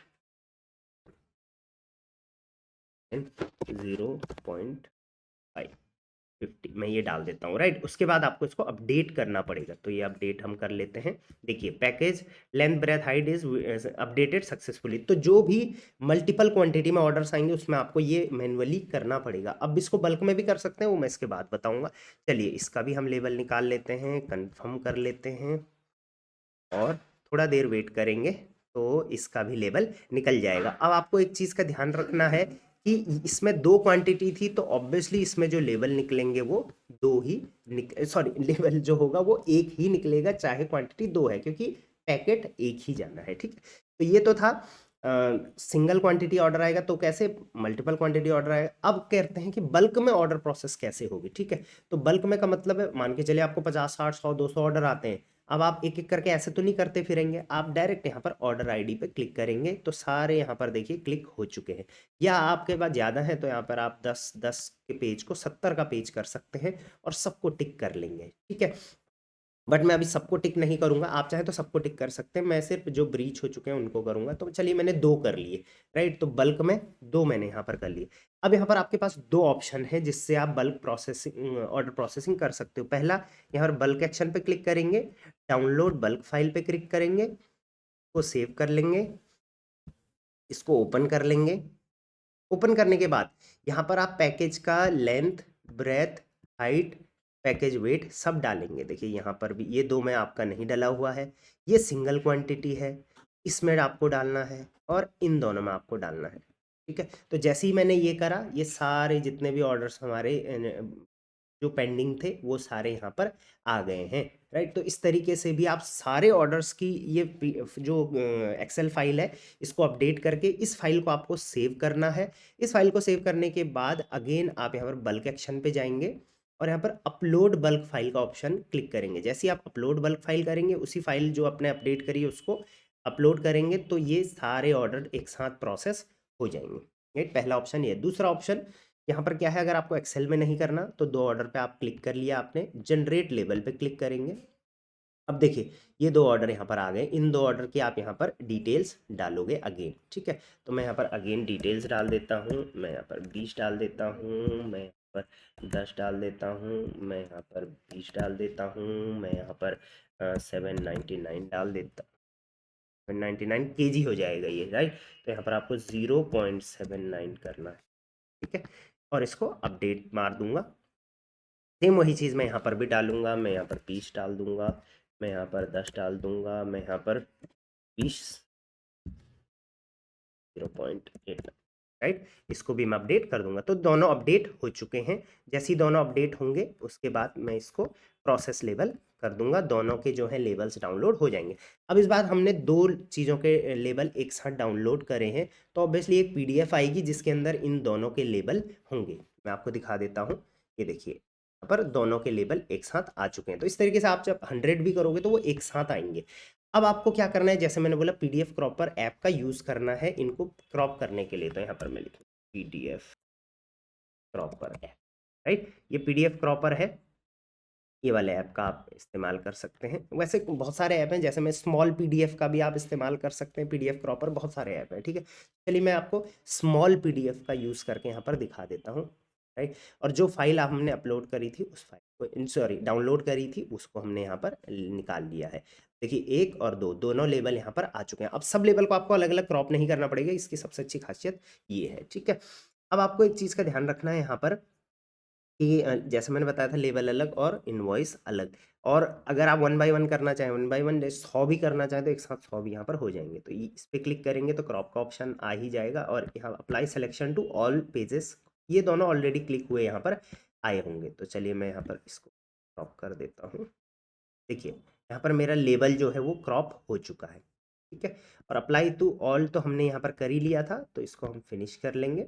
50 मैं ये डाल देता हूँ, राइट। उसके बाद आपको इसको अपडेट करना पड़ेगा, तो ये अपडेट हम कर लेते हैं। देखिए package length breadth height is updated successfully. तो जो भी मल्टीपल क्वांटिटी में ऑर्डर्स आएंगे उसमें आपको ये मैन्युअली करना पड़ेगा। अब इसको बल्क में भी कर सकते हैं, वो मैं इसके बाद बताऊंगा। चलिए इसका भी हम लेवल निकाल लेते हैं, कंफर्म कर लेते हैं और थोड़ा देर वेट करेंगे तो इसका भी लेवल निकल जाएगा। अब आपको एक चीज़ का ध्यान रखना है कि इसमें दो क्वांटिटी थी तो ऑब्वियसली इसमें जो लेवल निकलेंगे वो दो ही सॉरी लेवल जो होगा वो एक ही निकलेगा, चाहे क्वांटिटी दो है, क्योंकि पैकेट एक ही जाना है, ठीक है। तो ये तो था सिंगल क्वांटिटी ऑर्डर आएगा तो कैसे मल्टीपल क्वांटिटी ऑर्डर आएगा। अब कहते हैं कि बल्क में ऑर्डर प्रोसेस कैसे होगी, ठीक है। तो बल्क में का मतलब है, मान के चलिए आपको 50 60 100 200 ऑर्डर आते हैं। अब आप एक एक करके ऐसे तो नहीं करते फिरेंगे, आप डायरेक्ट यहाँ पर ऑर्डर आईडी पे क्लिक करेंगे तो सारे यहाँ पर देखिए क्लिक हो चुके हैं। या आपके पास ज़्यादा है तो यहाँ पर आप 10 के पेज को 70 का पेज कर सकते हैं और सबको टिक कर लेंगे, ठीक है। बट मैं अभी सबको टिक नहीं करूंगा, आप चाहे तो सबको टिक कर सकते हैं, मैं सिर्फ जो ब्रीच हो चुके हैं उनको करूंगा। तो चलिए मैंने दो कर लिए, राइट। तो बल्क में दो मैंने यहाँ पर कर लिए। अब यहाँ पर आपके पास दो ऑप्शन है जिससे आप बल्क प्रोसेसिंग ऑर्डर प्रोसेसिंग कर सकते हो। पहला, यहाँ पर बल्क एक्शन पे क्लिक करेंगे, डाउनलोड बल्क फाइल पे क्लिक करेंगे, को सेव कर लेंगे, इसको ओपन कर लेंगे। ओपन करने के बाद यहाँ पर आप पैकेज का length breadth height package weight सब डालेंगे। देखिए यहाँ पर भी ये दो में आपका नहीं डला हुआ है, ये सिंगल क्वांटिटी है, इसमें आपको डालना है और इन दोनों में आपको डालना है, ठीक है। तो जैसे ही मैंने ये करा, ये सारे जितने भी ऑर्डर्स हमारे जो पेंडिंग थे वो सारे यहाँ पर आ गए हैं, राइट। तो इस तरीके से भी आप सारे ऑर्डर्स की ये जो एक्सेल फाइल है इसको अपडेट करके इस फाइल को आपको सेव करना है। इस फाइल को सेव करने के बाद अगेन आप यहाँ पर बल्क एक्शन पे जाएंगे और यहाँ पर अपलोड बल्क फाइल का ऑप्शन क्लिक करेंगे। जैसे ही आप अपलोड बल्क फाइल करेंगे, उसी फाइल जो आपने अपडेट करी है उसको अपलोड करेंगे तो ये सारे ऑर्डर एक साथ प्रोसेस हो जाएंगे, राइट। पहला ऑप्शन ये। दूसरा ऑप्शन यहाँ पर क्या है, अगर आपको एक्सेल में नहीं करना तो दो ऑर्डर पे आप क्लिक कर लिया आपने, जनरेट लेबल पे क्लिक करेंगे। अब देखिए ये दो ऑर्डर यहाँ पर आ गए, इन दो ऑर्डर की आप यहाँ पर डिटेल्स डालोगे अगेन, ठीक है। तो मैं यहाँ पर अगेन डिटेल्स डाल देता हूँ, मैं यहाँ पर 20 डाल देता हूँ, मैं यहाँ पर 10 डाल देता हूँ, मैं यहाँ पर 20 डाल देता हूँ, मैं यहाँ पर 799 डाल देता, 799 केजी हो जाएगा ये, राइट। तो यहाँ पर आपको 0.79 करना है, ठीक है। और इसको अपडेट मार दूंगा। सेम वही चीज़ मैं यहाँ पर भी डालूंगा, मैं यहाँ पर 20 डाल दूंगा, मैं यहाँ पर 10 डाल दूंगा, मैं यहाँ पर 20 0.8, राइट। इसको भी मैं अपडेट कर दूंगा। तो दोनों अपडेट हो चुके हैं। जैसे ही दोनों अपडेट होंगे उसके बाद मैं इसको प्रोसेस लेवल कर दूंगा, दोनों के जो है लेवल्स डाउनलोड हो जाएंगे। अब इस बार हमने दो चीज़ों के लेवल एक साथ डाउनलोड करे हैं तो ऑब्वियसली एक पीडीएफ आएगी जिसके अंदर इन दोनों के लेवल होंगे। मैं आपको दिखा देता हूँ, ये देखिए यहाँ पर दोनों के लेवल एक साथ आ चुके हैं। तो इस तरीके से आप जब 100 भी करोगे तो वो एक साथ आएंगे। अब आपको क्या करना है, जैसे मैंने बोला पीडीएफ क्रॉपर ऐप का यूज़ करना है इनको क्रॉप करने के लिए। तो यहाँ पर मैं लिखूँ पीडीएफ क्रॉपर ऐप, राइट। ये पीडीएफ क्रॉपर है, ये वाले ऐप का आप इस्तेमाल कर सकते हैं। वैसे बहुत सारे ऐप हैं, जैसे मैं स्मॉल पीडीएफ का भी आप इस्तेमाल कर सकते हैं, पीडीएफ क्रॉपर बहुत सारे ऐप हैं, ठीक है। चलिए मैं आपको स्मॉल पीडीएफ का यूज़ करके यहाँ पर दिखा देता हूँ, राइट। और जो फाइल आप हमने अपलोड करी थी उस फाइल को, सॉरी डाउनलोड करी थी, उसको हमने यहाँ पर निकाल लिया है। देखिए एक और दो दोनों लेवल यहाँ पर आ चुके हैं। अब सब लेवल को आपको अलग अलग क्रॉप नहीं करना पड़ेगा, इसकी सबसे अच्छी खासियत ये है, ठीक है। अब आपको एक चीज़ का ध्यान रखना है यहाँ पर कि जैसे मैंने बताया था लेवल अलग और इनवॉइस अलग। और अगर आप 1 बाय 1 करना चाहें, 1 बाय 1 100 भी करना चाहें तो एक साथ 100 भी यहाँ पर हो जाएंगे। तो इस पर क्लिक करेंगे तो क्रॉप का ऑप्शन आ ही जाएगा और यहाँ apply selection to all pages, ये दोनों ऑलरेडी क्लिक हुए यहाँ पर आए होंगे। तो चलिए मैं यहाँ पर इसको क्रॉप कर देता हूँ। देखिए यहाँ पर मेरा लेबल जो है वो क्रॉप हो चुका है, ठीक है। और अप्लाई टू ऑल तो हमने यहाँ पर कर ही लिया था, तो इसको हम फिनिश कर लेंगे।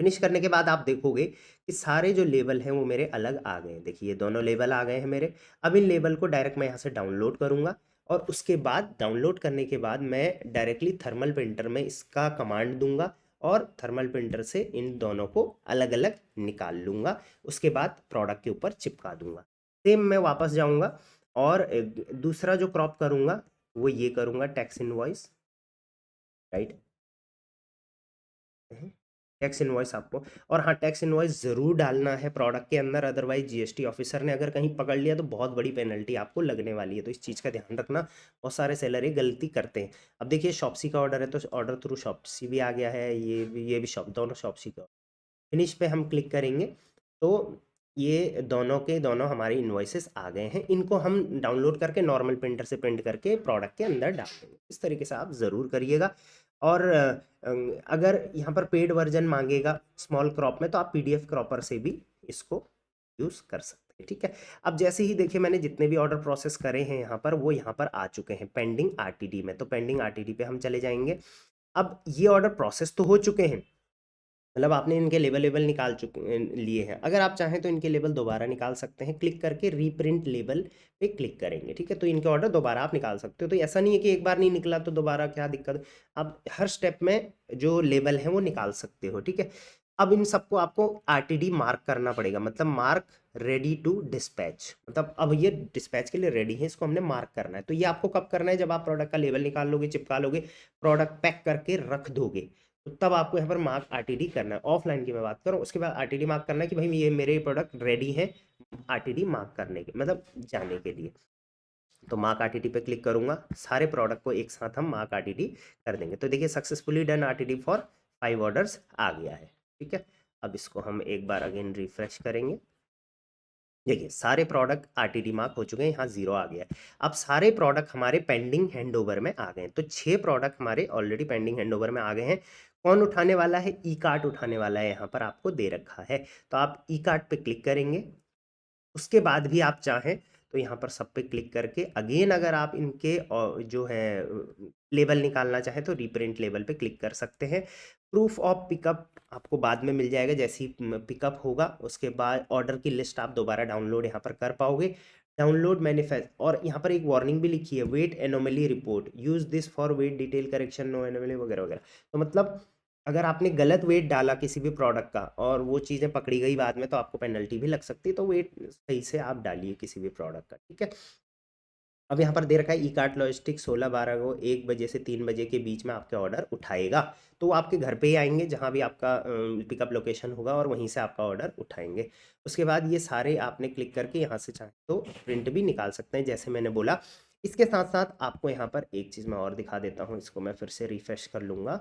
फिनिश करने के बाद आप देखोगे कि सारे जो लेबल हैं वो मेरे अलग आ गए हैं। देखिए ये दोनों लेबल आ गए हैं मेरे। अब इन लेबल को डायरेक्ट मैं यहाँ से डाउनलोड करूँगा और उसके बाद डाउनलोड करने के बाद मैं डायरेक्टली थर्मल प्रिंटर में इसका कमांड दूंगा और थर्मल प्रिंटर से इन दोनों को अलग अलग निकाल लूँगा। उसके बाद प्रोडक्ट के ऊपर चिपका दूंगा। सेम मैं वापस जाऊँगा और दूसरा जो क्रॉप करूँगा वो ये करूँगा, tax invoice, right. Tax invoice आपको, और हाँ टैक्स इनवॉइस ज़रूर डालना है प्रोडक्ट के अंदर, अदरवाइज जीएसटी ऑफिसर ने अगर कहीं पकड़ लिया तो बहुत बड़ी पेनल्टी आपको लगने वाली है, तो इस चीज़ का ध्यान रखना। बहुत सारे सेलर ये गलती करते हैं। अब देखिए शॉप्सी का ऑर्डर है तो ऑर्डर थ्रू शॉप्सी भी आ गया है, ये भी शॉप, दोनों शॉप्सी का। फिनिश पे हम क्लिक करेंगे तो ये दोनों के दोनों हमारे इन्वॉइसेस आ गए हैं। इनको हम डाउनलोड करके नॉर्मल प्रिंटर से प्रिंट करके प्रोडक्ट के अंदर डाल देंगे। इस तरीके से आप ज़रूर करिएगा। और अगर यहाँ पर पेड वर्जन मांगेगा स्मॉल क्रॉप में तो आप पीडीएफ क्रॉपर से भी इसको यूज़ कर सकते हैं, ठीक है। अब जैसे ही देखिए मैंने जितने भी ऑर्डर प्रोसेस करे हैं यहाँ पर, वो यहाँ पर आ चुके हैं पेंडिंग आरटीडी में, तो पेंडिंग आरटीडी पे हम चले जाएंगे। अब ये ऑर्डर प्रोसेस तो हो चुके हैं, मतलब आपने इनके लेबल निकाल चुके लिए हैं। अगर आप चाहें तो इनके लेबल दोबारा निकाल सकते हैं, क्लिक करके रीप्रिंट लेबल पे क्लिक करेंगे, ठीक है। तो इनके ऑर्डर दोबारा आप निकाल सकते हो। तो ऐसा नहीं है कि एक बार नहीं निकला तो दोबारा क्या दिक्कत, आप हर स्टेप में जो लेबल है वो निकाल सकते हो, ठीक है। अब इन सबको आपको आरटीडी मार्क करना पड़ेगा, मतलब मार्क रेडी टू डिस्पैच, मतलब अब ये डिस्पैच के लिए रेडी है, इसको हमने मार्क करना है। तो ये आपको कब करना है, जब आप प्रोडक्ट का लेबल निकाल लोगे, चिपका लोगे, प्रोडक्ट पैक करके रख दोगे, तो तब आपको यहाँ पर मार्क आरटीडी करना है। ऑफलाइन की मैं बात करूँ, उसके बाद आरटीडी मार्क करना है कि भाई ये मेरे प्रोडक्ट रेडी है आरटीडी मार्क करने के, मतलब जाने के लिए। तो मार्क आरटीडी पे क्लिक करूंगा, सारे प्रोडक्ट को एक साथ हम मार्क आरटीडी कर देंगे। तो देखिए successfully done RTD for 5 orders आ गया है, ठीक है। अब इसको हम एक बार अगेन रिफ्रेश करेंगे। देखिए सारे प्रोडक्ट आरटीडी मार्क हो चुके हैं, यहाँ 0 आ गया है। अब सारे प्रोडक्ट हमारे पेंडिंग हैंडओवर में आ गए हैं, तो 6 प्रोडक्ट हमारे ऑलरेडी पेंडिंग हैंडओवर में आ गए हैं। कौन उठाने वाला है, ई कार्ट उठाने वाला है, यहाँ पर आपको दे रखा है। तो आप ई कार्ट पे क्लिक करेंगे। उसके बाद भी आप चाहें तो यहाँ पर सब पे क्लिक करके अगेन अगर आप इनके जो है लेबल निकालना चाहें तो रीप्रिंट लेबल पे क्लिक कर सकते हैं। प्रूफ ऑफ पिकअप आपको बाद में मिल जाएगा, जैसे ही पिकअप होगा उसके बाद ऑर्डर की लिस्ट आप दोबारा डाउनलोड यहाँ पर कर पाओगे। डाउनलोड मैनिफेस्ट, और यहाँ पर एक वार्निंग भी लिखी है, weight anomaly report, use this for weight detail correction, no anomaly वगैरह वगैरह। तो मतलब अगर आपने गलत वेट डाला किसी भी प्रोडक्ट का और वो चीज़ें पकड़ी गई बाद में तो आपको पेनल्टी भी लग सकती है, तो वेट सही से आप डालिए किसी भी प्रोडक्ट का, ठीक है। अब यहाँ पर दे रखा है ई कार्ट लॉजिस्टिक 16/12 को 1 बजे से 3 बजे के बीच में आपके ऑर्डर उठाएगा। तो वो आपके घर पे ही आएंगे जहाँ भी आपका पिकअप लोकेशन होगा और वहीं से आपका ऑर्डर उठाएंगे। उसके बाद ये सारे आपने क्लिक करके यहाँ से चाहें तो प्रिंट भी निकाल सकते हैं, जैसे मैंने बोला। इसके साथ साथ आपको यहाँ पर एक चीज़ मैं और दिखा देता हूँ, इसको मैं फिर से रिफ्रेश कर लूँगा,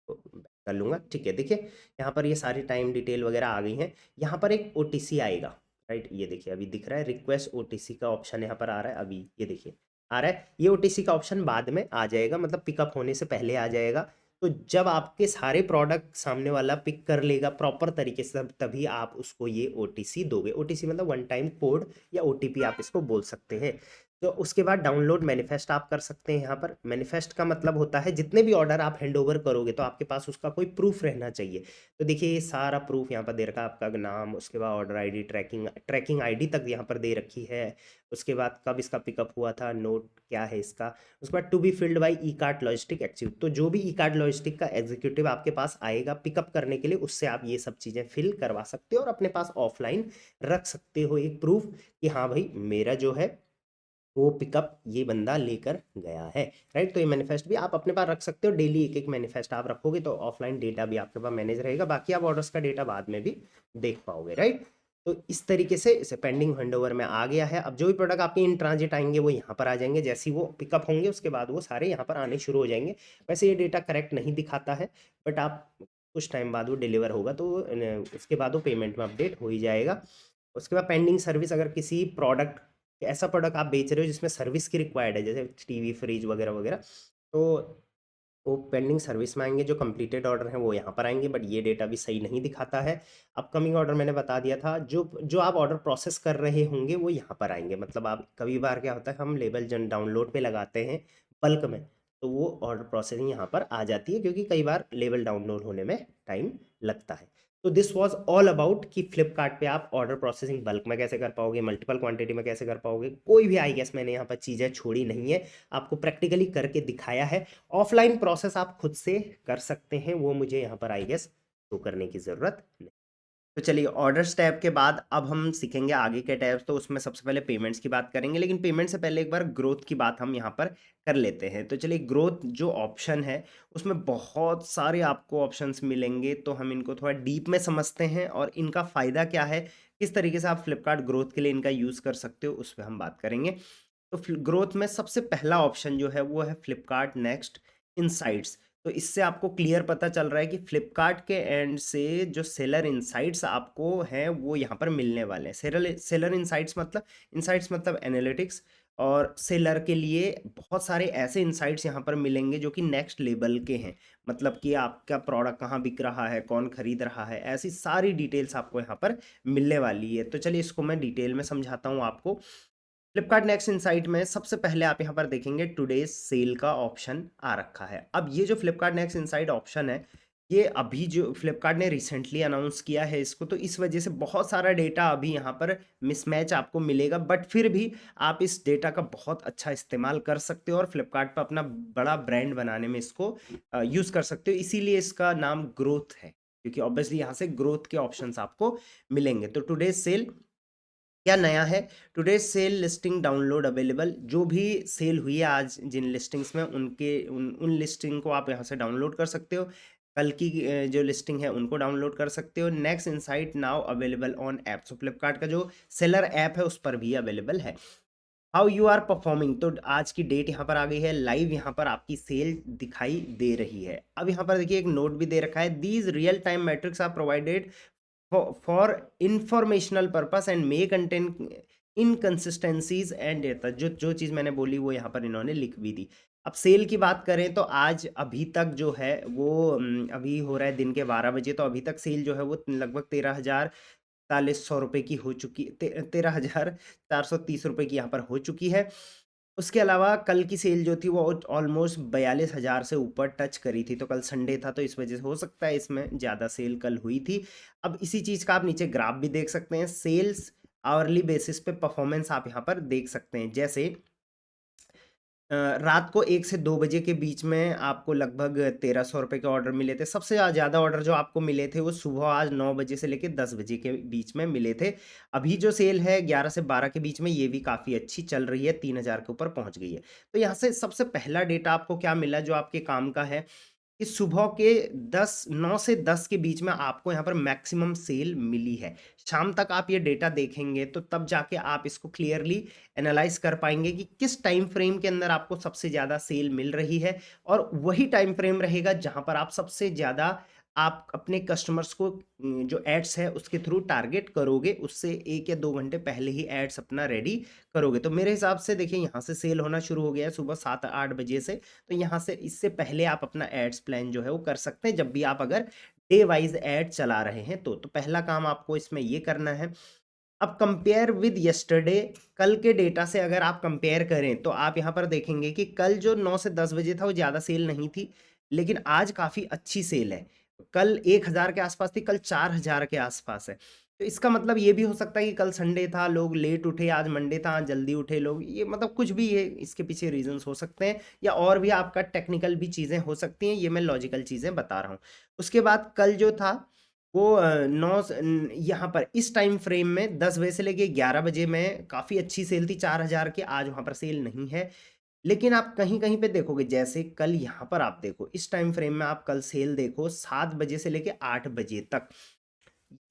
कर लूँगा, ठीक है। देखिए यहाँ पर ये सारी टाइम डिटेल वगैरह आ गई हैं। यहाँ पर एक ओटीसी आएगा, राइट, ये देखिए अभी दिख रहा है रिक्वेस्ट ओटीसी का ऑप्शन यहाँ पर आ रहा है, अभी ये देखिए आ रहा है। ये ओटीसी का ऑप्शन बाद में आ जाएगा, मतलब पिकअप होने से पहले आ जाएगा। तो जब आपके सारे प्रोडक्ट सामने वाला पिक कर लेगा प्रॉपर तरीके से तभी आप उसको ये ओटीसी दोगे। ओटीसी मतलब वन टाइम कोड या ओटीपी आप इसको बोल सकते हैं। तो उसके बाद डाउनलोड मैनिफेस्ट आप कर सकते हैं। यहाँ पर मैनिफेस्ट का मतलब होता है जितने भी ऑर्डर आप हैंड ओवर करोगे तो आपके पास उसका कोई प्रूफ रहना चाहिए। तो देखिए ये सारा प्रूफ यहाँ पर दे रखा है, आपका नाम, उसके बाद ऑर्डर आईडी, ट्रैकिंग आईडी तक यहाँ पर दे रखी है। उसके बाद कब इसका पिकअप हुआ था, नोट क्या है इसका। उसके बाद to be filled by Ekart logistic executive, तो जो भी ई कार्ट लॉजिस्टिक का एग्जीक्यूटिव आपके पास आएगा पिकअप करने के लिए, उससे आप ये सब चीज़ें फिल करवा सकते हो और अपने पास ऑफलाइन रख सकते हो एक प्रूफ कि हाँ भाई मेरा जो है वो पिकअप ये बंदा लेकर गया है, राइट। तो ये मैनिफेस्ट भी आप अपने पास रख सकते हो, डेली एक एक मैनिफेस्ट आप रखोगे तो ऑफलाइन डेटा भी आपके पास मैनेज रहेगा, बाकी आप ऑर्डर्स का डेटा बाद में भी देख पाओगे, राइट। तो इस तरीके से इसे पेंडिंग हैंडओवर में आ गया है। अब जो भी प्रोडक्ट आपके इन ट्रांजिट आएंगे वो यहाँ पर आ जाएंगे, जैसे ही वो पिकअप होंगे उसके बाद वो सारे यहाँ पर आने शुरू हो जाएंगे। वैसे ये डेटा करेक्ट नहीं दिखाता है, बट आप कुछ टाइम बाद वो डिलीवर होगा तो उसके बाद वो पेमेंट में अपडेट हो ही जाएगा। उसके बाद पेंडिंग सर्विस, अगर किसी प्रोडक्ट, ऐसा प्रोडक्ट आप बेच रहे हो जिसमें सर्विस की रिक्वायर्ड है, जैसे टीवी, फ्रिज वगैरह वगैरह, तो वो पेंडिंग सर्विस में आएंगे। जो कंप्लीटेड ऑर्डर हैं वो यहाँ पर आएंगे, बट ये डेटा भी सही नहीं दिखाता है। अपकमिंग ऑर्डर मैंने बता दिया था, जो जो आप ऑर्डर प्रोसेस कर रहे होंगे वो यहाँ पर आएंगे। मतलब आप कभी बार क्या होता है, हम लेबल जन डाउनलोड पे लगाते हैं बल्क में, तो वो ऑर्डर प्रोसेसिंग यहाँ पर आ जाती है, क्योंकि कई बार लेबल डाउनलोड होने में टाइम लगता है। तो दिस वाज ऑल अबाउट कि फ्लिपकार्ट पे आप ऑर्डर प्रोसेसिंग बल्क में कैसे कर पाओगे, मल्टीपल क्वांटिटी में कैसे कर पाओगे। कोई भी आई गेस मैंने यहाँ पर चीज़ें छोड़ी नहीं है, आपको प्रैक्टिकली करके दिखाया है। ऑफलाइन प्रोसेस आप खुद से कर सकते हैं, वो मुझे यहाँ पर आई गेस शो करने की ज़रूरत नहीं। तो चलिए ऑर्डर्स टैब के बाद अब हम सीखेंगे आगे के टैब्स, तो उसमें सबसे पहले पेमेंट्स की बात करेंगे, लेकिन पेमेंट से पहले एक बार ग्रोथ की बात हम यहाँ पर कर लेते हैं। तो चलिए ग्रोथ जो ऑप्शन है उसमें बहुत सारे आपको ऑप्शंस मिलेंगे, तो हम इनको थोड़ा डीप में समझते हैं और इनका फ़ायदा क्या है, किस तरीके से आप फ्लिपकार्ट ग्रोथ के लिए इनका यूज़ कर सकते हो, उस पर हम बात करेंगे। तो ग्रोथ में सबसे पहला ऑप्शन जो है वो है फ्लिपकार्ट नेक्स्ट इनसाइट्स। तो इससे आपको क्लियर पता चल रहा है कि फ्लिपकार्ट के एंड से जो सेलर इनसाइट्स आपको हैं वो यहाँ पर मिलने वाले हैं। सेलर सेलर इनसाइट्स मतलब एनालिटिक्स, और सेलर के लिए बहुत सारे ऐसे इनसाइट्स यहाँ पर मिलेंगे जो कि नेक्स्ट लेवल के हैं। मतलब कि आपका प्रोडक्ट कहाँ बिक रहा है, कौन खरीद रहा है, ऐसी सारी डिटेल्स आपको यहाँ पर मिलने वाली है। तो चलिए इसको मैं डिटेल में समझाता हूँ आपको। फ्लिपकार्ट नेक्स्ट इनसाइट में सबसे पहले आप यहाँ पर देखेंगे टुडेज सेल का ऑप्शन आ रखा है। अब ये जो फ्लिपकार्ट नेक्स्ट इनसाइट ऑप्शन है, ये अभी जो फ्लिपकार्ट ने रिसेंटली अनाउंस किया है इसको, तो इस वजह से बहुत सारा डेटा अभी यहाँ पर मिसमैच आपको मिलेगा, बट फिर भी आप इस डेटा का बहुत अच्छा इस्तेमाल कर सकते हो और फ्लिपकार्ट पर अपना बड़ा ब्रांड बनाने में इसको यूज़ कर सकते हो। इसीलिए इसका नाम ग्रोथ है, क्योंकि ऑब्वियसली यहाँ से ग्रोथ के ऑप्शंस आपको मिलेंगे। तो टुडेज सेल क्या नया है, today sale listing download available, जो भी सेल हुई है आज जिन लिस्टिंग्स में उनके उन लिस्टिंग को आप यहाँ से डाउनलोड कर सकते हो। कल की जो लिस्टिंग है उनको डाउनलोड कर सकते हो। Next insight now available on app, so Flipkart का जो सेलर ऐप है उस पर भी अवेलेबल है। हाउ यू आर परफॉर्मिंग, तो आज की डेट यहाँ पर आ गई है, लाइव यहाँ पर आपकी सेल दिखाई दे रही है। अब यहाँ पर देखिए एक नोट भी दे रखा है, these real time metrics are provided for informational purpose and may contain inconsistencies and data. जो जो चीज़ मैंने बोली वो यहाँ पर इन्होंने लिख भी दी। अब सेल की बात करें तो आज अभी तक जो है वो अभी हो रहा है दिन के 12 बजे, तो अभी तक सेल जो है वो लगभग 13,440 की हो चुकी, 13,430 की यहाँ पर हो चुकी है। उसके अलावा कल की सेल जो थी वो ऑलमोस्ट 42,000 से ऊपर टच करी थी, तो कल संडे था तो इस वजह से हो सकता है इसमें ज़्यादा सेल कल हुई थी। अब इसी चीज़ का आप नीचे ग्राफ भी देख सकते हैं, सेल्स आवरली बेसिस पे परफॉर्मेंस आप यहाँ पर देख सकते हैं। जैसे रात को 1 से 2 बजे के बीच में आपको लगभग 1300 के ऑर्डर मिले थे। सबसे ज़्यादा ऑर्डर जो आपको मिले थे वो सुबह आज 9 बजे से लेके 10 बजे के बीच में मिले थे। अभी जो सेल है 11 से 12 के बीच में ये भी काफ़ी अच्छी चल रही है, 3000 के ऊपर पहुँच गई है। तो यहाँ से सबसे पहला डेटा आपको क्या मिला जो आपके काम का है, कि सुबह के 9 से 10 के बीच में आपको यहाँ पर मैक्सिमम सेल मिली है। शाम तक आप ये डेटा देखेंगे तो तब जाके आप इसको क्लियरली एनालाइज कर पाएंगे कि किस टाइम फ्रेम के अंदर आपको सबसे ज़्यादा सेल मिल रही है, और वही टाइम फ्रेम रहेगा जहाँ पर आप सबसे ज़्यादा आप अपने कस्टमर्स को जो एड्स है उसके थ्रू टारगेट करोगे, उससे 1 या 2 घंटे पहले ही एड्स अपना रेडी करोगे। तो मेरे हिसाब से देखिए यहाँ से सेल होना शुरू हो गया है सुबह 7-8 बजे से, तो यहाँ से इससे पहले आप अपना एड्स प्लान जो है वो कर सकते हैं, जब भी आप अगर डे वाइज एड चला रहे हैं तो पहला काम आपको इसमें ये करना है। अब कंपेयर विद यस्टरडे, कल के डेटा से अगर आप कंपेयर करें तो आप यहाँ पर देखेंगे कि कल जो 9 से 10 बजे था वो ज़्यादा सेल नहीं थी, लेकिन आज काफ़ी अच्छी सेल है। कल 1000 के आसपास थी, कल 4000 के आसपास है। तो इसका मतलब ये भी हो सकता है कि कल संडे था, लोग लेट उठे, आज मंडे था, आज जल्दी उठे लोग, ये मतलब कुछ भी ये इसके पीछे रीजंस हो सकते हैं, या और भी आपका टेक्निकल भी चीज़ें हो सकती हैं, ये मैं लॉजिकल चीज़ें बता रहा हूँ। उसके बाद कल जो था वो यहाँ पर इस टाइम फ्रेम में 10 बजे से लेके 11 बजे में काफ़ी अच्छी सेल थी 4000 की, आज वहाँ पर सेल नहीं है। लेकिन आप कहीं-कहीं पे देखोगे, जैसे कल यहाँ पर आप देखो, इस टाइम फ्रेम में आप कल सेल देखो 7 बजे से लेके 8 बजे तक।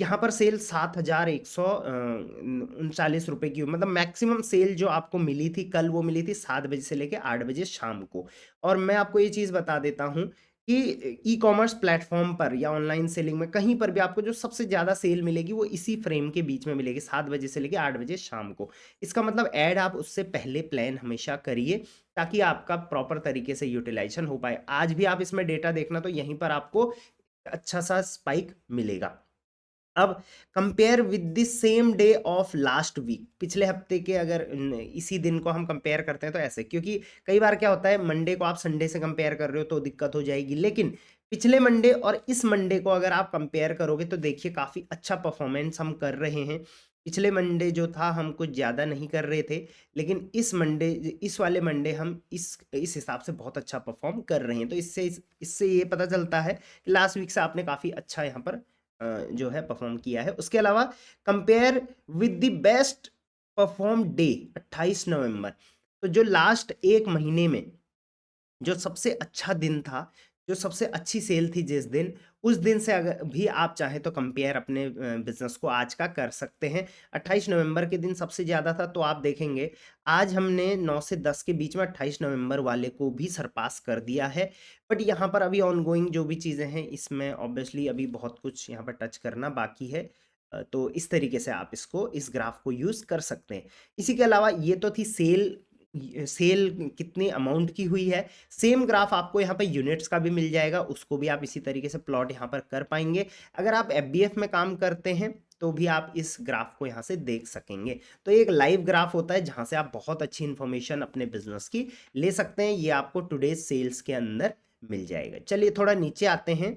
यहाँ पर सेल 7,139 रुपए की, मतलब मैक्सिमम सेल जो आपको मिली थी कल वो मिली थी 7 बजे से लेके 8 बजे शाम को। और मैं आपको ये चीज़ बता देता हूँ कि ई कॉमर्स प्लेटफॉर्म पर या ऑनलाइन सेलिंग में कहीं पर भी आपको जो सबसे ज़्यादा सेल मिलेगी वो इसी फ्रेम के बीच में मिलेगी, 7 बजे से लेके 8 बजे शाम को। इसका मतलब ऐड आप उससे पहले प्लान हमेशा करिए, ताकि आपका प्रॉपर तरीके से यूटिलाइजेशन हो पाए। आज भी आप इसमें डेटा देखना तो यहीं पर आपको अच्छा सा स्पाइक मिलेगा। अब compare with the same day of last week, पिछले हफ्ते के अगर इसी दिन को हम कंपेयर करते हैं तो ऐसे, क्योंकि कई बार क्या होता है मंडे को आप संडे से कंपेयर कर रहे हो तो दिक्कत हो जाएगी, लेकिन पिछले मंडे और इस मंडे को अगर आप कंपेयर करोगे तो देखिए काफ़ी अच्छा परफॉर्मेंस हम कर रहे हैं। पिछले मंडे जो था हम कुछ ज़्यादा नहीं कर रहे थे, लेकिन इस वाले मंडे हम इस हिसाब से बहुत अच्छा परफॉर्म कर रहे हैं। तो इससे इससे ये पता चलता है कि लास्ट वीक से आपने काफ़ी अच्छा यहाँ पर जो है परफॉर्म किया है। उसके अलावा compare with the best perform day 28 नवंबर, तो जो लास्ट एक महीने में जो सबसे अच्छा दिन था, जो सबसे अच्छी सेल थी जिस दिन, उस दिन से अगर भी आप चाहें तो कंपेयर अपने बिजनेस को आज का कर सकते हैं। 28 नवंबर के दिन सबसे ज़्यादा था, तो आप देखेंगे आज हमने 9 से 10 के बीच में 28 नवंबर वाले को भी सरपास कर दिया है। बट यहाँ पर अभी ऑनगोइंग जो भी चीज़ें हैं, इसमें ऑब्वियसली अभी बहुत कुछ यहाँ पर टच करना बाकी है। तो इस तरीके से आप इसको, इस ग्राफ को यूज़ कर सकते हैं। इसी के अलावा ये तो थी सेल, सेल कितनी अमाउंट की हुई है। सेम ग्राफ आपको यहाँ पे यूनिट्स का भी मिल जाएगा, उसको भी आप इसी तरीके से प्लॉट यहाँ पर कर पाएंगे। अगर आप एफबीएफ में काम करते हैं तो भी आप इस ग्राफ को यहाँ से देख सकेंगे। तो एक लाइव ग्राफ होता है जहाँ से आप बहुत अच्छी इंफॉर्मेशन अपने बिजनेस की ले सकते हैं। ये आपको टुडे सेल्स के अंदर मिल जाएगा। चलिए थोड़ा नीचे आते हैं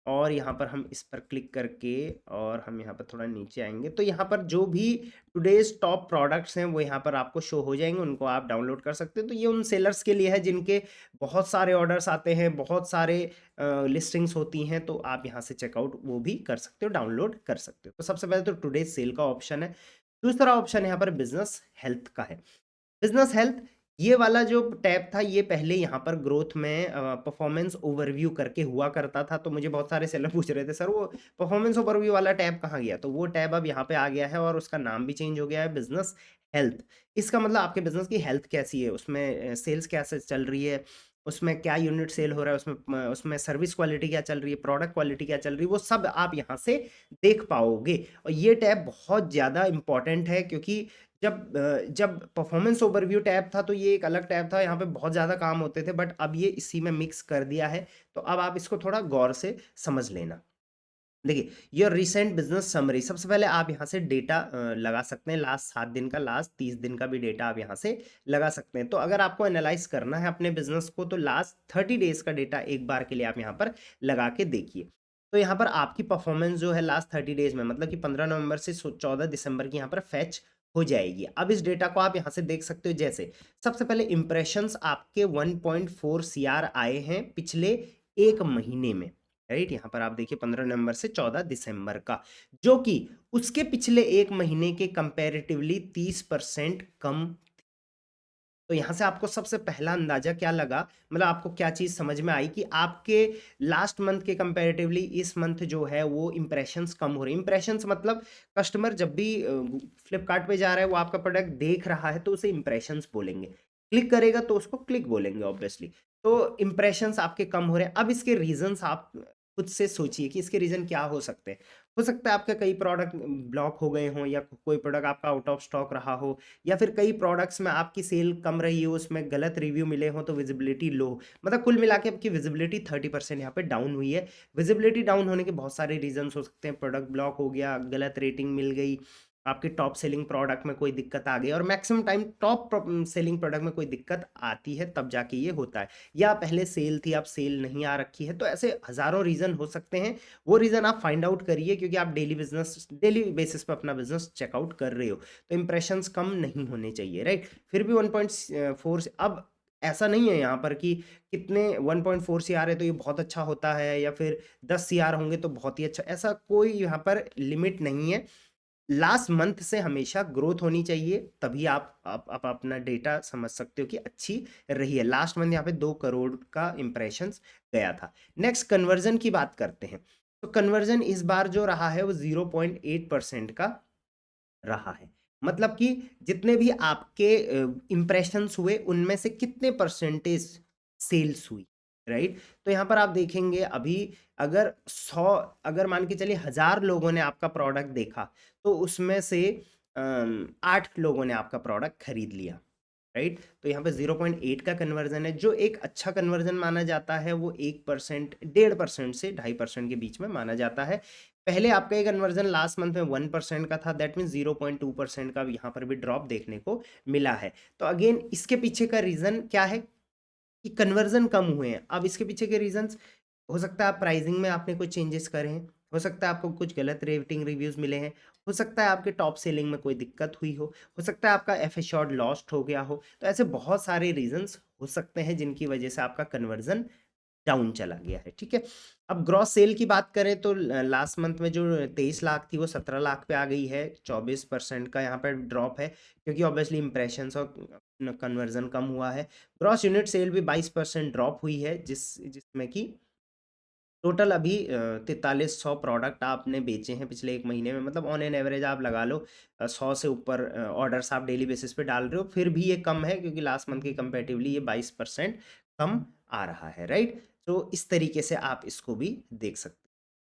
और यहाँ पर हम इस पर क्लिक करके और हम यहाँ पर थोड़ा नीचे आएंगे, तो यहाँ पर जो भी टुडेज टॉप प्रोडक्ट्स हैं वो यहाँ पर आपको शो हो जाएंगे, उनको आप डाउनलोड कर सकते हैं। तो ये उन सेलर्स के लिए है जिनके बहुत सारे ऑर्डर्स आते हैं, बहुत सारे लिस्टिंग्स होती हैं, तो आप यहाँ से चेकआउट वो भी कर सकते हो, डाउनलोड कर सकते हो। तो सबसे पहले तो टुडेज सेल का ऑप्शन है। दूसरा ऑप्शन यहाँ पर बिजनेस हेल्थ का है। बिजनेस हेल्थ, ये वाला जो टैब था ये पहले यहाँ पर ग्रोथ में परफॉर्मेंस ओवरव्यू करके हुआ करता था। तो मुझे बहुत सारे सेलर पूछ रहे थे सर वो परफॉर्मेंस ओवरव्यू वाला टैब कहाँ गया, तो वो टैब अब यहाँ पे आ गया है और उसका नाम भी चेंज हो गया है बिजनेस हेल्थ। इसका मतलब आपके बिजनेस की हेल्थ कैसी है, उसमें सेल्स कैसे चल रही है, उसमें क्या यूनिट सेल हो रहा है, उसमें सर्विस क्वालिटी क्या चल रही है, प्रोडक्ट क्वालिटी क्या चल रही है, वो सब आप यहाँ से देख पाओगे। और ये टैब बहुत ज़्यादा इंपॉर्टेंट है क्योंकि जब परफॉर्मेंस ओवरव्यू टैब था तो ये एक अलग टैब था, यहाँ पे बहुत ज़्यादा काम होते थे, बट अब ये इसी में मिक्स कर दिया है। तो अब आप इसको थोड़ा गौर से समझ लेना। देखिए, योर रिसेंट बिजनेस समरी, सबसे पहले आप यहाँ से डेटा लगा सकते हैं, लास्ट 7 दिन का, लास्ट 30 दिन का भी डेटा आप यहाँ से लगा सकते हैं। तो अगर आपको एनालाइज करना है अपने बिजनेस को तो लास्ट 30 डेज का डेटा एक बार के लिए आप यहाँ पर लगा के देखिए। तो यहाँ पर आपकी परफॉर्मेंस जो है लास्ट 30 डेज में, मतलब कि 15 नवंबर से 14 दिसंबर की यहाँ पर फैच हो जाएगी। अब इस डेटा को आप यहाँ से देख सकते हो, जैसे सबसे पहले इंप्रेशंस आपके 1.4 सीआर आए हैं पिछले एक महीने में, राइट। यहाँ पर आप देखिए 15 नवंबर से 14 दिसंबर का, जो कि उसके पिछले एक महीने के कंपैरेटिवली 30% कम। तो यहाँ से आपको सबसे पहला अंदाजा क्या लगा, मतलब आपको क्या चीज़ समझ में आई कि आपके लास्ट मंथ के कंपैरेटिवली इस मंथ जो है वो इंप्रेशंस कम हो रहे हैं। इंप्रेशंस मतलब कस्टमर जब भी फ्लिपकार्ट पे जा रहा है, वो आपका प्रोडक्ट देख रहा है तो उसे इंप्रेशंस बोलेंगे, क्लिक करेगा तो उसको क्लिक बोलेंगे ऑब्वियसली। तो इंप्रेशंस आपके कम हो रहे हैं। अब इसके रीजंस आप खुद से सोचिए कि इसके रीजन क्या हो सकते हैं। हो सकता है आपके कई प्रोडक्ट ब्लॉक हो गए हों, या कोई प्रोडक्ट आपका आउट ऑफ स्टॉक रहा हो, या फिर कई प्रोडक्ट्स में आपकी सेल कम रही हो, उसमें गलत रिव्यू मिले हों तो विजिबिलिटी लो, मतलब कुल मिला के आपकी विजिबिलिटी 30% यहाँ पे डाउन हुई है। विजिबिलिटी डाउन होने के बहुत सारे रीजंस हो सकते हैं, प्रोडक्ट ब्लॉक हो गया, गलत रेटिंग मिल गई, आपके टॉप सेलिंग प्रोडक्ट में कोई दिक्कत आ गई, और maximum time top selling product में कोई दिक्कत आती है तब जाके ये होता है, या पहले सेल थी अब सेल नहीं आ रखी है। तो ऐसे हजारों रीजन हो सकते हैं, वो रीजन आप फाइंड आउट करिए क्योंकि आप डेली बेसिस पे अपना बिजनेस चेकआउट कर रहे हो। तो इंप्रेशंस कम नहीं होने चाहिए, राइट। फिर भी 1.4 से, अब ऐसा नहीं है यहाँ पर कि कितने 1.4 सी आर है तो ये बहुत अच्छा होता है, या फिर 10 सी आर होंगे तो बहुत ही अच्छा, ऐसा कोई यहाँ पर लिमिट नहीं है। लास्ट मंथ से हमेशा ग्रोथ होनी चाहिए, तभी आप अपना डेटा समझ सकते हो कि अच्छी रही है। लास्ट मंथ यहाँ पे 2 करोड़ का इंप्रेशंस गया था। नेक्स्ट कन्वर्जन की बात करते हैं। तो कन्वर्जन इस बार जो रहा है वो 0.8% का रहा है, मतलब कि जितने भी आपके इंप्रेशंस हुए उनमें से कितने परसेंटेज सेल्स हुई, राइट। तो यहाँ पर आप देखेंगे अभी अगर 100, अगर मान के चलिए 1000 लोगों ने आपका प्रोडक्ट देखा तो उसमें से 8 लोगों ने आपका प्रोडक्ट खरीद लिया, राइट। तो यहाँ पे 0.8 का कन्वर्जन है, जो एक अच्छा कन्वर्जन माना जाता है। वो 1%, 1.5% से 2.5% के बीच में माना जाता है। पहले आपका ये कन्वर्जन लास्ट मंथ में 1% का था, दैट मीन 0.2% का यहाँ पर भी ड्रॉप देखने को मिला है। तो अगेन इसके पीछे का रीजन क्या है कि कन्वर्जन कम हुए हैं। अब इसके पीछे के रीजंस, हो सकता है आप प्राइसिंग में आपने कोई चेंजेस करे हैं, हो सकता है आपको कुछ गलत रेटिंग रिव्यूज मिले हैं, हो सकता है आपके टॉप सेलिंग में कोई दिक्कत हुई हो सकता है आपका एफ एश्योर्ड लॉस्ट हो गया हो। तो ऐसे बहुत सारे रीजंस हो सकते हैं जिनकी वजह से आपका कन्वर्जन डाउन चला गया है, ठीक है। अब ग्रॉस सेल की बात करें तो लास्ट मंथ में जो 23 लाख थी वो 17 लाख पे आ गई है, 24% का यहाँ पर ड्रॉप है, क्योंकि ऑब्वियसली इंप्रेशंस और कन्वर्जन कम हुआ है। ग्रॉस यूनिट सेल भी 22% ड्रॉप हुई है, जिसमें कि टोटल अभी 4300 प्रोडक्ट आपने बेचे हैं पिछले एक महीने में, मतलब ऑन एन एवरेज आप लगा लो 100 से ऊपर ऑर्डर्स आप डेली बेसिस पे डाल रहे हो, फिर भी ये कम है क्योंकि लास्ट मंथ के कंपेरेटिवली ये 22% कम आ रहा है, राइट। तो इस तरीके से आप इसको भी देख सकते हैं।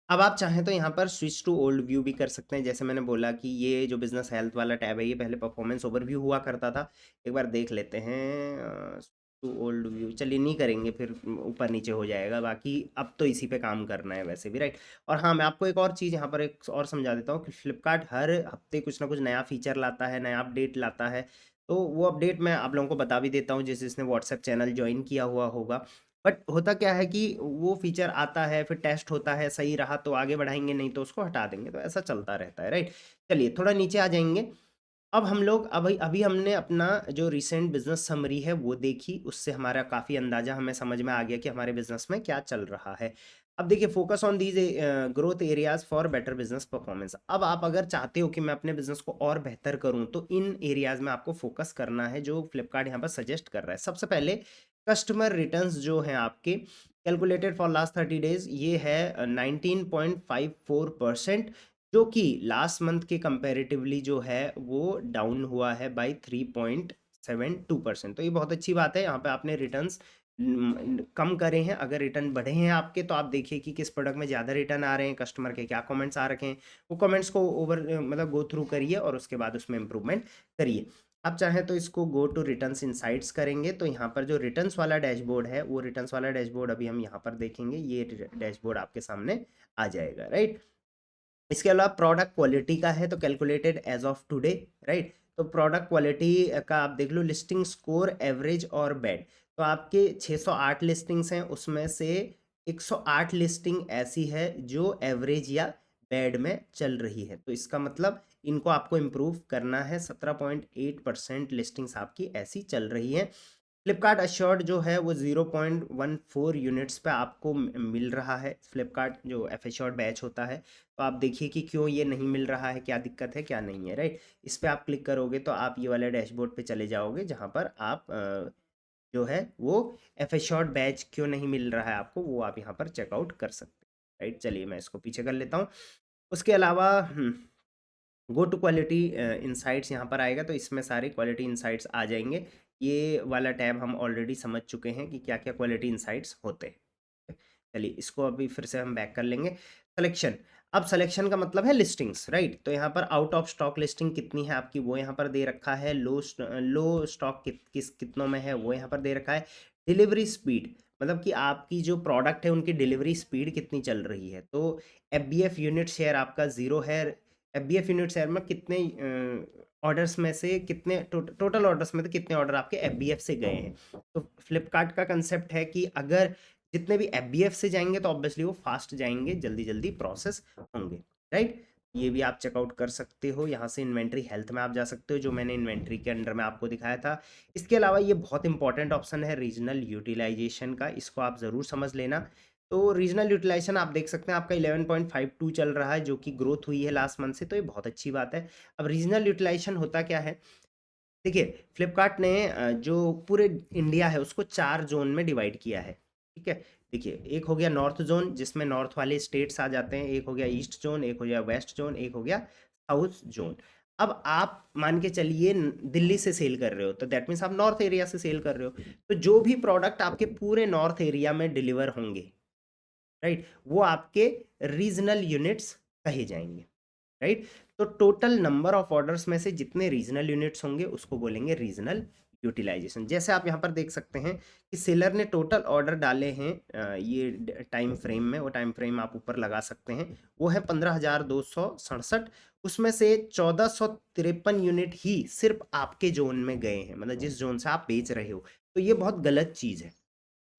अब आप चाहें तो यहाँ पर स्विच टू ओल्ड व्यू भी कर सकते हैं। जैसे मैंने बोला कि ये जो बिजनेस हेल्थ वाला टैब है ये पहले परफॉर्मेंस ओवरव्यू हुआ करता था, एक बार देख लेते हैं। टू ओल्ड व्यू चलिए नहीं करेंगे, फिर ऊपर नीचे हो जाएगा, बाकी अब तो इसी पे काम करना है वैसे भी, राइट। और हाँ, मैं आपको एक और चीज़ यहाँ पर एक और समझा देता हूँ कि फ्लिपकार्ट हर हफ्ते कुछ ना कुछ नया फीचर लाता है, नया अपडेट लाता है। तो वो अपडेट मैं आप लोगों को बता भी देता हूँ, जिसने व्हाट्सएप चैनल ज्वाइन किया हुआ होगा। बट होता क्या है कि वो फीचर आता है, फिर टेस्ट होता है, सही रहा तो आगे बढ़ाएंगे, नहीं तो उसको हटा देंगे, तो ऐसा चलता रहता है, राइट। चलिए थोड़ा नीचे आ जाएंगे। अब हम लोग अभी अभी हमने अपना जो रिसेंट बिजनेस समरी है वो देखी, उससे हमारा काफ़ी अंदाजा हमें समझ में आ गया कि हमारे बिजनेस में क्या चल रहा है। अब देखिए, focus on these growth areas for better business performance. अब आप अगर चाहते हो कि मैं अपने बिजनेस को और बेहतर करूं, तो इन एरियाज में आपको फोकस करना है जो फ्लिपकार्ट यहाँ पर सजेस्ट कर रहा है। सबसे पहले कस्टमर रिटर्न्स जो हैं आपके कैलकुलेटेड फॉर लास्ट 30 डेज, ये है 19.54%, जो कि लास्ट मंथ के कंपैरेटिवली जो है वो डाउन हुआ है बाय 3.72%। तो ये बहुत अच्छी बात है। यहाँ पे आपने रिटर्न्स कम करे हैं। अगर रिटर्न बढ़े हैं आपके, तो आप देखिए कि किस प्रोडक्ट में ज़्यादा रिटर्न आ रहे हैं, कस्टमर के क्या कमेंट्स आ रखे हैं, वो कमेंट्स को मतलब गो थ्रू करिए और उसके बाद उसमें इम्प्रूवमेंट करिए। आप चाहें तो इसको गो टू रिटर्न्स इनसाइट्स करेंगे, तो यहाँ पर जो रिटर्न्स वाला डैशबोर्ड है, वो रिटर्न्स वाला डैशबोर्ड अभी हम यहाँ पर देखेंगे, ये डैशबोर्ड आपके सामने आ जाएगा, राइट। इसके अलावा प्रोडक्ट क्वालिटी का है तो calculated as of today, right. तो प्रोडक्ट क्वालिटी का आप देख लो, लिस्टिंग स्कोर एवरेज और बैड। तो आपके 608 लिस्टिंग्स हैं, उसमें से 108 लिस्टिंग ऐसी है जो एवरेज या बैड में चल रही है, तो इसका मतलब इनको आपको इम्प्रूव करना है। 17.8% लिस्टिंग्स आपकी ऐसी चल रही है। फ्लिपकार्ट अश्योर्ड जो है वो 0.14 यूनिट्स पे आपको मिल रहा है, फ्लिपकार्ट जो एफ एश्योर्ड बैच होता है। तो आप देखिए कि क्यों ये नहीं मिल रहा है, क्या दिक्कत है क्या नहीं है, राइट। इस पे आप क्लिक करोगे तो आप ये वाले डैशबोर्ड पे चले जाओगे, जहाँ पर आप जो है वो एफ एश्योर्ड बैच क्यों नहीं मिल रहा है आपको, वो आप यहाँ पर चेकआउट कर सकते हैं, राइट। चलिए मैं इसको पीछे कर लेता हूँ। उसके अलावा गो टू क्वालिटी इंसाइट्स यहाँ पर आएगा, तो इसमें सारे क्वालिटी इंसाइट्स आ जाएंगे। ये वाला टैब हम ऑलरेडी समझ चुके हैं कि क्या क्या क्वालिटी इंसाइट्स होते हैं। चलिए इसको अभी फिर से हम बैक कर लेंगे। सिलेक्शन, अब सिलेक्शन का मतलब है लिस्टिंग्स, राइट। तो यहाँ पर आउट ऑफ स्टॉक लिस्टिंग कितनी है आपकी, वो यहाँ पर दे रखा है। लो स्टॉक कितनों में है, वो यहाँ पर दे रखा है। डिलीवरी स्पीड, मतलब कि आपकी जो प्रोडक्ट है उनकी डिलीवरी स्पीड कितनी चल रही है। तो एफ यूनिट शेयर आपका 0 है। एफ यूनिट शेयर में कितने ऑर्डर्स में से कितने टोटल ऑर्डर्स में से कितने ऑर्डर आपके एफ से गए हैं। तो फ्लिपकार्ट का कंसेप्ट है कि अगर जितने भी एफ से जाएंगे तो ऑब्वियसली वो फास्ट जाएंगे, जल्दी जल्दी प्रोसेस होंगे, राइट। ये भी आप चेकआउट कर सकते हो। यहाँ से इन्वेंट्री हेल्थ में आप जा सकते हो, जो मैंने इन्वेंट्री के अंडर में आपको दिखाया था। इसके अलावा ये बहुत इंपॉर्टेंट ऑप्शन है रीजनल यूटिलाइजेशन का, इसको आप ज़रूर समझ लेना। तो रीजनल यूटिलाइजेशन आप देख सकते हैं आपका 11.52 चल रहा है, जो कि ग्रोथ हुई है लास्ट मंथ से, तो ये बहुत अच्छी बात है। अब रीजनल यूटिलाइजेशन होता क्या है, देखिए फ्लिपकार्ट ने जो पूरे इंडिया है उसको 4 जोन में डिवाइड किया है, ठीक है। देखिए, एक हो गया नॉर्थ जोन, जिसमें नॉर्थ वाले स्टेट्स आ जाते हैं, एक हो गया ईस्ट जोन, एक हो गया वेस्ट जोन, एक हो गया साउथ जोन। अब आप मान के चलिए दिल्ली से सेल कर रहे हो, तो दैट मीन्स आप नॉर्थ एरिया से सेल कर रहे हो, तो जो भी प्रोडक्ट आपके पूरे नॉर्थ एरिया में डिलीवर होंगे, राइट, वो आपके रीजनल यूनिट्स कहे जाएंगे, राइट। तो टोटल नंबर ऑफ ऑर्डर्स में से जितने रीजनल यूनिट्स होंगे उसको बोलेंगे रीजनल यूटिलाइजेशन। जैसे आप यहाँ पर देख सकते हैं कि सेलर ने टोटल ऑर्डर डाले हैं ये टाइम फ्रेम में, वो टाइम फ्रेम आप ऊपर लगा सकते हैं, वो है 15,267। उसमें से 1453 यूनिट ही सिर्फ आपके जोन में गए हैं, मतलब जिस जोन से आप बेच रहे हो। तो ये बहुत गलत चीज़ है।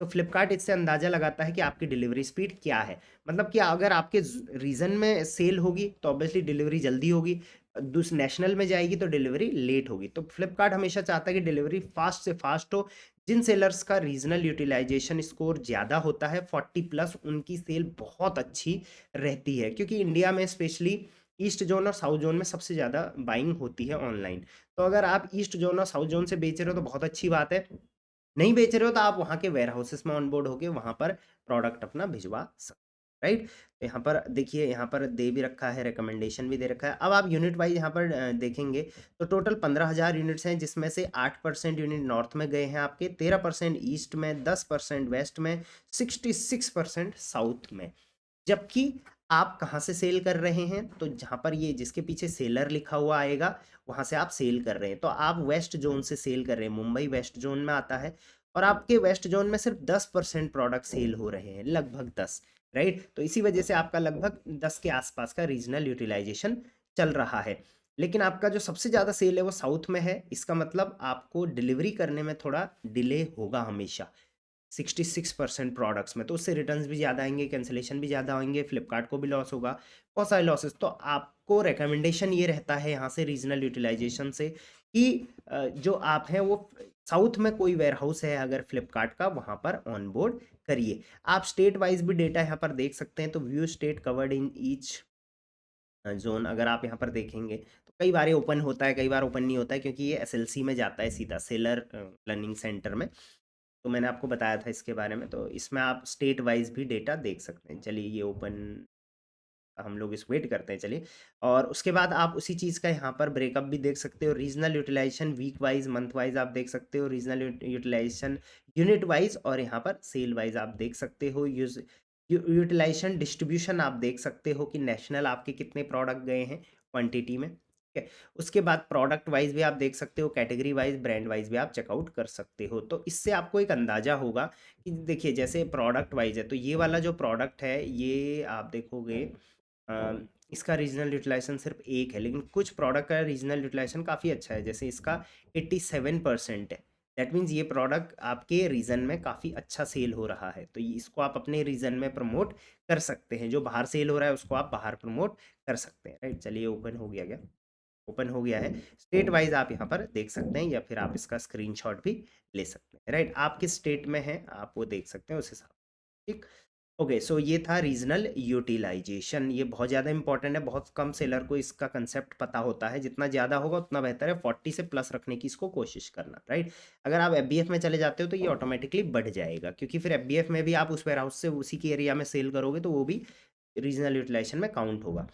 तो फ्लिपकार्ट इससे अंदाजा लगाता है कि आपकी डिलीवरी स्पीड क्या है, मतलब कि अगर आपके रीजन में सेल होगी तो ऑब्वियसली डिलीवरी जल्दी होगी, दूसरे नेशनल में जाएगी तो डिलीवरी लेट होगी। तो फ्लिपकार्ट हमेशा चाहता है कि डिलीवरी फास्ट से फास्ट हो, जिन सेलर्स का रीजनल यूटिलाइजेशन स्कोर ज़्यादा होता है 40 प्लस, उनकी सेल बहुत अच्छी रहती है, क्योंकि इंडिया में स्पेशली ईस्ट जोन और साउथ जोन में सबसे ज़्यादा बाइंग होती है ऑनलाइन। तो अगर आप ईस्ट जोन और साउथ जोन से बेच रहे हो तो बहुत अच्छी बात है, नहीं बेच रहे हो तो आप वहाँ के वेयर हाउसेस में ऑनबोर्ड होके वहाँ पर प्रोडक्ट अपना भिजवा सकते, राइट। तो यहाँ पर देखिए, यहाँ पर दे भी रखा है, रिकमेंडेशन भी दे रखा है। अब आप यूनिट वाइज यहाँ पर देखेंगे तो टोटल 15,000 यूनिट्स हैं, जिसमें से 8% यूनिट नॉर्थ में गए हैं आपके, 13% ईस्ट में, 10% वेस्ट में, 66% साउथ में। जबकि आप कहाँ से सेल कर रहे हैं, तो जहाँ पर ये जिसके पीछे सेलर लिखा हुआ आएगा वहाँ से आप सेल कर रहे हैं, तो आप वेस्ट जोन से सेल कर रहे हैं, मुंबई वेस्ट जोन में आता है, और आपके वेस्ट जोन में सिर्फ 10% प्रोडक्ट सेल हो रहे हैं, लगभग 10, राइट। तो इसी वजह से आपका लगभग 10 के आसपास का रीजनल यूटिलाइजेशन चल रहा है। लेकिन आपका जो सबसे ज़्यादा सेल है वो साउथ में है, इसका मतलब आपको डिलीवरी करने में थोड़ा डिले होगा हमेशा 66% प्रोडक्ट्स में, तो उससे रिटर्न्स भी ज़्यादा आएंगे, कैंसिलेशन भी ज़्यादा होंगे, फ्लिपकार्ट को भी लॉस होगा, बहुत सारे लॉसेस। तो आपको रिकमेंडेशन ये रहता है यहाँ से रीजनल यूटिलाइजेशन से कि जो आप हैं वो साउथ में कोई वेयर हाउस है अगर फ्लिपकार्ट का, वहाँ पर ऑन बोर्ड करिए। आप स्टेट वाइज भी डेटा यहाँ पर देख सकते हैं, तो view state covered in each zone अगर आप यहाँ पर देखेंगे तो कई बार ये ओपन होता है, कई बार ओपन नहीं होता है, क्योंकि ये एसएलसी में जाता है सीधा, सेलर लर्निंग सेंटर में। तो मैंने आपको बताया था इसके बारे में, तो इसमें आप स्टेट वाइज भी डेटा देख सकते हैं। चलिए ये ओपन, हम लोग इस वेट करते हैं, चलिए। और उसके बाद आप उसी चीज़ का यहाँ पर ब्रेकअप भी देख सकते हो, regional utilization week wise, month wise आप देख सकते हो, रीजनल यूटिलाइजेशन यूनिट वाइज, और यहाँ पर सेल वाइज आप देख सकते हो, यूटिलाइजेशन डिस्ट्रीब्यूशन आप देख सकते हो कि नेशनल आपके कितने प्रोडक्ट गए हैं क्वांटिटी में, ठीक है। उसके बाद प्रोडक्ट वाइज भी आप देख सकते हो, कैटेगरी वाइज, ब्रांड वाइज भी आप चेकआउट कर सकते हो। तो इससे आपको एक अंदाज़ा होगा कि देखिए जैसे प्रोडक्ट वाइज है, तो ये वाला जो प्रोडक्ट है ये आप देखोगे इसका रीजनल यूटिलाइजेशन सिर्फ एक है, लेकिन कुछ प्रोडक्ट का रीजनल यूटिलाइजेशन काफ़ी अच्छा है, जैसे इसका 87% है। दैट मीन्स ये प्रोडक्ट आपके रीजन में काफ़ी अच्छा सेल हो रहा है, तो इसको आप अपने रीजन में प्रमोट कर सकते हैं। जो बाहर सेल हो रहा है उसको आप बाहर प्रमोट कर सकते हैं, राइट। चलिए ओपन हो गया क्या, ओपन हो गया है। स्टेट वाइज आप यहाँ पर देख सकते हैं, या फिर आप इसका स्क्रीनशॉट भी ले सकते हैं, राइट। आप किस स्टेट में हैं आप वो देख सकते हैं उस हिसाब, ठीक। ओके, सो ये था रीजनल यूटिलाइजेशन, ये बहुत ज़्यादा इंपॉर्टेंट है, बहुत कम सेलर को इसका कंसेप्ट पता होता है, जितना ज़्यादा होगा उतना बेहतर है, 40 से प्लस रखने की इसको कोशिश करना, राइट। अगर आप एफबीएफ में चले जाते हो तो ये ऑटोमेटिकली बढ़ जाएगा, क्योंकि फिर एफबीएफ में भी आप उस वेयर हाउस से उसी के एरिया में सेल करोगे तो वो भी रीजनल यूटिलाइजेशन में काउंट होगा।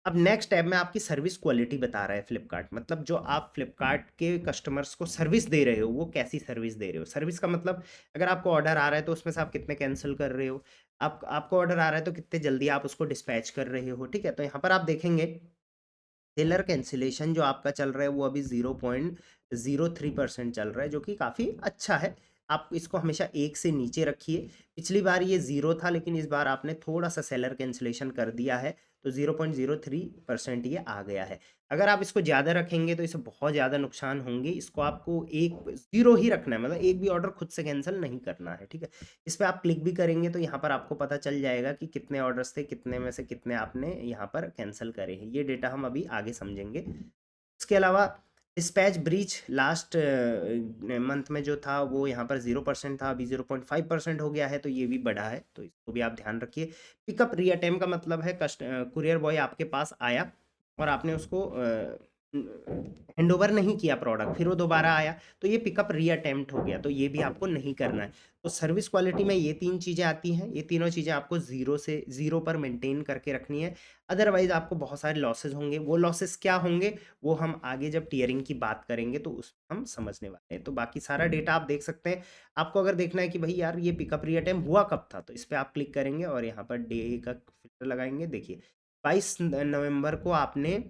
अब नेक्स्ट टैब में आपकी सर्विस क्वालिटी बता रहा है फ्लिपकार्ट, मतलब जो आप फ्लिपकार्ट के कस्टमर्स को सर्विस दे रहे हो वो कैसी सर्विस दे रहे हो। सर्विस का मतलब अगर आपको ऑर्डर आ रहा है तो उसमें से आप कितने कैंसिल कर रहे हो, आपको ऑर्डर आ रहा है तो कितने जल्दी आप उसको डिस्पैच कर रहे हो, ठीक है। तो यहाँ पर आप देखेंगे सेलर कैंसिलेशन जो आपका चल रहा है वो अभी 0.03% चल रहा है, जो कि काफ़ी अच्छा है। आप इसको हमेशा एक से नीचे रखिए। पिछली बार ये 0 था, लेकिन इस बार आपने थोड़ा सा सेलर कैंसिलेशन कर दिया है, तो 0.03% ये आ गया है। अगर आप इसको ज़्यादा रखेंगे तो इससे बहुत ज़्यादा नुकसान होंगे, इसको आपको एक 0 ही रखना है, मतलब एक भी ऑर्डर खुद से कैंसिल नहीं करना है, ठीक है। इस पे आप क्लिक भी करेंगे तो यहाँ पर आपको पता चल जाएगा कि कितने ऑर्डर्स थे, कितने में से कितने आपने यहाँ पर कैंसिल करे हैं। ये डेटा हम अभी आगे समझेंगे। उसके अलावा डिस्पैच ब्रीच लास्ट मंथ में जो था वो यहाँ पर 0% था, अभी 0.5% हो गया है, तो ये भी बढ़ा है, तो इसको भी आप ध्यान रखिए। पिकअप रीअटेम्प्ट का मतलब है कुरियर बॉय आपके पास आया और आपने उसको हैंड ओवर नहीं किया प्रोडक्ट, फिर वो दोबारा आया, तो ये पिकअप रीअटेम्प्ट हो गया, तो ये भी आपको नहीं करना है। तो सर्विस क्वालिटी में ये 3 चीज़ें आती हैं, ये तीनों चीज़ें आपको 0 पर मेंटेन करके रखनी है, अदरवाइज़ आपको बहुत सारे लॉसेस होंगे। वो लॉसेस क्या होंगे वो हम आगे जब टियरिंग की बात करेंगे तो उसमें हम समझने वाले हैं। तो बाकी सारा डेटा आप देख सकते हैं। आपको अगर देखना है कि भाई यार ये पिकअप रीअटेम्प्ट हुआ कब था, तो इस पे आप क्लिक करेंगे और यहाँ पर डे का फिल्टर लगाएंगे। देखिए 22 नवंबर को आपने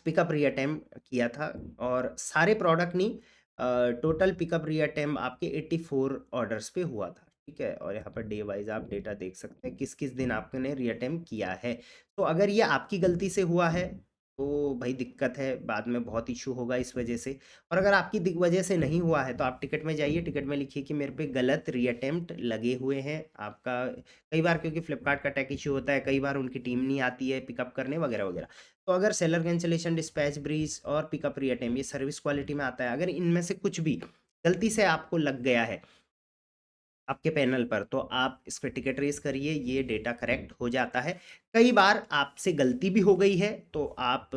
पिकअप रीअटेम्प्ट किया था, और सारे प्रोडक्ट नहीं, टोटल पिकअप रीअटेम्प्ट आपके 84 ऑर्डर्स पे हुआ था, ठीक है। और यहाँ पर डे वाइज आप डेटा देख सकते हैं किस किस दिन आपने रीअटेम्प्ट किया है। तो अगर ये आपकी गलती से हुआ है तो भाई दिक्कत है, बाद में बहुत इशू होगा इस वजह से। और अगर आपकी वजह से नहीं हुआ है तो आप टिकट में जाइए, टिकट में लिखिए कि मेरे पे गलत रीअटेम्प्ट लगे हुए हैं आपका। कई बार क्योंकि फ्लिपकार्ट का टेक इशू होता है, कई बार उनकी टीम नहीं आती है पिकअप करने वगैरह वगैरह। तो अगर सेलर कैंसिलेशन, डिस्पैच ब्रीच और पिकअप रीअटेम्प्ट ये सर्विस क्वालिटी में आता है, अगर इनमें से कुछ भी गलती से आपको लग गया है आपके पैनल पर, तो आप इस पे टिकट रेज़ करिए, ये डेटा करेक्ट हो जाता है। कई बार आपसे गलती भी हो गई है, तो आप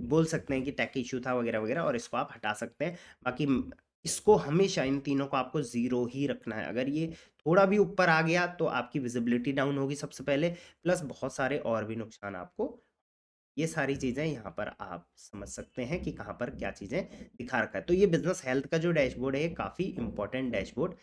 बोल सकते हैं कि टेक इश्यू था वगैरह-वगैरह, और इसको आप हटा सकते हैं। बाकी इसको हमेशा इन तीनों को आपको 0 ही रखना है। अगर ये थोड़ा भी ऊपर आ गया तो आपकी विज़िबिलिटी डाउन होगी सबसे पहले, प्लस बहुत सारे और भी नुकसान आपको, ये सारी चीज़ें यहाँ पर आप समझ सकते हैं कि कहाँ पर क्या चीज़ें दिखा रखा है। तो ये बिज़नेस हेल्थ का जो डैशबोर्ड है, ये काफ़ी इम्पोर्टेंट डैशबोर्ड